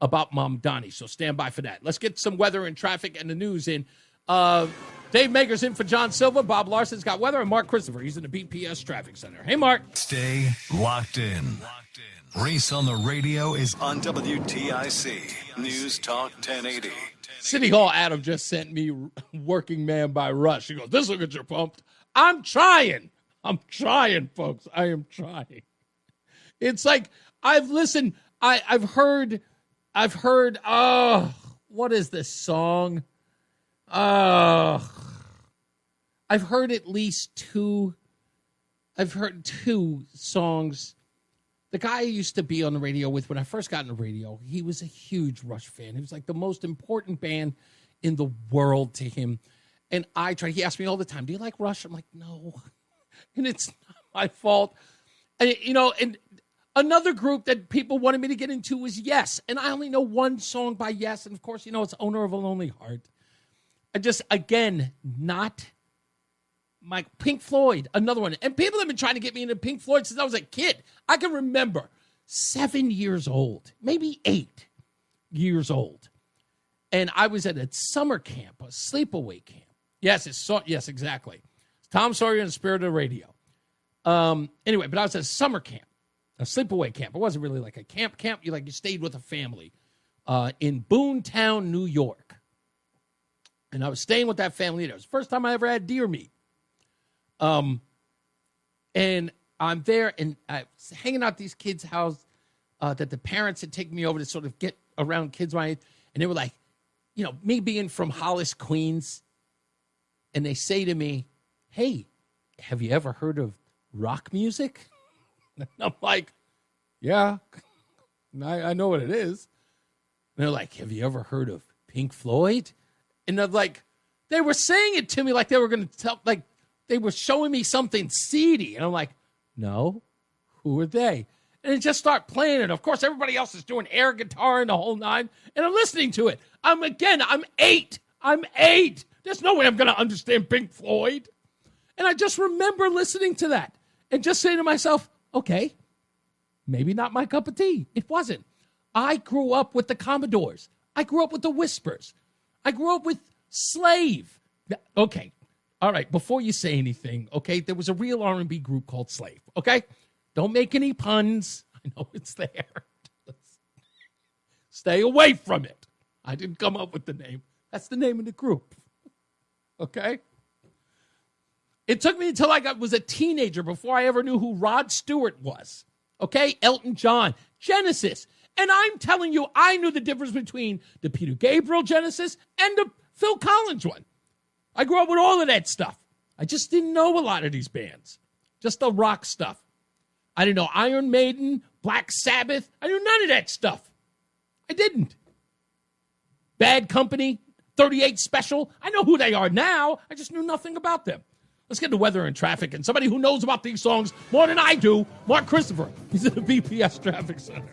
about Mom Donnie, so stand by for that. Let's get some weather and traffic and the news in. Dave Mager's in for John Silva. Bob Larson's got weather, and Mark Christopher, he's in the BPS Traffic Center. Hey, Mark. Stay locked in. Reese on the radio is on WTIC News Talk 1080. City Hall Adam just sent me Working Man by Rush. He goes, this will get you pumped. I'm trying, folks. I am trying. It's like I've listened. I've heard, what is this song? I've heard at least two. I've heard two songs. The guy I used to be on the radio with when I first got in the radio, he was a huge Rush fan. He was like the most important band in the world to him. And he asked me all the time, do you like Rush? I'm like, no. And it's not my fault. And Another group that people wanted me to get into was Yes. And I only know one song by Yes. And, of course, it's Owner of a Lonely Heart. I just, again, not my Pink Floyd, another one. And people have been trying to get me into Pink Floyd since I was a kid. I can remember 7 years old, maybe 8 years old. And I was at a summer camp, a sleepaway camp. Yes, yes, exactly. Tom Sawyer and the Spirit of Radio. Anyway, but I was at a summer camp. A sleepaway camp. It wasn't really like a camp. You stayed with a family in Boontown, New York. And I was staying with that family. It was the first time I ever had deer meat. And I'm there, and I was hanging out at these kids' house that the parents had taken me over to sort of get around kids my age. And they were like, me being from Hollis, Queens. And they say to me, hey, have you ever heard of rock music? And I'm like, yeah, I know what it is. And they're like, have you ever heard of Pink Floyd? And they're like, they were saying it to me like they were going to tell, like they were showing me something seedy. And I'm like, no, who are they? And they just start playing it. Of course, everybody else is doing air guitar and the whole nine. And I'm listening to it. I'm 8. I'm 8. There's no way I'm going to understand Pink Floyd. And I just remember listening to that and just saying to myself, okay, maybe not my cup of tea. It wasn't. I grew up with the Commodores. I grew up with the Whispers. I grew up with Slave. Okay. All right. Before you say anything, okay, there was a real R&B group called Slave. Okay. Don't make any puns. I know it's there. Stay away from it. I didn't come up with the name. That's the name of the group. Okay? It took me until I was a teenager before I ever knew who Rod Stewart was. Okay? Elton John. Genesis. And I'm telling you, I knew the difference between the Peter Gabriel Genesis and the Phil Collins one. I grew up with all of that stuff. I just didn't know a lot of these bands. Just the rock stuff. I didn't know Iron Maiden, Black Sabbath. I knew none of that stuff. I didn't. Bad Company, 38 Special. I know who they are now. I just knew nothing about them. Let's get to weather and traffic. And somebody who knows about these songs more than I do, Mark Christopher. He's at the BPS Traffic Center.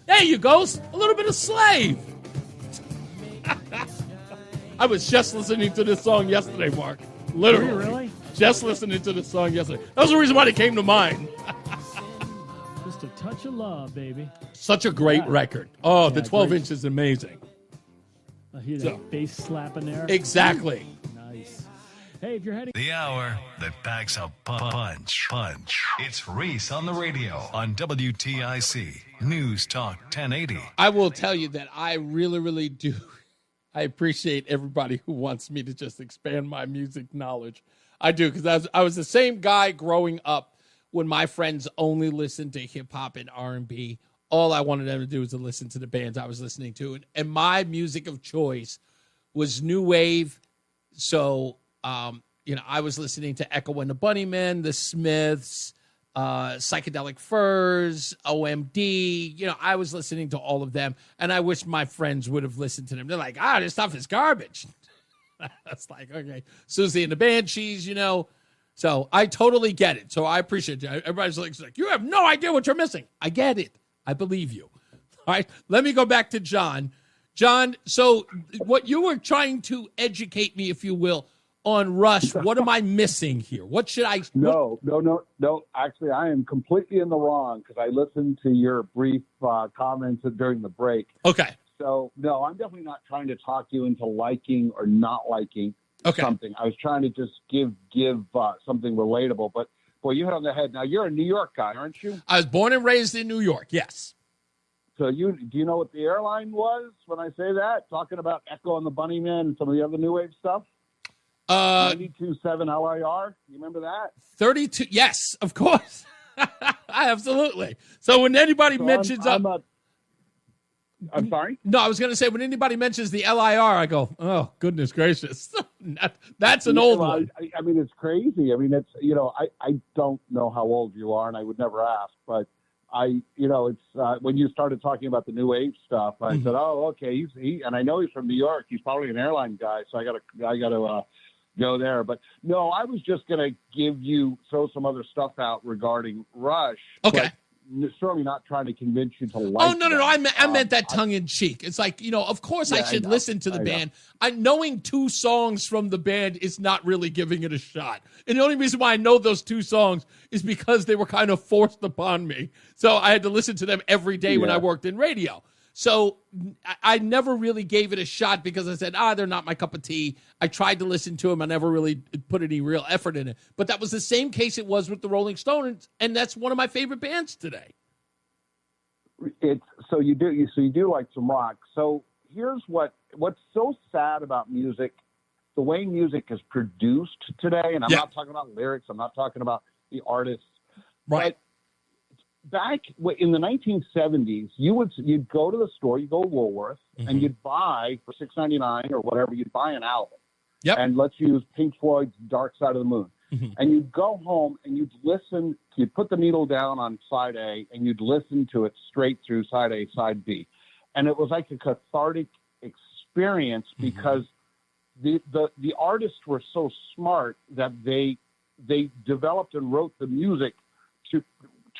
There you go. A little bit of Slave. I was just listening to this song yesterday, Mark. Literally. Were you really? Just listening to this song yesterday. That was the reason why it came to mind. Just a touch of love, baby. Such a great record. Oh, the 12 inch is amazing. I hear that bass slap in there. Exactly. Nice. Hey, if you're heading... The hour that packs a punch. It's Reese on the radio on WTIC. News Talk 1080. I will tell you that I really, really do. I appreciate everybody who wants me to just expand my music knowledge. I do, because I was the same guy growing up when my friends only listened to hip-hop and R&B. All I wanted them to do was to listen to the bands I was listening to. And my music of choice was new wave. So, I was listening to Echo and the Bunnymen, the Smiths, Psychedelic Furs, OMD. I was listening to all of them. And I wish my friends would have listened to them. They're like, this stuff is garbage. That's like, okay. Susie and the Banshees, So I totally get it. So I appreciate it. Everybody's like, you have no idea what you're missing. I get it. I believe you. All right. Let me go back to John. John, so what you were trying to educate me, if you will, on Rush, what am I missing here? What should I... No. Actually, I am completely in the wrong because I listened to your brief comments during the break. Okay. So, no, I'm definitely not trying to talk you into liking or not liking something. I was trying to just give something relatable. But, boy, you hit on the head. Now, you're a New York guy, aren't you? I was born and raised in New York, yes. So do you know what the airline was when I say that? Talking about Echo and the Bunnymen and some of the other new wave stuff? 92.7 LIR. You remember that? 32. Yes, of course. Absolutely. So when anybody mentions... I'm sorry? No, I was going to say, when anybody mentions the LIR, I go, oh, goodness gracious. That's an old one. I mean, it's crazy. I mean, it's, I don't know how old you are, and I would never ask, but it's when you started talking about the new age stuff, I said, oh, okay, and I know he's from New York. He's probably an airline guy, so I got to go there. But no, I was just going to throw some other stuff out regarding Rush. Okay. certainly not trying to convince you to like. Oh, no. I meant that tongue in cheek. It's like, of course I should listen to the band. Knowing 2 songs from the band is not really giving it a shot. And the only reason why I know those 2 songs is because they were kind of forced upon me. So I had to listen to them every day when I worked in radio. So I never really gave it a shot because I said, they're not my cup of tea. I tried to listen to them. I never really put any real effort in it. But that was the same case it was with the Rolling Stones, and that's one of my favorite bands today. So you do like some rock. So here's what's so sad about music, the way music is produced today, and I'm not talking about lyrics, I'm not talking about the artists. Right. Back in the 1970s, you'd go to the store, you go to Woolworth, and you'd buy for $6.99 or whatever, you'd buy an album. Yep. And let's use Pink Floyd's Dark Side of the Moon. And you'd go home and you'd put the needle down on side A and you'd listen to it straight through side A, side B. And it was like a cathartic experience because the artists were so smart that they developed and wrote the music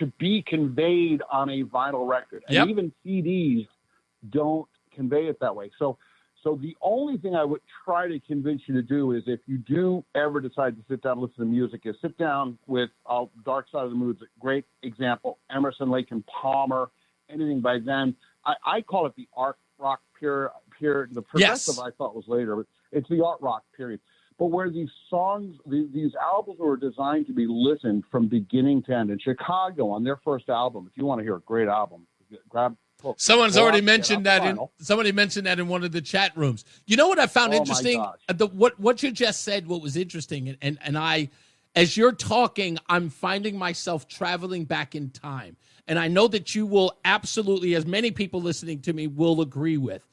to be conveyed on a vinyl record. And even CDs don't convey it that way. So the only thing I would try to convince you to do is if you do ever decide to sit down and listen to music, is sit down with Dark Side of the Moon's a great example, Emerson, Lake and Palmer, anything by them. I call it the art rock period. The progressive I thought was later, but it's the art rock period. But where these songs, these albums were designed to be listened from beginning to end. In Chicago, on their first album, if you want to hear a great album, Someone's already mentioned that somebody mentioned that in one of the chat rooms. You know what I found interesting? What you just said, what was interesting, and I, as you're talking, I'm finding myself traveling back in time. And I know that you will absolutely, as many people listening to me will agree with.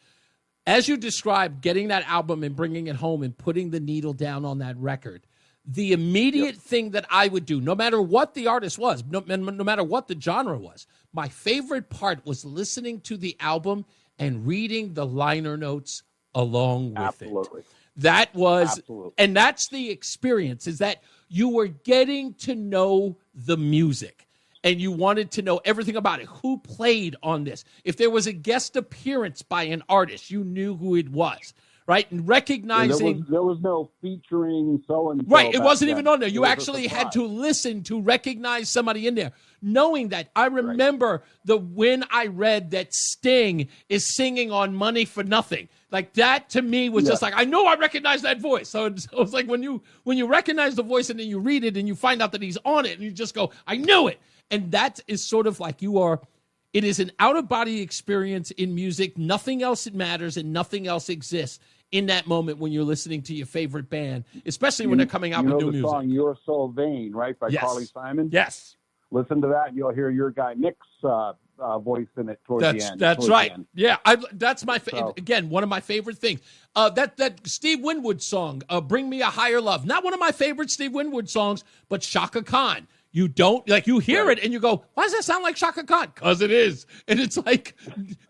As you described, getting that album and bringing it home and putting the needle down on that record, the immediate thing that I would do, no matter what the artist was, no matter what the genre was, my favorite part was listening to the album and reading the liner notes along with it. That was, and that's the experience, is that you were getting to know the music. And you wanted to know everything about it. Who played on this? If there was a guest appearance by an artist, you knew who it was, right? And recognizing... there was no featuring so-and-so. Right, it wasn't even on there. You actually had to listen to recognize somebody in there. Knowing that, I remember when I read that Sting is singing on Money for Nothing. Like, that to me was just like, I know I recognize that voice. So it's like when you recognize the voice and then you read it and you find out that he's on it and you just go, I knew it. And that is sort of like it is an out-of-body experience in music. Nothing else matters and nothing else exists in that moment when you're listening to your favorite band, especially when they're coming out with new music. The song You're So Vain, right, by Carly Simon? Yes. Listen to that, and you'll hear your guy Nick's voice in it towards the end. That's right. Yeah, that's my again, one of my favorite things. That Steve Winwood song, Bring Me a Higher Love. Not one of my favorite Steve Winwood songs, but Shaka Khan. You don't, you hear it and you go, why does that sound like Shaka Khan? Because it is. And it's like,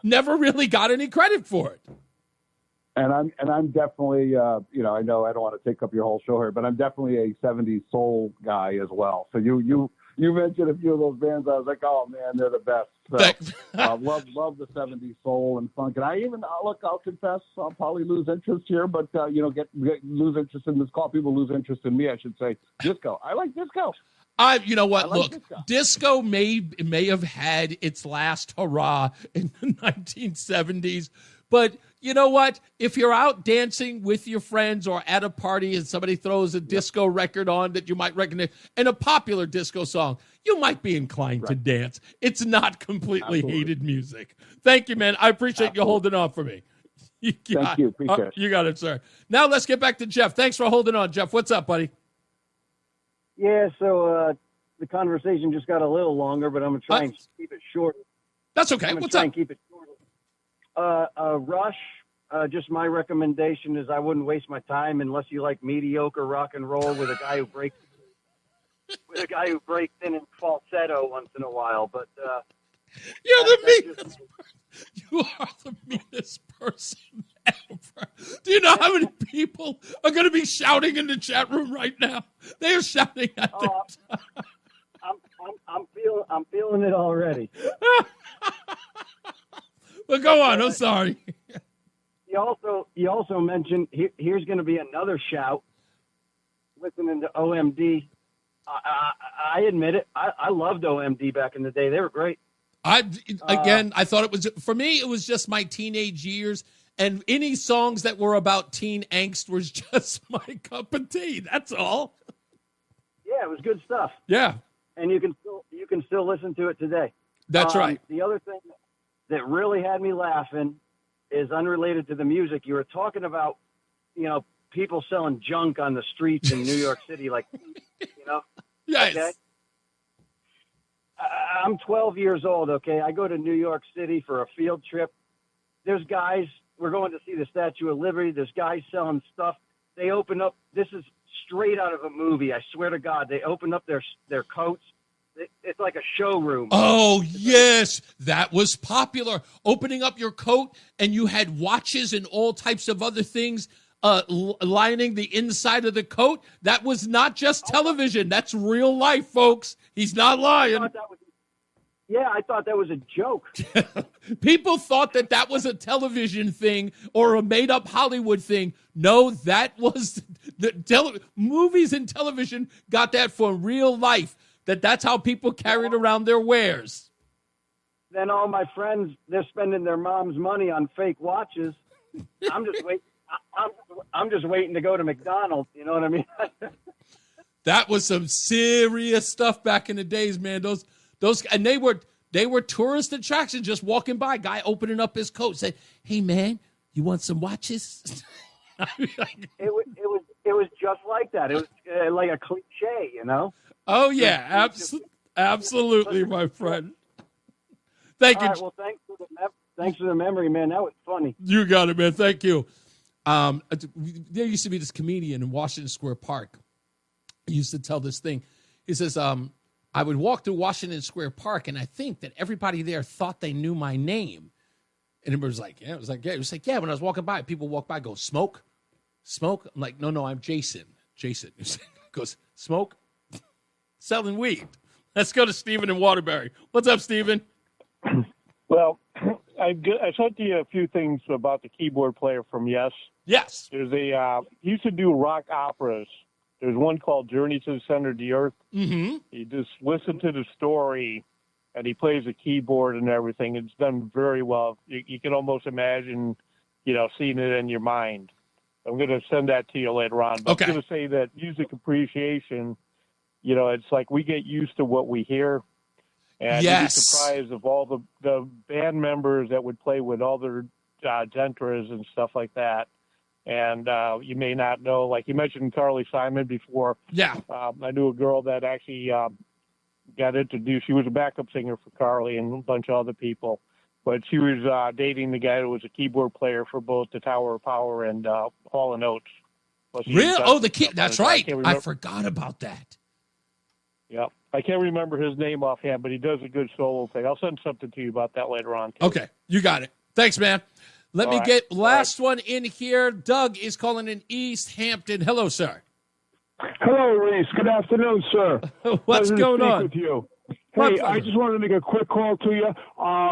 never really got any credit for it. And I'm definitely, I know I don't want to take up your whole show here, but I'm definitely a 70s soul guy as well. So you mentioned a few of those bands. I was like, oh man, they're the best. So, love the 70s soul and funk. And I'll confess, I'll probably lose interest here, but lose interest in this call. People lose interest in me, I should say. Disco. I like disco. You know what? Look, disco may have had its last hurrah in the 1970s, but you know what? If you're out dancing with your friends or at a party and somebody throws a disco record on that you might recognize and a popular disco song, you might be inclined to dance. It's not completely hated music. Thank you, man. I appreciate you holding on for me. Thank you. Appreciate it. You got it, sir. Now let's get back to Jeff. Thanks for holding on, Jeff. What's up, buddy? Yeah, so the conversation just got a little longer, but I'm going to try and keep it short. That's okay. What's up? And keep it short. Rush, just my recommendation is I wouldn't waste my time unless you like mediocre rock and roll with a guy who breaks in falsetto once in a while. But you're the meanest. You are the meanest person ever. Do you know how many people are going to be shouting in the chat room right now? They are shouting at them. I'm feeling feeling it already. But go on. I'm sorry. You also mentioned here's going to be another shout. Listening to OMD, I admit it. I loved OMD back in the day. They were great. I thought it was, for me, it was just my teenage years, and any songs that were about teen angst was just my cup of tea. That's all. Yeah, it was good stuff. Yeah, and you can still listen to it today. That's right. The other thing that really had me laughing is unrelated to the music. You were talking about, people selling junk on the streets in New York City, Yes. Okay? I'm 12 years old, okay? I go to New York City for a field trip. There's guys, we're going to see the Statue of Liberty. There's guys selling stuff. They open up, this is straight out of a movie, I swear to God. They open up their coats. It's like a showroom. Oh, yes. That was popular. Opening up your coat, and you had watches and all types of other things lining the inside of the coat. That was not just television. That's real life, folks. He's not lying. I thought that was a joke. People thought that was a television thing or a made-up Hollywood thing. No, that was movies and television got that from real life. That's how people carried around their wares. Then all my friends, they're spending their mom's money on fake watches. I'm just waiting. I'm just waiting to go to McDonald's. You know what I mean? That was some serious stuff back in the days, man. Those, and they were tourist attractions. Just walking by, guy opening up his coat, say, "Hey, man, you want some watches?" It was just like that. It was like a cliche, Oh yeah, absolutely, my friend. Thank you. All right, well, thanks for the memory, man. That was funny. You got it, man. Thank you. There used to be this comedian in Washington Square Park. He used to tell this thing. He says, I would walk through Washington Square Park, and I think that everybody there thought they knew my name. And it was like, yeah. It was like, yeah. When I was walking by, people walk by, go, smoke. I'm like, no, I'm Jason. He goes, smoke, selling weed. Let's go to Stephen in Waterbury. What's up, Stephen? Well, I sent you a few things about the keyboard player from Yes. Yes. There's he used to do rock operas. There's one called Journey to the Center of the Earth. Mm-hmm. You just listen to the story, and he plays the keyboard and everything. It's done very well. You can almost imagine, seeing it in your mind. I'm going to send that to you later on. But Okay. I'm going to say that music appreciation, it's like we get used to what we hear. And you'd be surprised of all the band members that would play with all their gentras and stuff like that. And you may not know, like you mentioned Carly Simon before. Yeah. I knew a girl that actually got introduced. She was a backup singer for Carly and a bunch of other people. But she was dating the guy who was a keyboard player for both the Tower of Power and Hall & Oates. Really? Oh, that's right. I forgot about that. Yeah. I can't remember his name offhand, but he does a good solo thing. I'll send something to you about that later on, too. Okay. You got it. Thanks, man. Let me get last one in here. Doug is calling in East Hampton. Hello, sir. Hello, Reese. Good afternoon, sir. What's Pleasure to going speak on? with you. My Hey, pleasure. I just wanted to make a quick call to you. I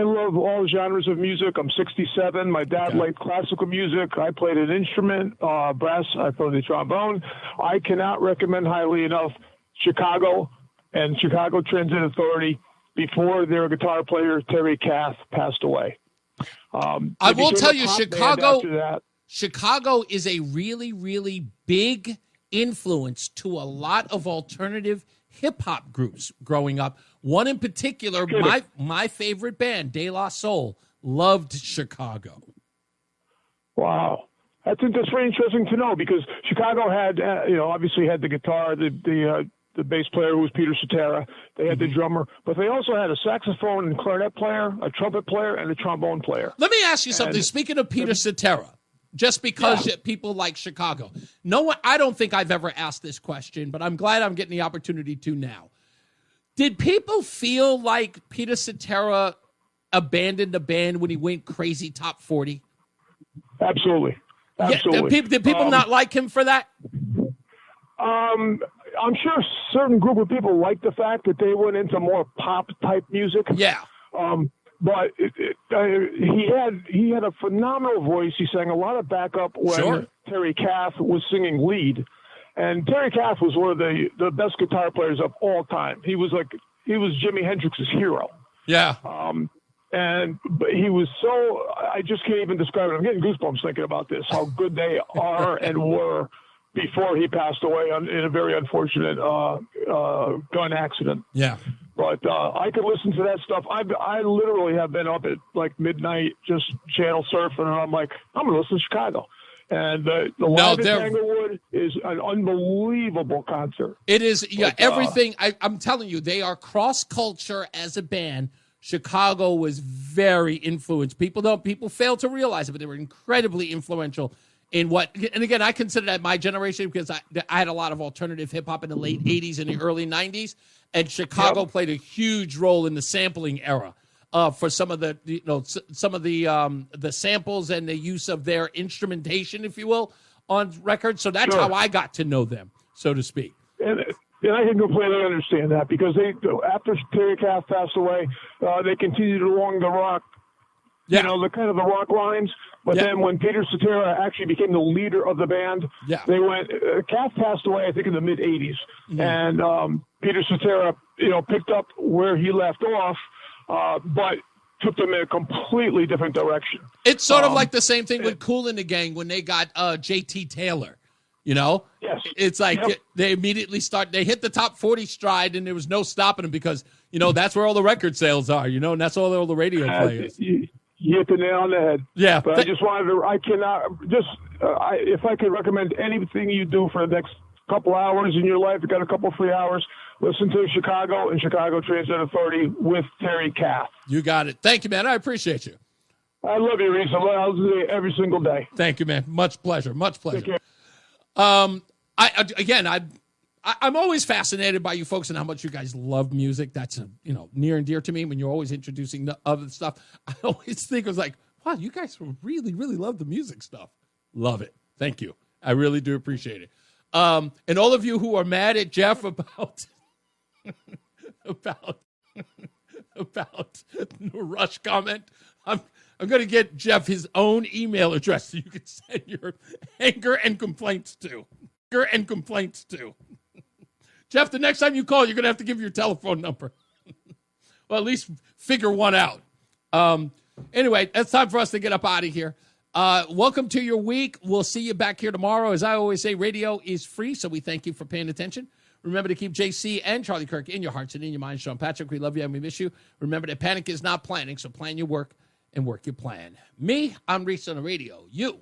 love all genres of music. I'm 67. My dad liked classical music. I played an instrument, brass. I played the trombone. I cannot recommend highly enough Chicago and Chicago Transit Authority before their guitar player, Terry Kath, passed away. I will tell you, Chicago Chicago is a really, really big influence to a lot of alternative hip-hop groups growing up. One in particular, my favorite band, De La Soul, loved Chicago. Wow. That's very interesting to know because Chicago had, obviously had the guitar, the bass player who was Peter Cetera. They had the drummer, but they also had a saxophone and clarinet player, a trumpet player, and a trombone player. Let me ask you something. Speaking of Peter Cetera, just because people like Chicago, I don't think I've ever asked this question, but I'm glad I'm getting the opportunity to now. Did people feel like Peter Cetera abandoned the band when he went crazy top 40? Absolutely. Yeah, did people not like him for that? I'm sure a certain group of people like the fact that they went into more pop type music. Yeah. But he had a phenomenal voice. He sang a lot of backup when Terry Kath was singing lead, and Terry Kath was one of the best guitar players of all time. He was Jimi Hendrix's hero. Yeah. But he was I just can't even describe it. I'm getting goosebumps thinking about this, how good they are and were before he passed away in a very unfortunate gun accident. Yeah. But I could listen to that stuff. I literally have been up at like midnight just channel surfing, and I'm like, I'm going to listen to Chicago. And the Live at Tanglewood is an unbelievable concert. It is, everything. I'm telling you, they are cross-culture as a band. Chicago was very influenced. People fail to realize it, but they were incredibly influential in what, and again, I consider that my generation because I had a lot of alternative hip-hop in the late 80s and the early 90s. And Chicago played a huge role in the sampling era for some of the samples and the use of their instrumentation, if you will, on records. So that's how I got to know them, so to speak. And I can completely understand that because after Terry Kath passed away, they continued along the rock, the kind of the rock lines. But then when Peter Cetera actually became the leader of the band, they went. Kath passed away, I think, in the mid '80s, and Peter Cetera, picked up where he left off, but took them in a completely different direction. It's sort of like the same thing with Kool and the Gang when they got J.T. Taylor. Yes. It's like they immediately they hit the top 40 stride, and there was no stopping them because that's where all the record sales are. And that's all the radio players. You hit the nail on the head. Yeah. But I just wanted to, if I could recommend anything you do for the next couple hours in your life, you got a couple free hours, listen to Chicago and Chicago Transit Authority with Terry Kath. You got it. Thank you, man. I appreciate you. I love you, Reese. I'll do it every single day. Thank you, man. Much pleasure. Much pleasure. Take care. I'm always fascinated by you folks and how much you guys love music. That's near and dear to me when you're always introducing the other stuff. I always think it was like, wow, you guys really, really love the music stuff. Love it. Thank you. I really do appreciate it. And all of you who are mad at Jeff about the Rush comment, I'm going to get Jeff his own email address so you can send your anger and complaints to. Jeff, the next time you call, you're going to have to give your telephone number. Well, at least figure one out. Anyway, it's time for us to get up out of here. Welcome to your week. We'll see you back here tomorrow. As I always say, radio is free, so we thank you for paying attention. Remember to keep JC and Charlie Kirk in your hearts and in your minds. Sean Patrick, we love you and we miss you. Remember that panic is not planning, so plan your work and work your plan. Me, I'm Reese on the radio. You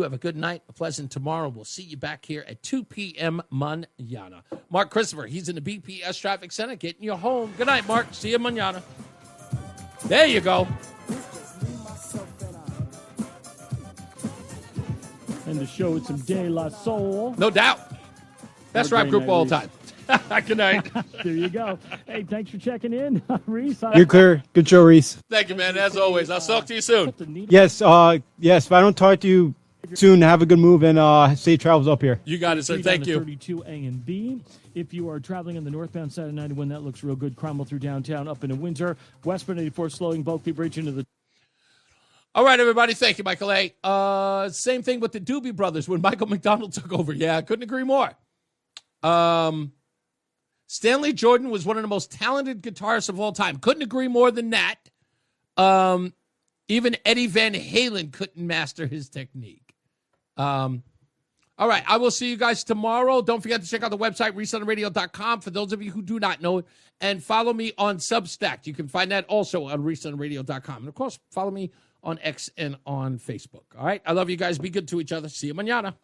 have a good night, a pleasant tomorrow. We'll see you back here at 2 p.m. mañana. Mark Christopher, he's in the BPS Traffic Center getting you home. Good night, Mark. See you mañana. There you go. And the show with some De La Soul. No doubt. Best rap group of all time. Good night. There you go. Hey, thanks for checking in, Reese. You're clear. Good show, Reese. Thank you, man. As always, I'll talk to you soon. Yes, if I don't talk to you soon, have a good move and safe travels up here. You got it, sir. Thank you. 32 A and B. If you are traveling on the northbound side of 91, that looks real good. Cromwell through downtown, up into Windsor. Westbound 84 slowing, Bulkley Bridge into the... All right, everybody. Thank you, Michael A. Same thing with the Doobie Brothers when Michael McDonald took over. Yeah, I couldn't agree more. Stanley Jordan was one of the most talented guitarists of all time. Couldn't agree more than that. Even Eddie Van Halen couldn't master his technique. All right, I will see you guys tomorrow. Don't forget to check out the website, ReeseOnTheRadio.com, for those of you who do not know it. And follow me on Substack. You can find that also on ReeseOnTheRadio.com. And, of course, follow me on X and on Facebook. All right, I love you guys. Be good to each other. See you mañana.